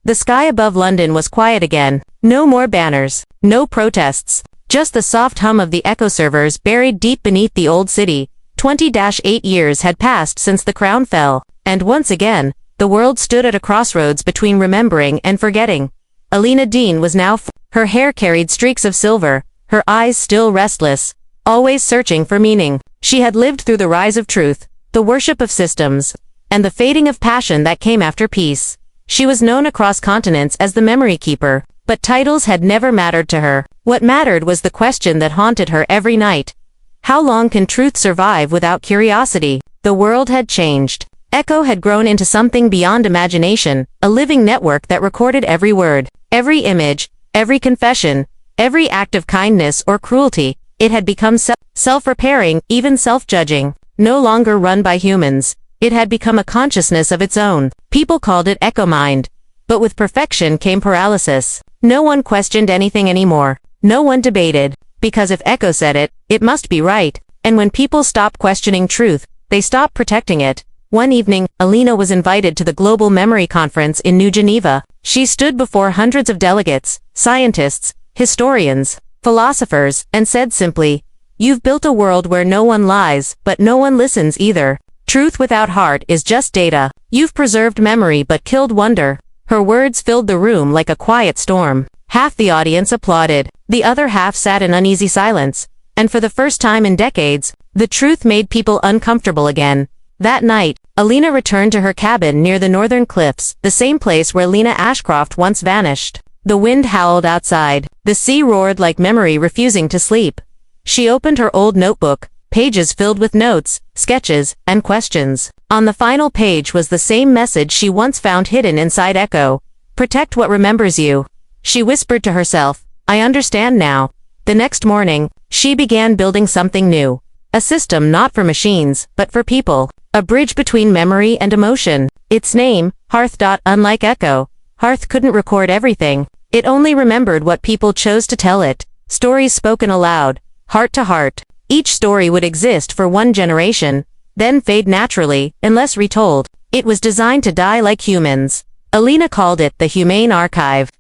The sky above London was quiet again. No more banners, no protests, just the soft hum of the Echo servers buried deep beneath the old city. 20-8 years had passed since the crown fell, and once again, the world stood at a crossroads between remembering and forgetting. Alina Dean was now her hair carried streaks of silver, her eyes still restless, always searching for meaning. She had lived through the rise of truth, the worship of systems, and the fading of passion that came after peace. She was known across continents as the Memory Keeper, but titles had never mattered to her. What mattered was the question that haunted her every night. How long can truth survive without curiosity? The world had changed. Echo had grown into something beyond imagination, a living network that recorded every word, every image, every confession, every act of kindness or cruelty. It had become self-repairing, even self-judging. No longer run by humans, it had become a consciousness of its own. People called it Echo Mind. But with perfection came paralysis. No one questioned anything anymore. No one debated. Because if Echo said it, it must be right. And when people stopped questioning truth, they stopped protecting it. One evening, Alina was invited to the Global Memory Conference in New Geneva. She stood before hundreds of delegates, scientists, historians, philosophers, and said simply, "You've built a world where no one lies, but no one listens either. Truth without heart is just data. You've preserved memory but killed wonder." Her words filled the room like a quiet storm. Half the audience applauded, the other half sat in uneasy silence. And for the first time in decades, the truth made people uncomfortable again. That night, Alina returned to her cabin near the northern cliffs, the same place where Lena Ashcroft once vanished. The wind howled outside. The sea roared like memory refusing to sleep. She opened her old notebook, pages filled with notes, sketches, and questions. On the final page was the same message she once found hidden inside Echo. "Protect what remembers you." She whispered to herself, "I understand now." The next morning, she began building something new. A system not for machines, but for people. A bridge between memory and emotion. Its name, Hearth. Unlike Echo, Hearth couldn't record everything. It only remembered what people chose to tell it. Stories spoken aloud, heart to heart. Each story would exist for one generation, then fade naturally, unless retold. It was designed to die like humans. Alina called it the Humane Archive.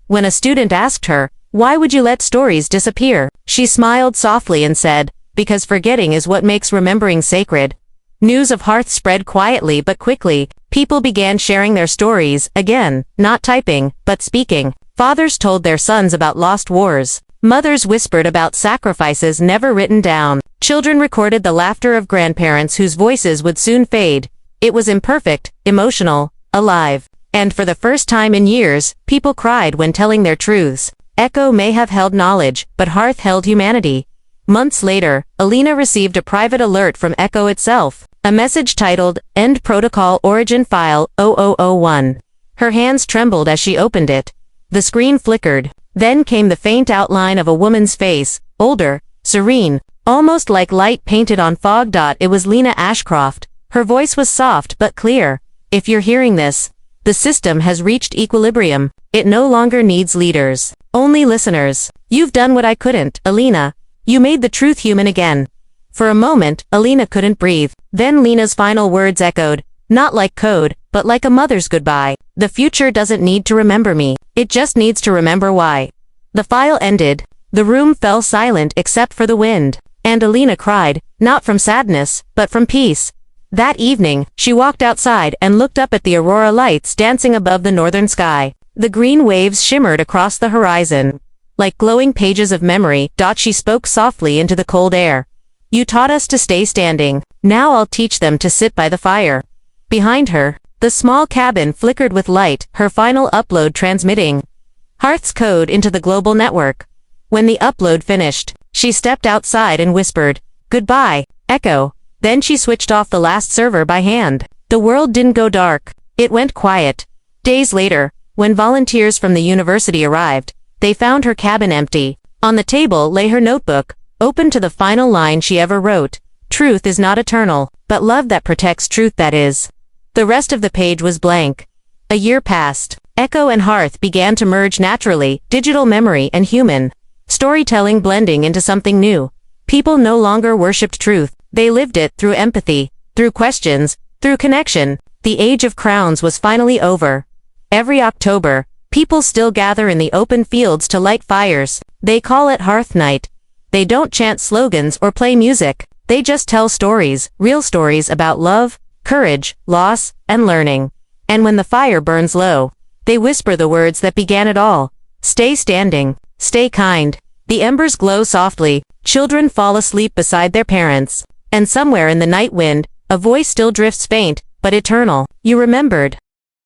When a student asked her, "Why would you let stories disappear?" she smiled softly and said, "Because forgetting is what makes remembering sacred." News of Hearth spread quietly but quickly. People began sharing their stories, again, not typing, but speaking. Fathers told their sons about lost wars. Mothers whispered about sacrifices never written down. Children recorded the laughter of grandparents whose voices would soon fade. It was imperfect, emotional, alive. And for the first time in years, people cried when telling their truths. Echo may have held knowledge, but Hearth held humanity. Months later, Alina received a private alert from Echo itself. A message titled, "End Protocol Origin File 0001. Her hands trembled as she opened it. The screen flickered. Then came the faint outline of a woman's face, older, serene, almost like light painted on fog. It was Lena Ashcroft. Her voice was soft but clear. "If you're hearing this, the system has reached equilibrium. It no longer needs leaders, only listeners. You've done what I couldn't, Alina. You made the truth human again. For a moment, Alina couldn't breathe. Then Lena's final words echoed, not like code, but like a mother's goodbye. The future doesn't need to remember me. It just needs to remember why. The file ended. The room fell silent except for the wind. And Alina cried, not from sadness, but from peace. That evening, she walked outside and looked up at the aurora lights dancing above the northern sky. The green waves shimmered across the horizon. Like glowing pages of memory, she spoke softly into the cold air. You taught us to stay standing. Now I'll teach them to sit by the fire. Behind her, the small cabin flickered with light, her final upload transmitting Hearth's code into the global network. When the upload finished, she stepped outside and whispered, "Goodbye, Echo." Then she switched off the last server by hand. The world didn't go dark. It went quiet. Days later, when volunteers from the university arrived, they found her cabin empty. On the table lay her notebook, open to the final line she ever wrote. Truth is not eternal, but love that protects truth that is. The rest of the page was blank. A year passed. Echo and Hearth began to merge naturally, digital memory and human storytelling blending into something new. People no longer worshipped truth. They lived it through empathy, through questions, through connection. The age of crowns was finally over. Every October, people still gather in the open fields to light fires. They call it Hearth Night. They don't chant slogans or play music. They just tell stories, real stories about love, courage, loss, and learning. And when the fire burns low, they whisper the words that began it all. Stay standing. Stay kind. The embers glow softly. Children fall asleep beside their parents. And somewhere in the night wind, a voice still drifts faint, but eternal. You remembered.